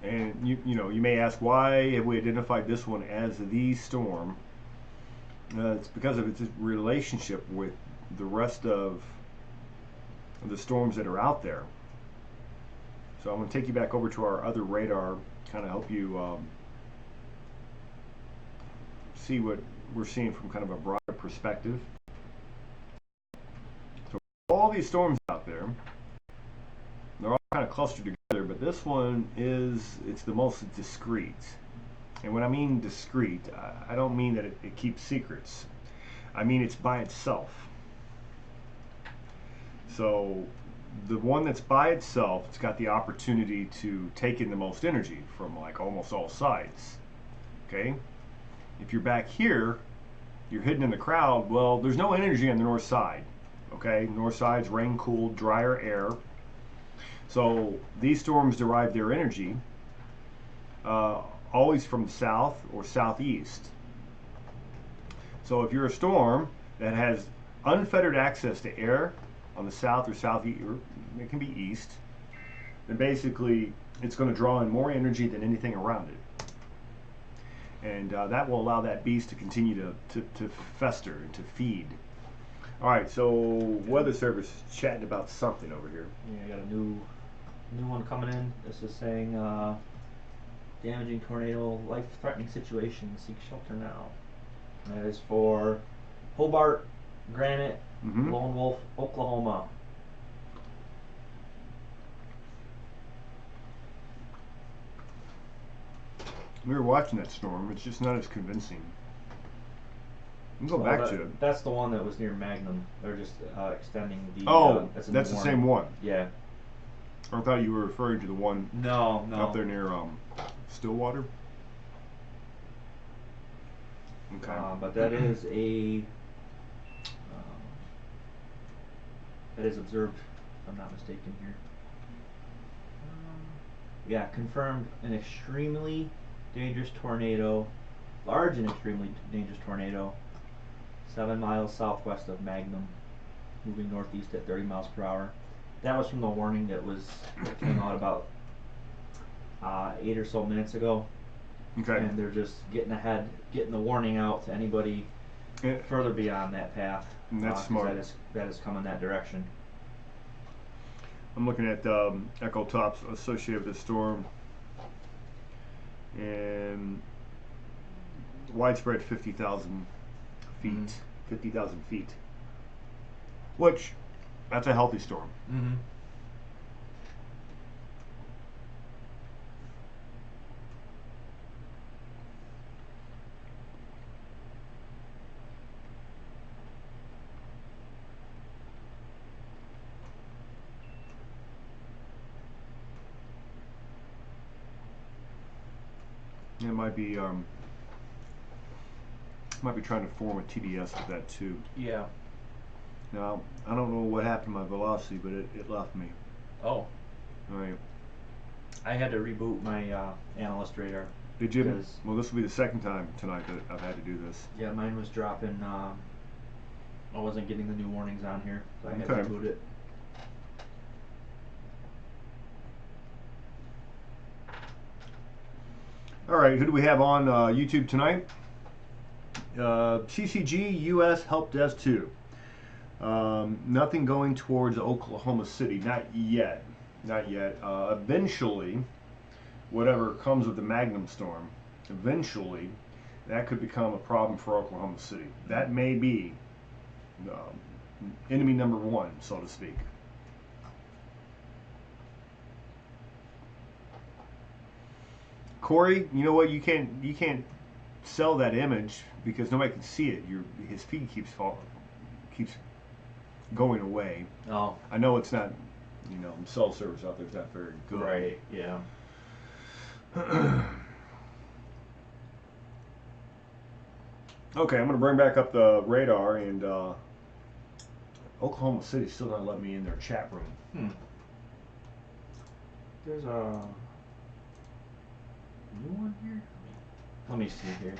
And you may ask, why have we identified this one as the storm? It's because of its relationship with the rest of the storms that are out there. So I'm going to take you back over to our other radar, kind of help you see what we're seeing from kind of a broader perspective. So all these storms out there, they're all kind of clustered together, but this one it's the most discreet. And when I mean discreet, I don't mean that it keeps secrets. I mean it's by itself. So the one that's by itself, it's got the opportunity to take in the most energy from like almost all sides. Okay? If you're back here, you're hidden in the crowd, well, there's no energy on the north side. Okay? North side's rain-cooled, drier air. So these storms derive their energy always from the south or southeast. So if you're a storm that has unfettered access to air on the south or southeast, or it can be east, then basically it's going to draw in more energy than anything around it. And that will allow that beast to continue to fester and to feed. All right, so Weather Service is chatting about something over here. Yeah, I got a new one coming in. This is saying damaging tornado, life-threatening situation. Seek shelter now. And that is for Hobart, Granite, Lone Wolf, Oklahoma. We were watching that storm. It's just not as convincing. We can go back to it. That's the one that was near Magnum. They're just extending the. Oh, that's the same one. Yeah. I thought you were referring to the one No. up there near Stillwater. Okay. But that is that is observed, if I'm not mistaken here. Yeah, confirmed an extremely dangerous tornado, large and extremely dangerous tornado, 7 miles southwest of Magnum, moving northeast at 30 miles per hour. That was from the warning that came out about 8 or so minutes ago. Okay. And they're just getting the warning out to anybody further beyond that path. And that's smart. That is coming that direction. I'm looking at echo tops associated with the storm, and widespread 50,000 feet. 50,000 feet. Which, that's a healthy storm. Mm-hmm. It might be trying to form a TDS with that too. Yeah. Now, I don't know what happened to my velocity, but it left me. Oh. All right. I had to reboot my analyst radar. Did you? Because- Well, this will be the second time tonight that I've had to do this. Yeah, mine was dropping. I wasn't getting the new warnings on here, so I had Okay. to boot it. All right, who do we have on YouTube tonight? CCG US Help Desk 2. Nothing going towards Oklahoma City, not yet. Not yet. Eventually, whatever comes with the Magnum storm, eventually, that could become a problem for Oklahoma City. That may be enemy number one, so to speak. Corey, you know what? You can't sell that image because nobody can see it. His feed keeps going away. Oh. I know it's not, cell service out there is not very good. Right. Yeah. Okay, I'm going to bring back up the radar, and Oklahoma City's still not letting me in their chat room. There's a new one here. Let me see here.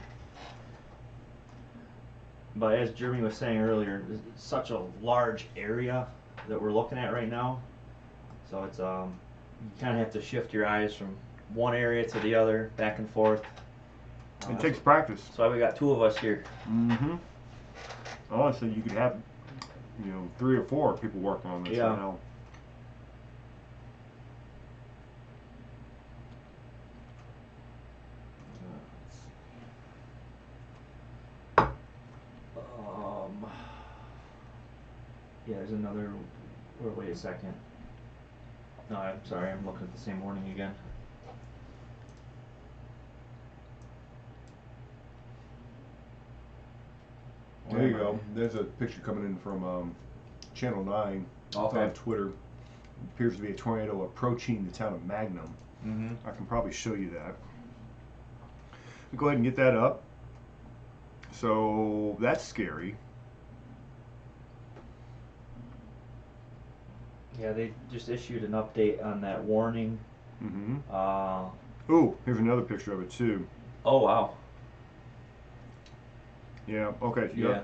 But as Jeremy was saying earlier, it's such a large area that we're looking at right now. So it's you kind of have to shift your eyes from one area to the other, back and forth. It takes practice. That's why we got two of us here. Mm-hmm. Honestly, you could have, 3 or 4 people working on this right now. Yeah, there's another. Wait a second. No, I'm sorry. I'm looking at the same warning again. There you go. There's a picture coming in from Channel 9 on Twitter. It appears to be a tornado approaching the town of Magnum. I can probably show you that. Go ahead and get that up. So that's scary. Yeah, they just issued an update on that warning. Ooh, here's another picture of it too. Oh wow. Yeah, okay. Yeah,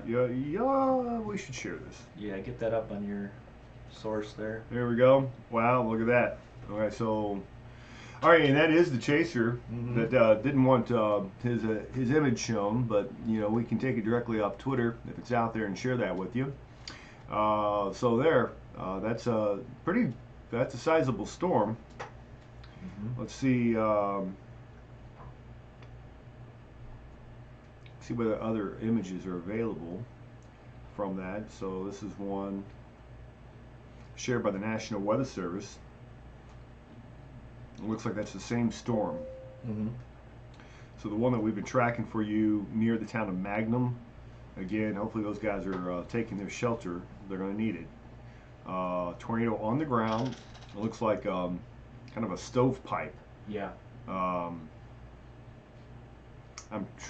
we should share this. Yeah, get that up on your source there. There we go. Wow, look at that. Okay, so, all right, and that is the chaser that didn't want his image shown, but we can take it directly off Twitter if it's out there and share that with you. So there, that's a sizable storm. Let's see. See whether other images are available from that. So this is one shared by the National Weather Service. It looks like that's the same storm. So the one that we've been tracking for you near the town of Magnum, again, hopefully those guys are taking their shelter. They're going to need it. Tornado on the ground. It looks like kind of a stovepipe. Yeah. I'm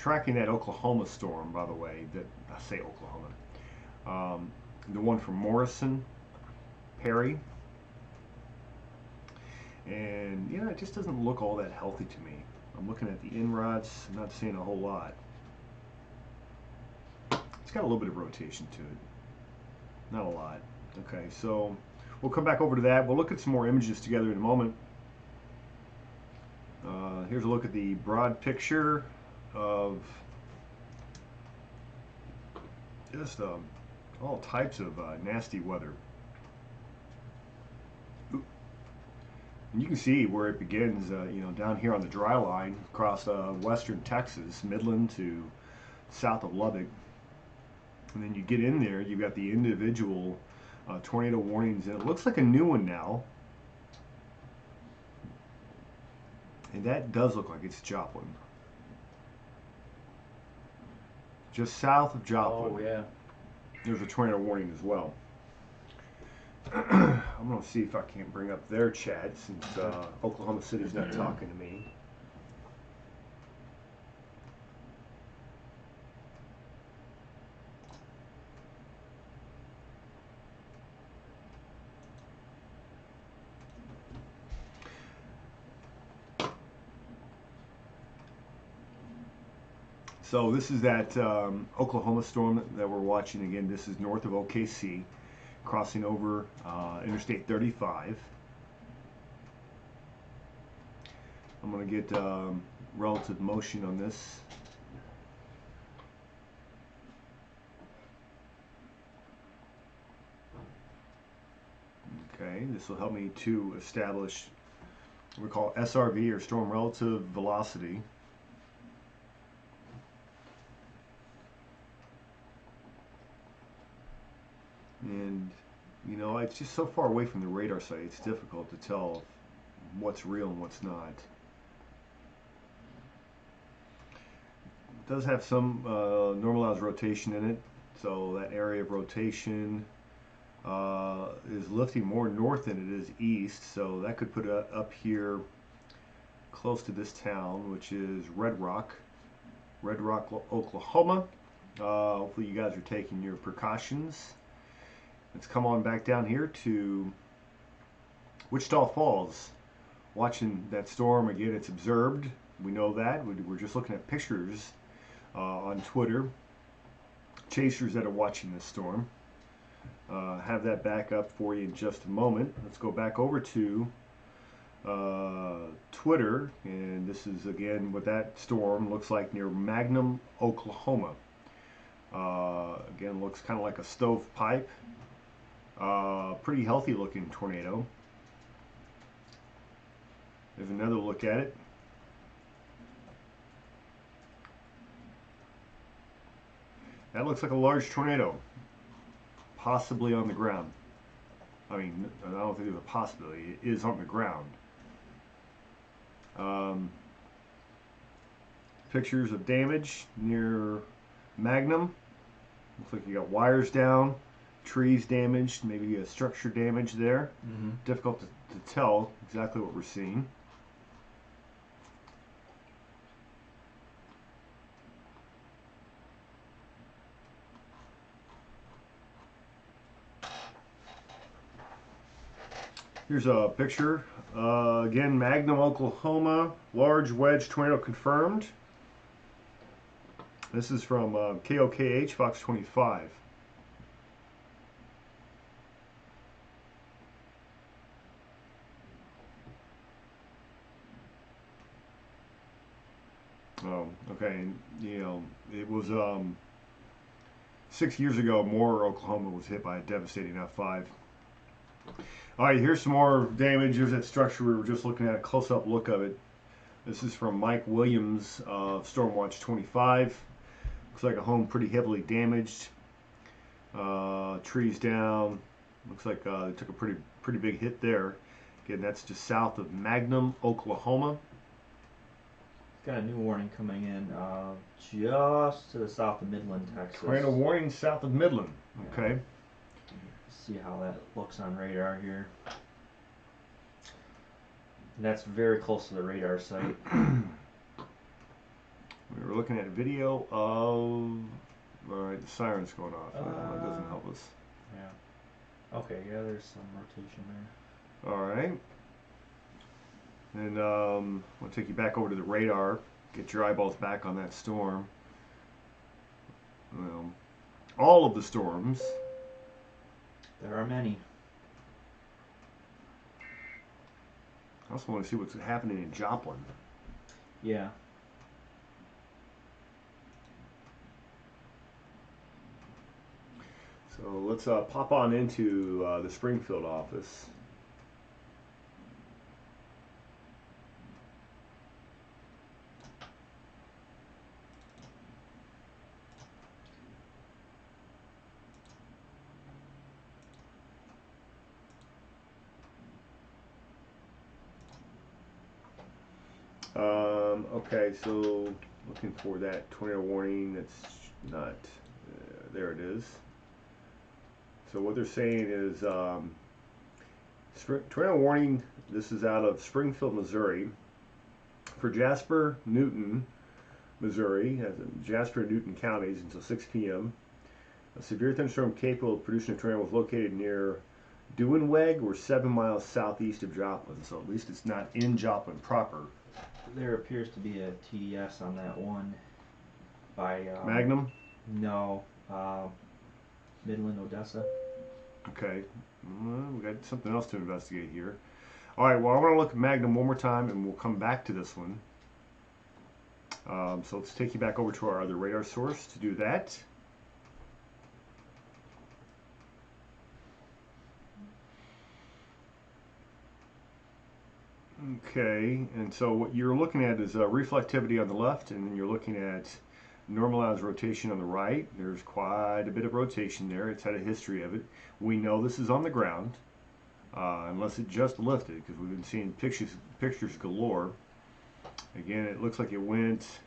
tracking that Oklahoma storm, by the way. That I say Oklahoma. The one from Morrison, Perry. And you know, it just doesn't look all that healthy to me. I'm looking at the in-rods, I'm not seeing a whole lot. It's got a little bit of rotation to it. Not a lot. Okay, so we'll come back over to that. We'll look at some more images together in a moment. Here's a look at the broad picture of just all types of nasty weather. And you can see where it begins, you know, down here on the dry line across western Texas, Midland to south of Lubbock. And then you get in there, you've got the individual tornado warnings, and it looks like a new one now. And that does look like it's Joplin. Just south of Joplin. Oh, yeah. There's a tornado warning as well. I'm going to see if I can't bring up their chat since Oklahoma City's not talking to me. So this is that Oklahoma storm that we're watching again. This is north of OKC, crossing over Interstate 35. I'm going to get relative motion on this. Okay, this will help me to establish what we call SRV, or storm relative velocity. And you know, it's just so far away from the radar site, it's difficult to tell what's real and what's not. It does have some normalized rotation in it, so that area of rotation is lifting more north than it is east, so that could put it up here close to this town, which is Red Rock, Oklahoma. Hopefully you guys are taking your precautions. Let's come on back down here to Wichita Falls. Watching that storm again, it's observed. We know that. We're just looking at pictures on Twitter. Chasers that are watching this storm. Have that back up for you in just a moment. Let's go back over to Twitter, and this is again what that storm looks like near Magnum, Oklahoma. Again, looks kind of like a stovepipe. Pretty healthy looking tornado. There's another look at it. That looks like a large tornado, possibly on the ground. I mean, I don't think there's a possibility. It is on the ground. Pictures of damage near Magnum. Looks like you got wires down, trees damaged, maybe a structure damage there. Difficult to tell exactly what we're seeing. Here's a picture. Again, Magnum, Oklahoma. Large wedge tornado confirmed. This is from KOKH, Fox 25. Oh, okay. You know, it was 6 years ago, Moore, Oklahoma was hit by a devastating F5. All right, here's some more damage. There's that structure we were just looking at, a close-up look of it. This is from Mike Williams of Stormwatch 25. Looks like a home pretty heavily damaged. Trees down. Looks like they took a pretty big hit there. Again, that's just south of Magnum, Oklahoma. Got a new warning coming in just to the south of Midland, Texas. Tornado warning south of Midland. Okay. See how that looks on radar here. And that's very close to the radar site. We were looking at a video of. Alright, the siren's going off. That doesn't help us. Yeah. Okay, yeah, there's some rotation there. Alright. And I'll take you back over to the radar. Get your eyeballs back on that storm. Well, all of the storms. There are many. I also want to see what's happening in Joplin. Yeah. So let's pop on into the Springfield office. Okay, so looking for that tornado warning. That's not, there it is. So what they're saying is tornado warning. This is out of Springfield, Missouri. For Jasper, Newton, Missouri, Jasper and Newton counties until 6 p.m. A severe thunderstorm capable of producing a tornado was located near Duenweg, or 7 miles southeast of Joplin. So at least it's not in Joplin proper. There appears to be a TDS on that one by Magnum? No, Midland, Odessa. Okay, we got something else to investigate here. All right, well, I want to look at Magnum one more time, and we'll come back to this one. So let's take you back over to our other radar source to do that. Okay, and so what you're looking at is reflectivity on the left, and then you're looking at normalized rotation on the right. There's quite a bit of rotation there. It's had a history of it. We know this is on the ground, unless it just lifted, because we've been seeing pictures galore. Again, it looks like it went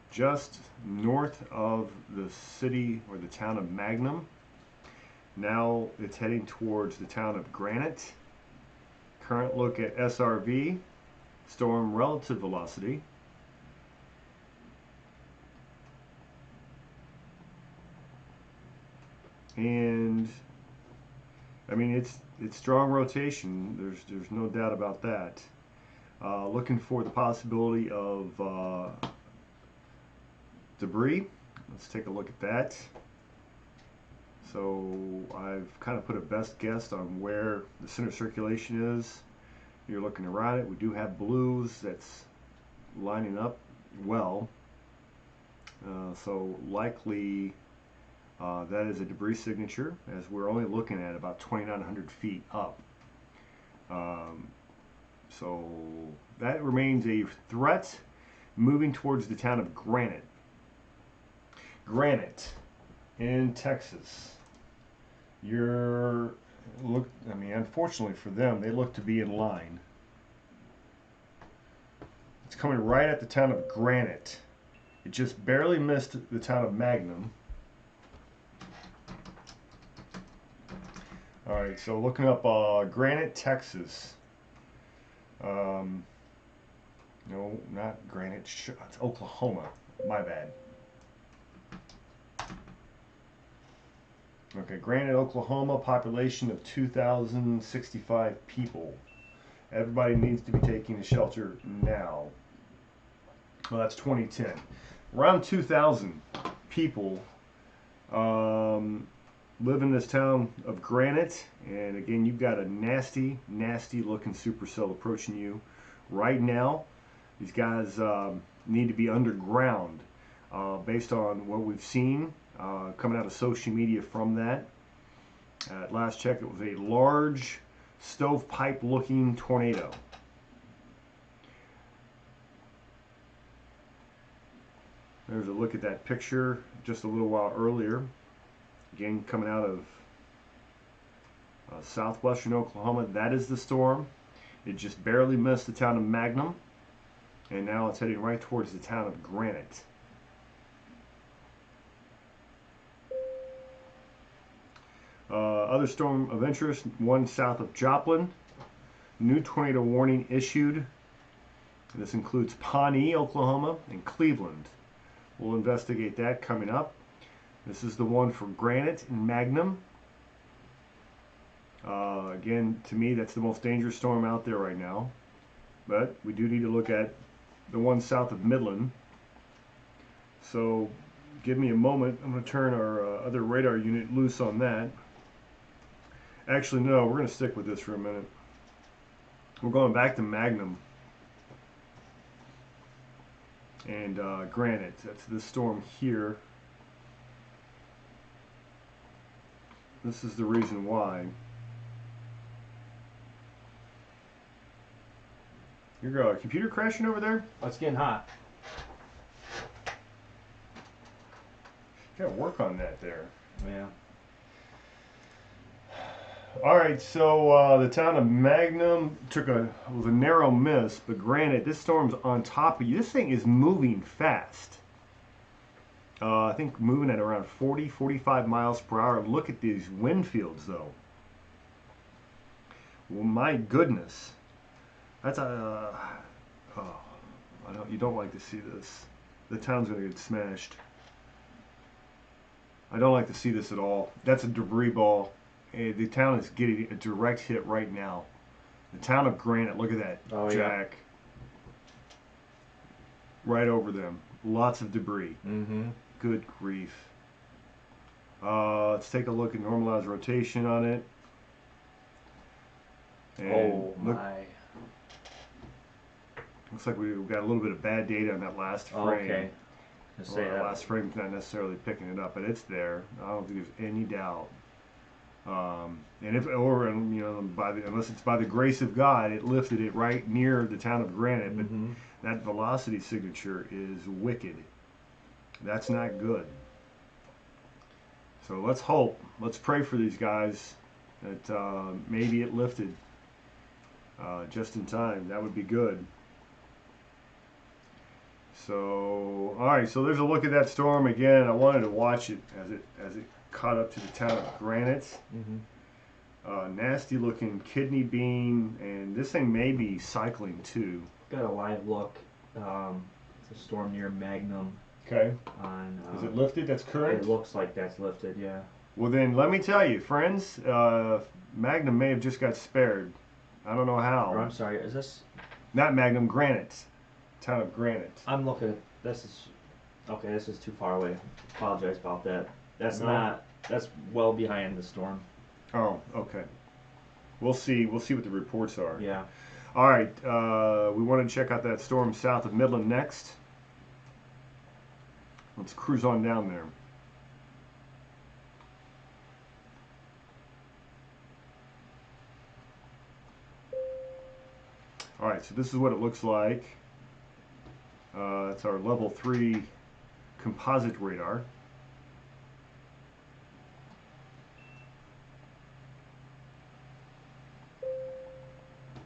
just north of the city or the town of Magnum. Now it's heading towards the town of Granite. Current look at SRV, storm relative velocity. And I mean, it's strong rotation. There's no doubt about that. Looking for the possibility of debris. Let's take a look at that. So I've kind of put a best guess on where the center circulation is. You're looking around it. We do have blues that's lining up well. So likely that is a debris signature, as we're only looking at about 2,900 feet up. So that remains a threat moving towards the town of Granite. Granite in Texas. I mean, unfortunately for them, they look to be in line. It's coming right at the town of Granite. It just barely missed the town of Magnum. Alright, so looking up Granite, Texas. No, not Granite. It's Oklahoma. My bad. Okay, Granite, Oklahoma, population of 2,065 people. Everybody needs to be taking a shelter now. Well, that's 2010. Around 2,000 people live in this town of Granite, and again, you've got a nasty, nasty looking supercell approaching you right now. These guys need to be underground based on what we've seen coming out of social media from that. At last check, it was a large stovepipe looking tornado. There's a look at that picture just a little while earlier. Again, coming out of southwestern Oklahoma. That is the storm. It just barely missed the town of Magnum. and now it's heading right towards the town of Granite. Other storm of interest, one south of Joplin. New tornado warning issued. This includes Pawnee, Oklahoma, and Cleveland. We'll investigate that coming up. This is the one for Granite and Magnum. Again, to me, that's the most dangerous storm out there right now. But we do need to look at the one south of Midland. So give me a moment. I'm going to turn our other radar unit loose on that. Actually, no, we're going to stick with this for a minute. We're going back to Magnum and Granite. That's this storm here. This is the reason why. Your computer crashing over there? Oh, it's getting hot. Gotta work on that there. Yeah. Alright, so the town of Magnum was a narrow miss, but Granite, this storm's on top of you. This thing is moving fast. I think moving at around 40, 45 miles per hour. Look at these wind fields, though. Well, my goodness. That's a... you don't like to see this. The town's going to get smashed. I don't like to see this at all. That's a debris ball. The town is getting a direct hit right now. The town of Granite, look at that, Oh, Jack. Yeah. Right over them. Lots of debris. Mm-hmm. Good grief. Let's take a look at normalized rotation on it. And Oh, look, my. looks like we've got a little bit of bad data on that last frame. Oh, okay. Let's Well, say that that. last frame's not necessarily picking it up, but it's there. I don't think there's any doubt. And if, or you know, unless it's by the grace of God, it lifted it right near the town of Granite. But Mm-hmm. that velocity signature is wicked. That's not good. So let's hope, let's pray for these guys that maybe it lifted just in time. That would be good. So, all right. So there's a look at that storm again. I wanted to watch it as it caught up to the town of Granite. Mm-hmm. Nasty looking kidney bean, and this thing may be cycling too. Got a live look. It's a storm near Magnum. Okay. On. Is it lifted? That's current? It looks like that's lifted. Yeah. Well, then let me tell you, friends, Magnum may have just got spared. I don't know how. Or I'm sorry. Is this? Not Magnum, Granite. Town of Granite. I'm looking. This is. Okay, this is too far away. Apologize about that. That's No. not. That's well behind the storm. Oh, okay. We'll see. We'll see what the reports are. Yeah. All right. We want to check out that storm south of Midland next. Let's cruise on down there. All right, so this is what it looks like. It's our level 3 composite radar.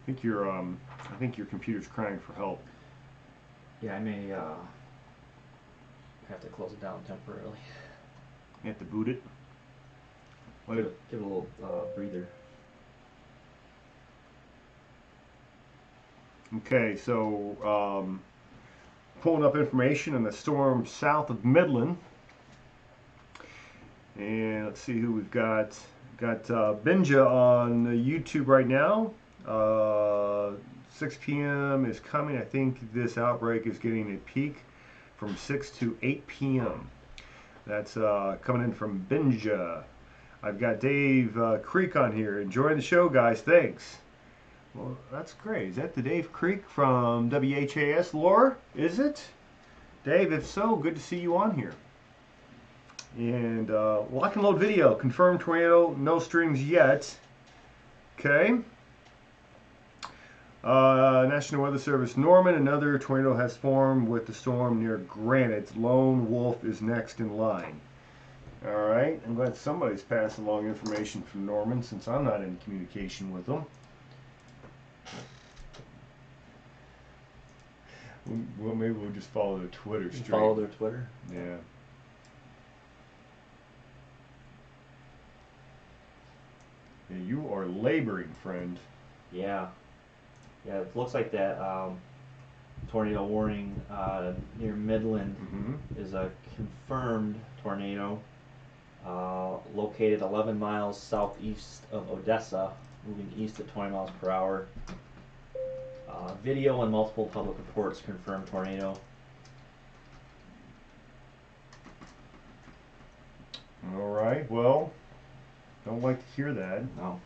I think your computer's crying for help. Yeah, I may have to close it down temporarily. You have to boot it. Let Give it. it, give it a little breather. Okay, so pulling up information on the storm south of Midland, and let's see who we've got. Got Benja on YouTube right now. 6 p.m. is coming. I think this outbreak is getting a peak from 6 to 8 p.m. That's coming in from Benja. I've got Dave Creek on here. Enjoying the show, guys. Thanks. Well, that's great. Is that the Dave Creek from WHAS lore? Is it? Dave, if so, good to see you on here. And lock and load video. Confirmed tornado. No strings yet. Okay. National Weather Service Norman. Another tornado has formed with the storm near Granite. Lone Wolf is next in line. All right. I'm glad somebody's passing along information from Norman since I'm not in communication with them. Well, maybe we'll just follow the Twitter stream. Follow their Twitter. Yeah. Yeah, you are laboring, friend. Yeah. Yeah, it looks like that tornado warning near Midland Mm-hmm. is a confirmed tornado located 11 miles southeast of Odessa, moving east at 20 miles per hour. Video and multiple public reports confirm tornado. All right. Well, don't like to hear that. No.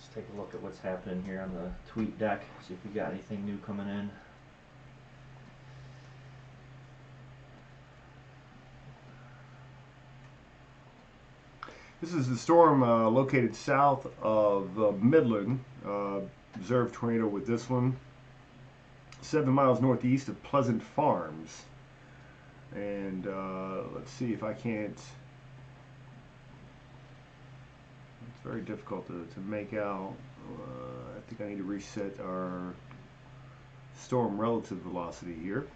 Let's take a look at what's happening here on the tweet deck, see if we got anything new coming in. This is the storm located south of Midland. Observed tornado with this one. 7 miles northeast of Pleasant Farms. And let's see if I can't. It's very difficult to make out. I think I need to reset our storm relative velocity here.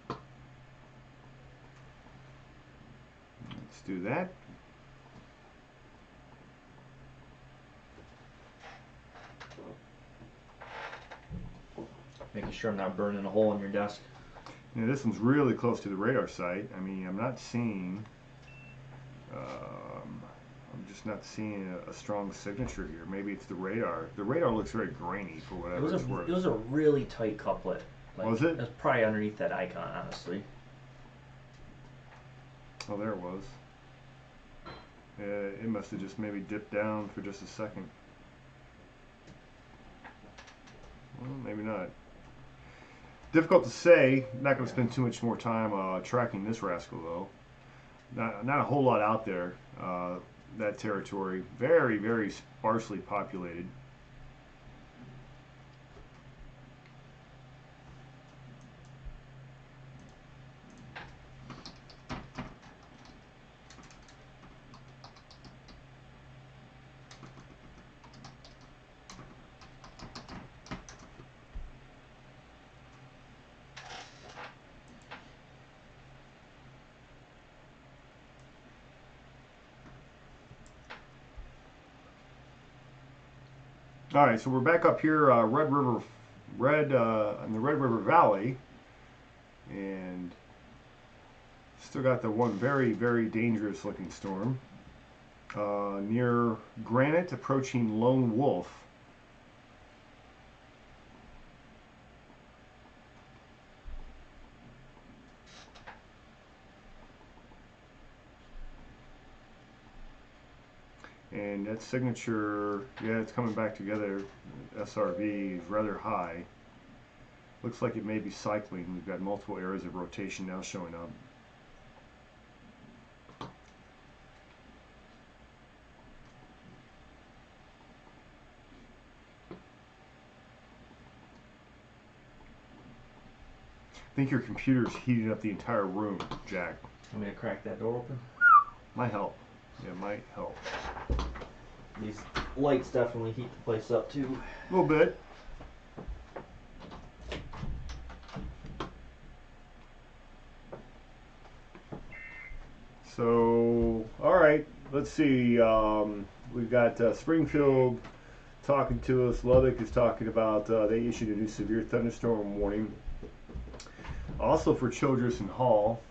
Let's do that. Making sure I'm not burning a hole in your desk. Yeah, this one's really close to the radar site. I mean, I'm not seeing. I'm just not seeing a strong signature here. Maybe it's the radar. The radar looks very grainy for whatever it's worth. It was a really tight couplet. Like, Was it? It was probably underneath that icon, honestly. Oh, there it was. Yeah, it must have just maybe dipped down for just a second. Well, maybe not. Difficult to say. Not going to spend too much more time tracking this rascal, though. Not a whole lot out there. That territory, very, very sparsely populated. All right, so we're back up here, in the Red River Valley, and still got the one very, very dangerous looking storm near Granite, approaching Lone Wolf. And that signature, yeah, it's coming back together. SRV is rather high. Looks like it may be cycling. We've got multiple areas of rotation now showing up. I think your computer's heating up the entire room, Jack. Want me to crack that door open? Might help. Yeah, might help. These lights definitely heat the place up too. A little bit. So, all right, let's see. We've got Springfield talking to us. Lubbock is talking about they issued a new severe thunderstorm warning. Also for Childress and Hall.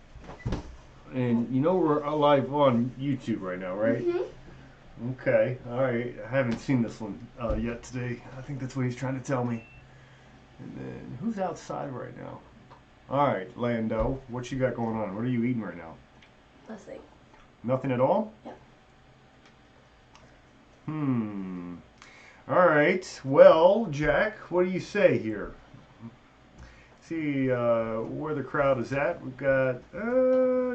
And you know we're live on YouTube right now, right? Mm-hmm. Okay, all right. I haven't seen this one yet today. I think that's what he's trying to tell me. And then who's outside right now? All right, Lando, what you got going on? What are you eating right now? Nothing. Nothing at all? Yeah. All All right. Well, Jack, what do you say here? See where the crowd is at. We've got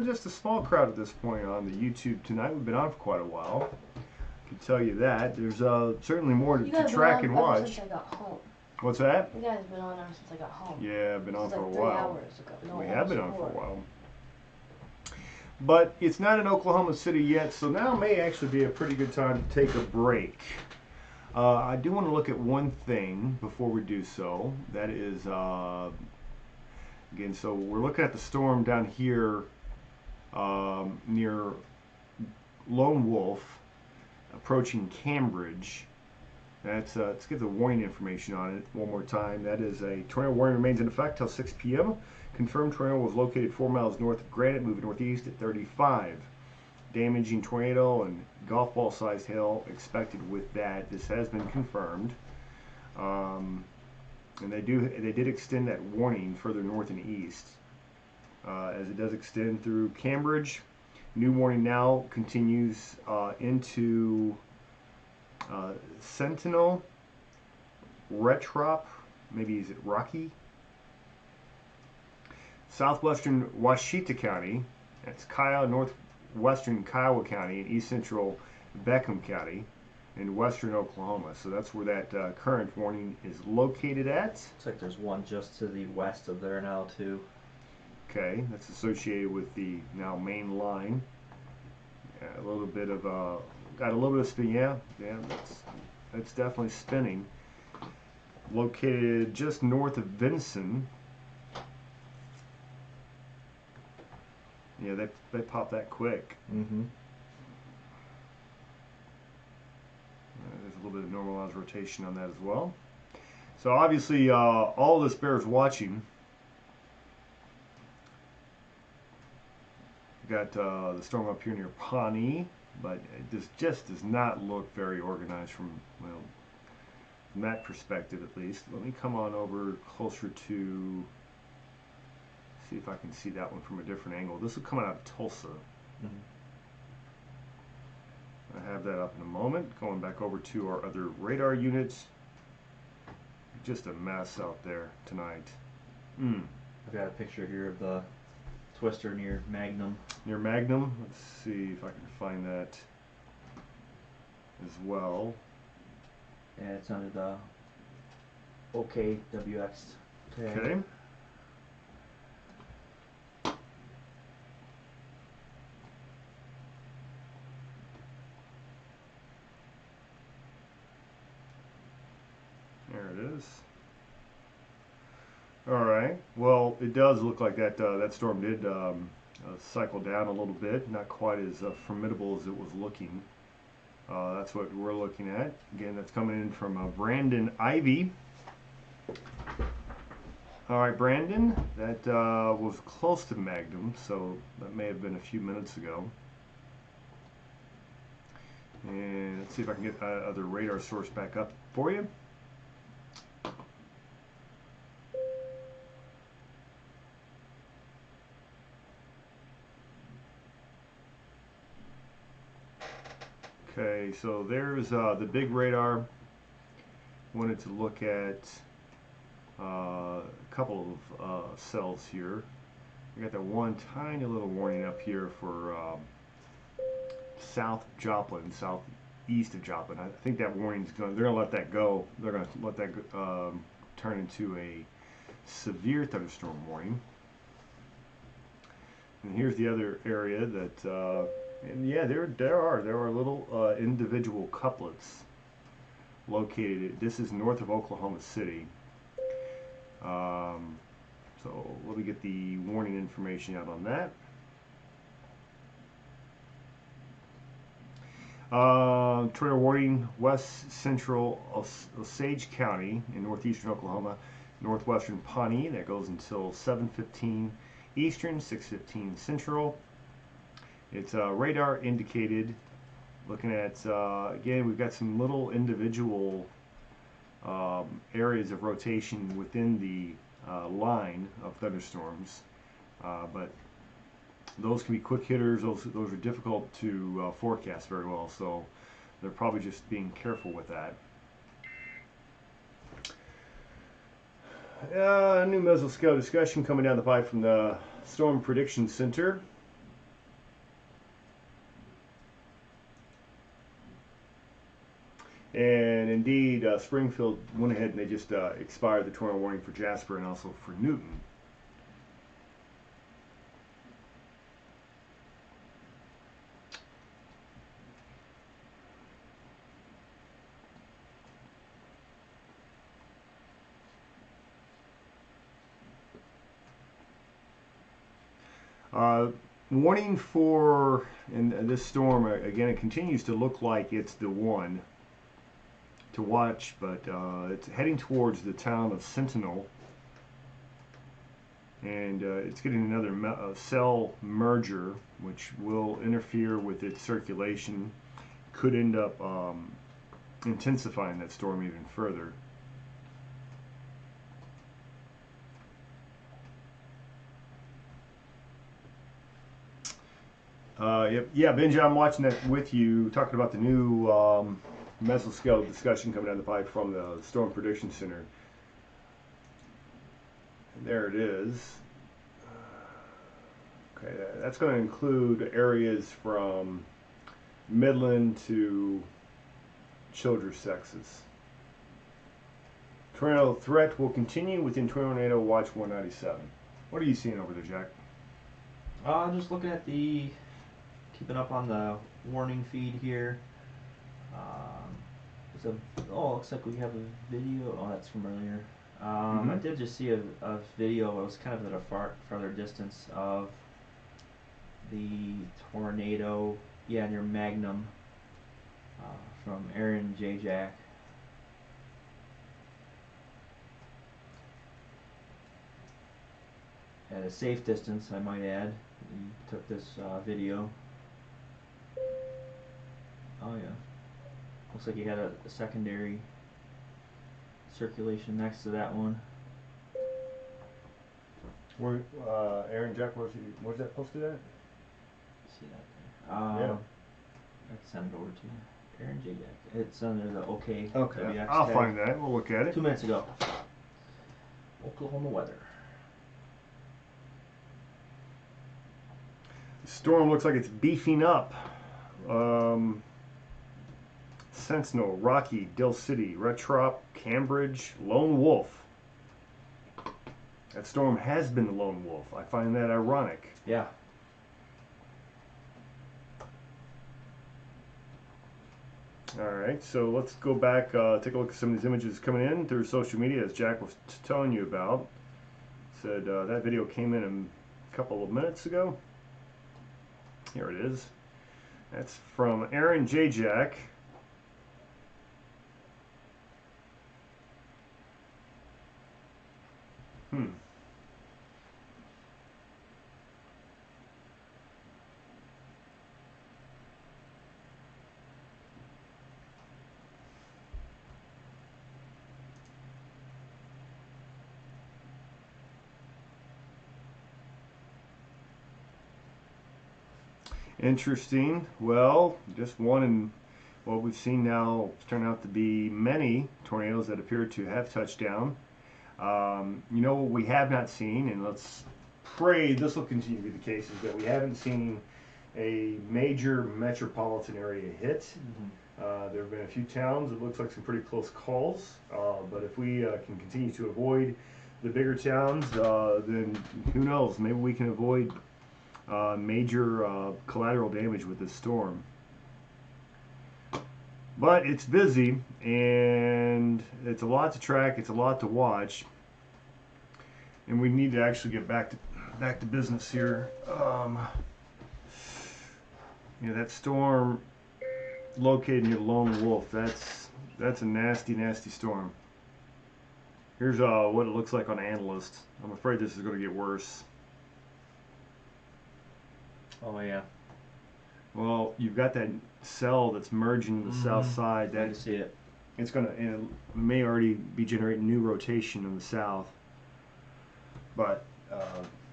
just a small crowd at this point on the YouTube tonight. We've been on for quite a while. I can tell you that. There's certainly more to track and watch. Since I got home. What's that? You guys have been on ever since I got home. Yeah, I've been on This for is a like 3 while. hours ago. No, We have been on for a almost 4. while. But it's not in Oklahoma City yet, so now may actually be a pretty good time to take a break. I do want to look at one thing before we do so. That is, again, so we're looking at the storm down here near Lone Wolf, approaching Cambridge. That's let's get the warning information on it one more time. That is a tornado warning remains in effect till 6 p.m. Confirmed tornado was located 4 miles north of Granite, moving northeast at 35. Damaging tornado and golf ball sized hail expected with that. This has been confirmed. And they did extend that warning further north and east as it does extend through Cambridge. New warning now continues into Sentinel, Retrop, maybe is it Rocky? Southwestern Washita County, that's Kiowa, northwestern Kiowa County, and east central Beckham County, in western Oklahoma. So that's where that current warning is located at. Looks like there's one just to the west of there now too. Okay, that's associated with the now main line. Yeah, a little bit of got a little bit of spin. Yeah, that's definitely spinning. Located just north of Vinson. Yeah, they pop that quick. Mm-hmm. There's a little bit of normalized rotation on that as well. So obviously, all this bears watching. We got the storm up here near Pawnee, but it just does not look very organized from that perspective at least. Let me come on over closer to see if I can see that one from a different angle. This will come out of Tulsa. Mm-hmm. I have that up in a moment. Going back over to our other radar units. Just a mess out there tonight. I've got a picture here of the twister near Magnum. Near Magnum. Let's see if I can find that as well. Yeah, it's under the OKWX tag. Okay. There it is. All right. Well, it does look like that storm did cycle down a little bit. Not quite as formidable as it was looking. That's what we're looking at. Again, that's coming in from Brandon Ivy. All right, Brandon. That was close to Magnum, so that may have been a few minutes ago. And let's see if I can get other radar source back up for you. Okay, so there's the big radar. Wanted to look at a couple of cells here. We got that one tiny little warning up here for South Joplin, southeast of Joplin. I think that warning's going. They're going to let that go. They're going to let that turn into a severe thunderstorm warning. And here's the other area that. And yeah, there are little individual couplets located. This is north of Oklahoma City. So let me get the warning information out on that. Tornado warning: west central Osage County in northeastern Oklahoma, northwestern Pawnee. That goes until 7:15 Eastern, 6:15 Central. It's radar indicated. Looking at, again, we've got some little individual areas of rotation within the line of thunderstorms. But those can be quick hitters. Those are difficult to forecast very well. So they're probably just being careful with that. New mesoscale discussion coming down the pipe from the Storm Prediction Center. And indeed, Springfield went ahead and they just expired the tornado warning for Jasper and also for Newton. Warning for, and this storm, again, it continues to look like it's the one to watch, but it's heading towards the town of Sentinel, and it's getting another cell merger, which will interfere with its circulation, could end up intensifying that storm even further. Yeah, Benji, I'm watching that with you, talking about the new mesoscale discussion coming down the pipe from the Storm Prediction Center. And there it is. Okay, that's going to include areas from Midland to Childress, Texas. Tornado threat will continue within Tornado Watch 197. What are you seeing over there, Jack? I'm just looking at keeping up on the warning feed here. Looks like we have a video. Oh, that's from earlier. I did just see a video. It was kind of at a farther distance of the tornado. Yeah, near Magnum, from Aaron J. Jack. At a safe distance, I might add. He took this video. Oh yeah. Looks like he had a secondary circulation next to that one. Where, Aaron Jack, where's that posted at? See that there? Yeah. I can send it over to you. Aaron J. Jack. It's under the OK. Okay, WX I'll tag. find that. We'll look at it. 2 minutes ago. Oklahoma weather. The storm looks like it's beefing up. Sentinel, Rocky, Dill City, Retrop, Cambridge, Lone Wolf. That storm has been the Lone Wolf. I find that ironic. Yeah. Alright, so let's go back, take a look at some of these images coming in through social media, as Jack was telling you about. Said that video came in a couple of minutes ago. Here it is. That's from Aaron J. Jack. Interesting. Well, just one in what we've seen now turn out to be many tornadoes that appear to have touched down. You know what we have not seen, and let's pray this will continue to be the case, is that we haven't seen a major metropolitan area hit. There have been a few towns. It looks like some pretty close calls, but if we can continue to avoid the bigger towns, then who knows, maybe we can avoid major collateral damage with this storm. But it's busy, and it's a lot to track, it's a lot to watch, and we need to actually get back to business here. You know, that storm located near Lone Wolf, that's a nasty, nasty storm. Here's what it looks like on Analyst. I'm afraid this is going to get worse. Oh yeah. Well, you've got that cell that's merging the south side. I can see it. It's gonna, and it may already be generating new rotation in the south. But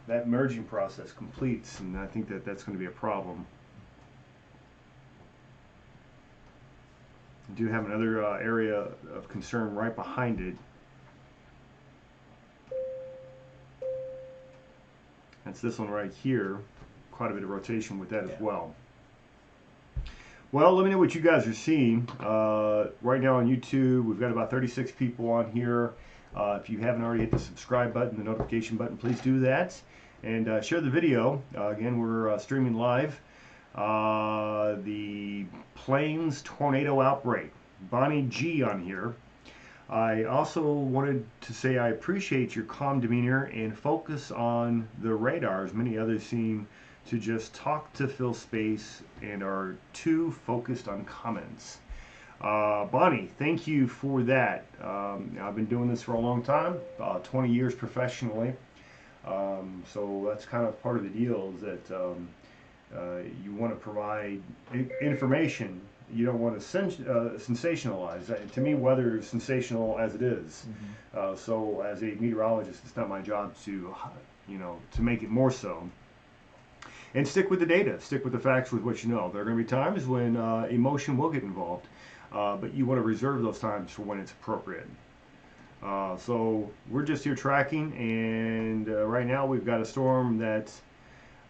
that merging process completes, and I think that's going to be a problem. We do have another area of concern right behind it. That's this one right here. Quite a bit of rotation with that as well. Well, let me know what you guys are seeing. Right now on YouTube, we've got about 36 people on here. If you haven't already hit the subscribe button, the notification button, please do that. And share the video. Again, we're streaming live. The Plains tornado outbreak. Bonnie G on here. I also wanted to say I appreciate your calm demeanor and focus on the radars. Many others seem to just talk to fill space and are too focused on comments. Bonnie, thank you for that. I've been doing this for a long time, 20 years professionally. So that's kind of part of the deal, is that you want to provide information. You don't want to sensationalize. To me, weather is sensational as it is. So as a meteorologist, it's not my job to, to make it more so. And stick with the data, stick with the facts, with what you know. There are going to be times when emotion will get involved, but you want to reserve those times for when it's appropriate. So we're just here tracking, and right now we've got a storm that,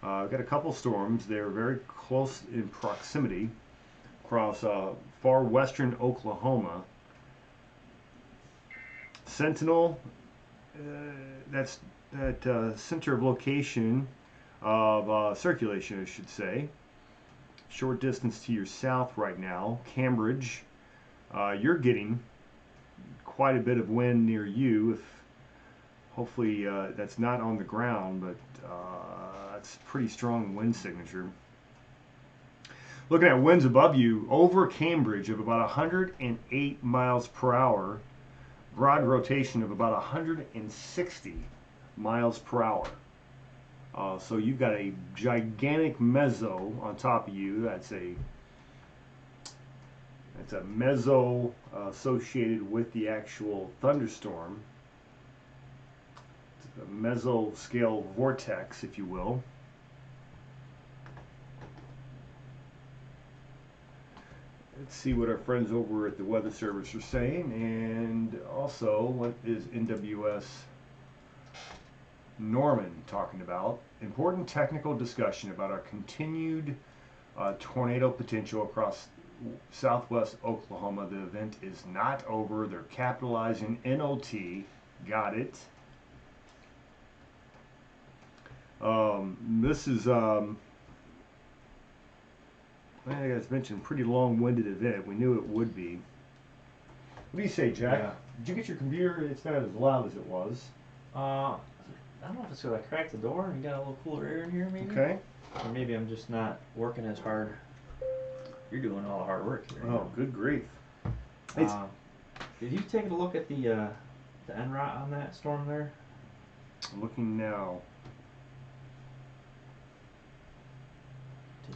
got a couple storms. They're very close in proximity across far western Oklahoma. Sentinel, that's that center of location of circulation, I should say. Short distance to your south right now. Cambridge, you're getting quite a bit of wind near you. If hopefully that's not on the ground, but that's pretty strong wind signature. Looking at winds above you over Cambridge of about 108 miles per hour, broad rotation of about 160 miles per hour. So you've got a gigantic mezzo on top of you. That's a mezzo associated with the actual thunderstorm. It's a mesoscale vortex, if you will. Let's see what our friends over at the Weather Service are saying, and also what is NWS Norman talking about. Important technical discussion about our continued tornado potential across southwest Oklahoma. The event is not over. They're capitalizing NOT. Got it. This is I guess mentioned, pretty long-winded event. We knew it would be. What do you say, Jack? Yeah. Did you get your computer? It's not as loud as it was. I don't know if it's because I cracked the door and you got a little cooler air in here, maybe. Okay. Or maybe I'm just not working as hard. You're doing all the hard work here. Oh, good grief. Did you take a look at the NROT on that storm there? I'm looking now.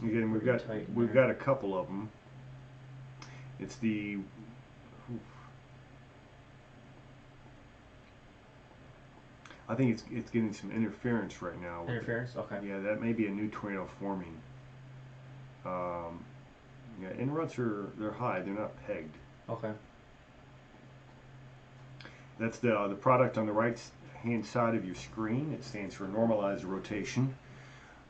Again, we've got a couple of them. It's the I think it's getting some interference right now. Interference? Okay. Yeah, that may be a new tornado forming. Yeah, inruts they're high. They're not pegged. Okay. That's the product on the right hand side of your screen. It stands for normalized rotation.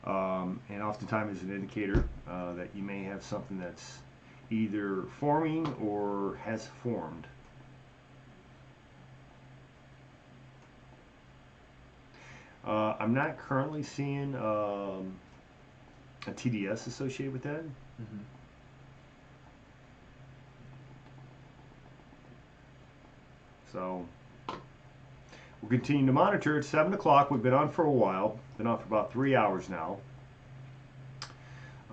And oftentimes is an indicator that you may have something that's either forming or has formed. I'm not currently seeing a TDS associated with that. Mm-hmm. So we'll continue to monitor. It's 7 o'clock. We've been on for a while. Been on for about 3 hours now.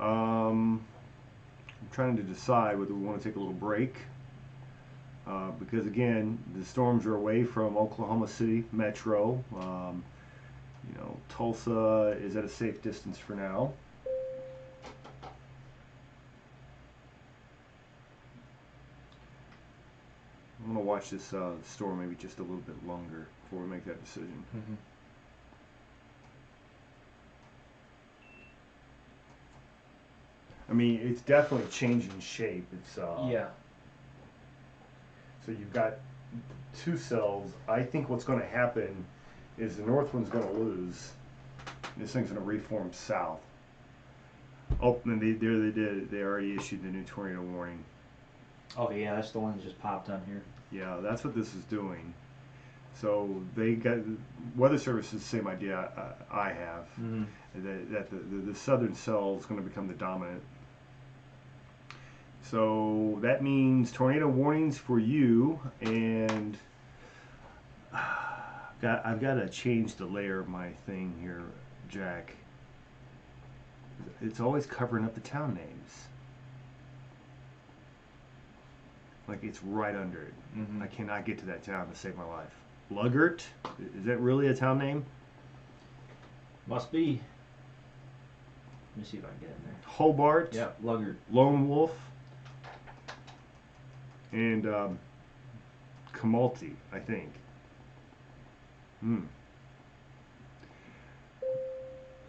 I'm trying to decide whether we want to take a little break. Because again, the storms are away from Oklahoma City Metro. Tulsa is at a safe distance for now. I'm going to watch this storm maybe just a little bit longer before we make that decision. Mm-hmm. I mean, it's definitely changing shape. It's Yeah. So you've got two cells. I think what's going to happen is the north one's going to lose. This thing's going to reform south. Oh, and they did. They already issued the new tornado warning. Oh yeah, that's the one that just popped on here. Yeah, that's what this is doing. So they got Weather Service is the same idea I have. Mm-hmm. That the southern cell is going to become the dominant. So that means tornado warnings for you, and I've got to change the layer of my thing here, Jack. It's always covering up the town names. Like it's right under it. Mm-hmm. I cannot get to that town to save my life. Luggert? Is that really a town name? Must be. Let me see if I can get in there. Hobart? Yep, Luggert. Lone Wolf? And Camalti, I think.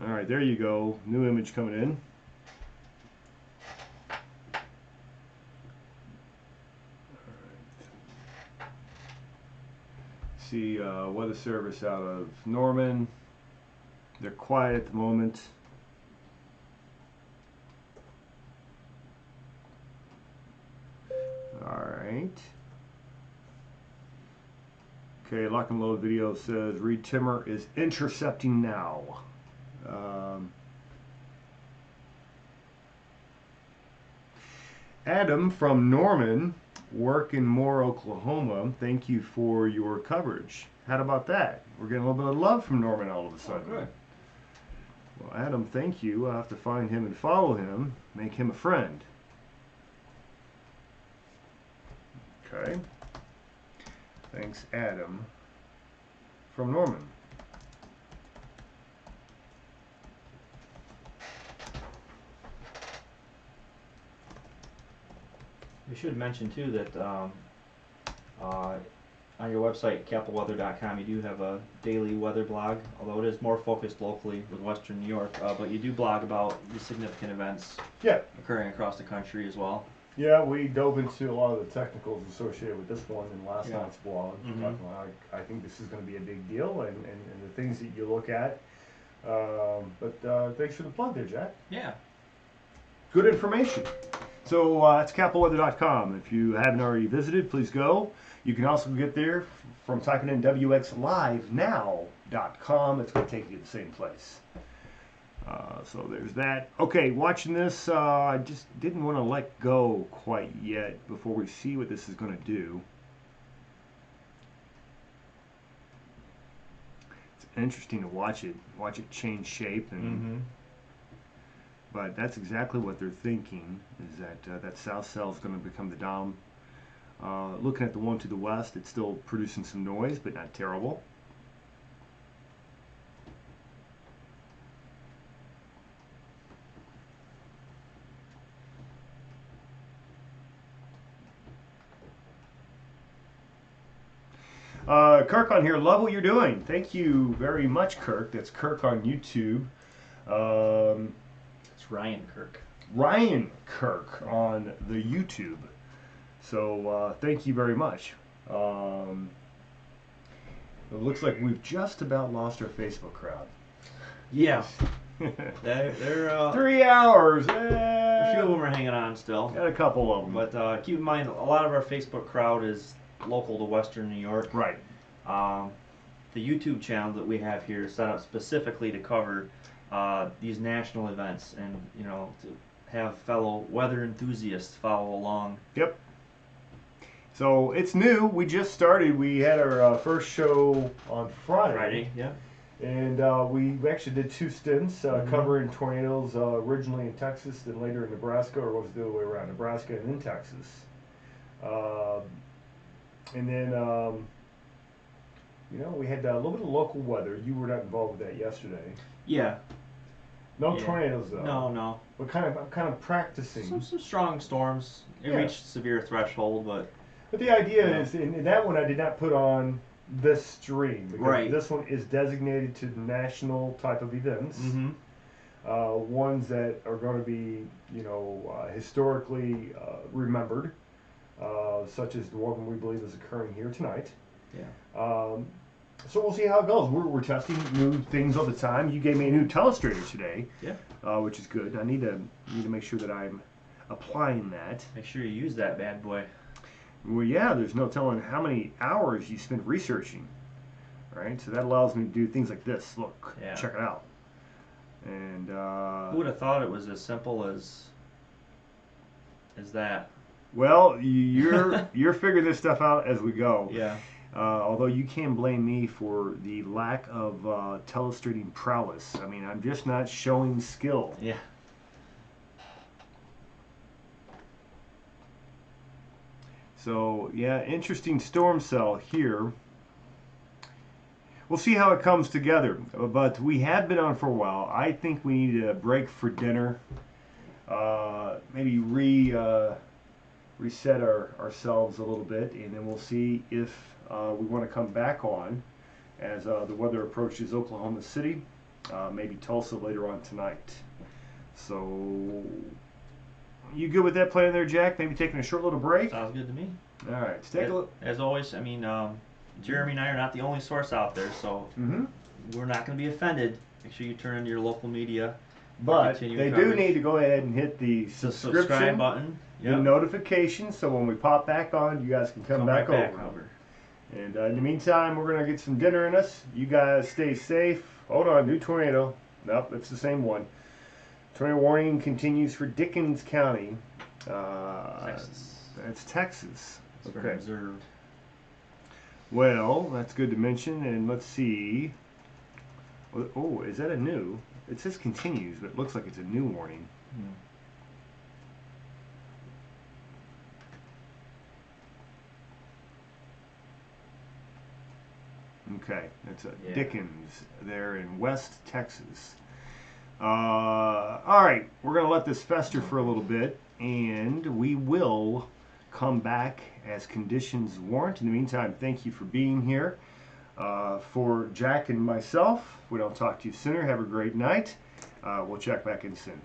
Alright, there you go. New image coming in. See Weather Service out of Norman. They're quiet at the moment. Alright. Okay, Lock and Load video says Reed Timmer is intercepting now. Adam from Norman, work in Moore, Oklahoma. Thank you for your coverage. How about that? We're getting a little bit of love from Norman all of a sudden. good. Well, Adam, thank you. I'll have to find him and follow him, make him a friend. Okay. Thanks, Adam from Norman. We should mention too that on your website, kappellweather.com, you do have a daily weather blog, although it is more focused locally with Western New York. But you do blog about the significant events Yeah. occurring across the country as well. Yeah, we dove into a lot of the technicals associated with this one in last Yeah. night's blog. Mhm. Talking about, I think this is going to be a big deal, and the things that you look at. But thanks for the plug there, Jack. Yeah. Good information. So it's kappellweather.com. If you haven't already visited, please go. You can also get there from typing in WxLiveNow.com. It's going to take you to the same place. So there's that. Okay, watching this, I just didn't want to let go quite yet before we see what this is going to do. It's interesting to watch it change shape, and but that's exactly what they're thinking, is that that south cell is going to become the dom. Looking at the one to the west, it's still producing some noise, but not terrible. Kirk on here, love what you're doing. Thank you very much, Kirk. That's Kirk on YouTube. It's Ryan Kirk. Ryan Kirk on the YouTube. So thank you very much. It looks like we've just about lost our Facebook crowd. Yeah. They're 3 hours. a few of them are hanging on still. Got a couple of them. But keep in mind, a lot of our Facebook crowd is local to Western New York. Right. The YouTube channel that we have here is set up specifically to cover these national events, and to have fellow weather enthusiasts follow along. Yep. So it's new. We just started. We had our first show on Friday. Yeah. And we actually did 2 stints covering tornadoes originally in Texas, then later in Nebraska, or was it the other way around? Nebraska and then Texas. And then, we had a little bit of local weather. You were not involved with that yesterday. Yeah. No Yeah. tornadoes though. No. But I'm kind of practicing. Some strong storms. It Yeah. reached severe threshold, but But the idea Yeah. is, in that one I did not put on this stream, because Right. this one is designated to national type of events. Ones that are going to be, historically remembered, such as the one we believe is occurring here tonight. Yeah. So we'll see how it goes. We're testing new things all the time. You gave me a new telestrator today, which is good. I need to make sure that I'm applying that. Make sure you use that bad boy. Well, yeah, there's no telling how many hours you spent researching, right? So that allows me to do things like this. Look, check it out. And who would have thought it was as simple as that? Well, you're figuring this stuff out as we go. Yeah. Although you can blame me for the lack of telestrating prowess. I mean, I'm just not showing skill. Yeah. So, yeah, interesting storm cell here. We'll see how it comes together. But we have been on for a while. I think we need a break for dinner. Maybe reset ourselves a little bit, and then we'll see if we want to come back on as the weather approaches Oklahoma City, maybe Tulsa later on tonight. So, you good with that plan there, Jack? Maybe taking a short little break? Sounds good to me. All right, let's take a look. As always, I mean, Jeremy and I are not the only source out there, so we're not going to be offended. Make sure you turn into your local media. But they do need to go ahead and hit the subscribe button, the notifications, so when we pop back on, you guys can come back over. And in the meantime, we're going to get some dinner in us. You guys stay safe. Hold on, new tornado. Nope, it's the same one. Tornado warning continues for Dickens County. Texas. That's Texas. It's been observed. Well, that's good to mention. And let's see. Oh, is that a new? It says continues, but it looks like it's a new warning. Okay, that's a Dickens there in West Texas. All right, we're going to let this fester for a little bit, and we will come back as conditions warrant. In the meantime, thank you for being here. For Jack and myself, if we don't talk to you sooner, have a great night. We'll check back in soon.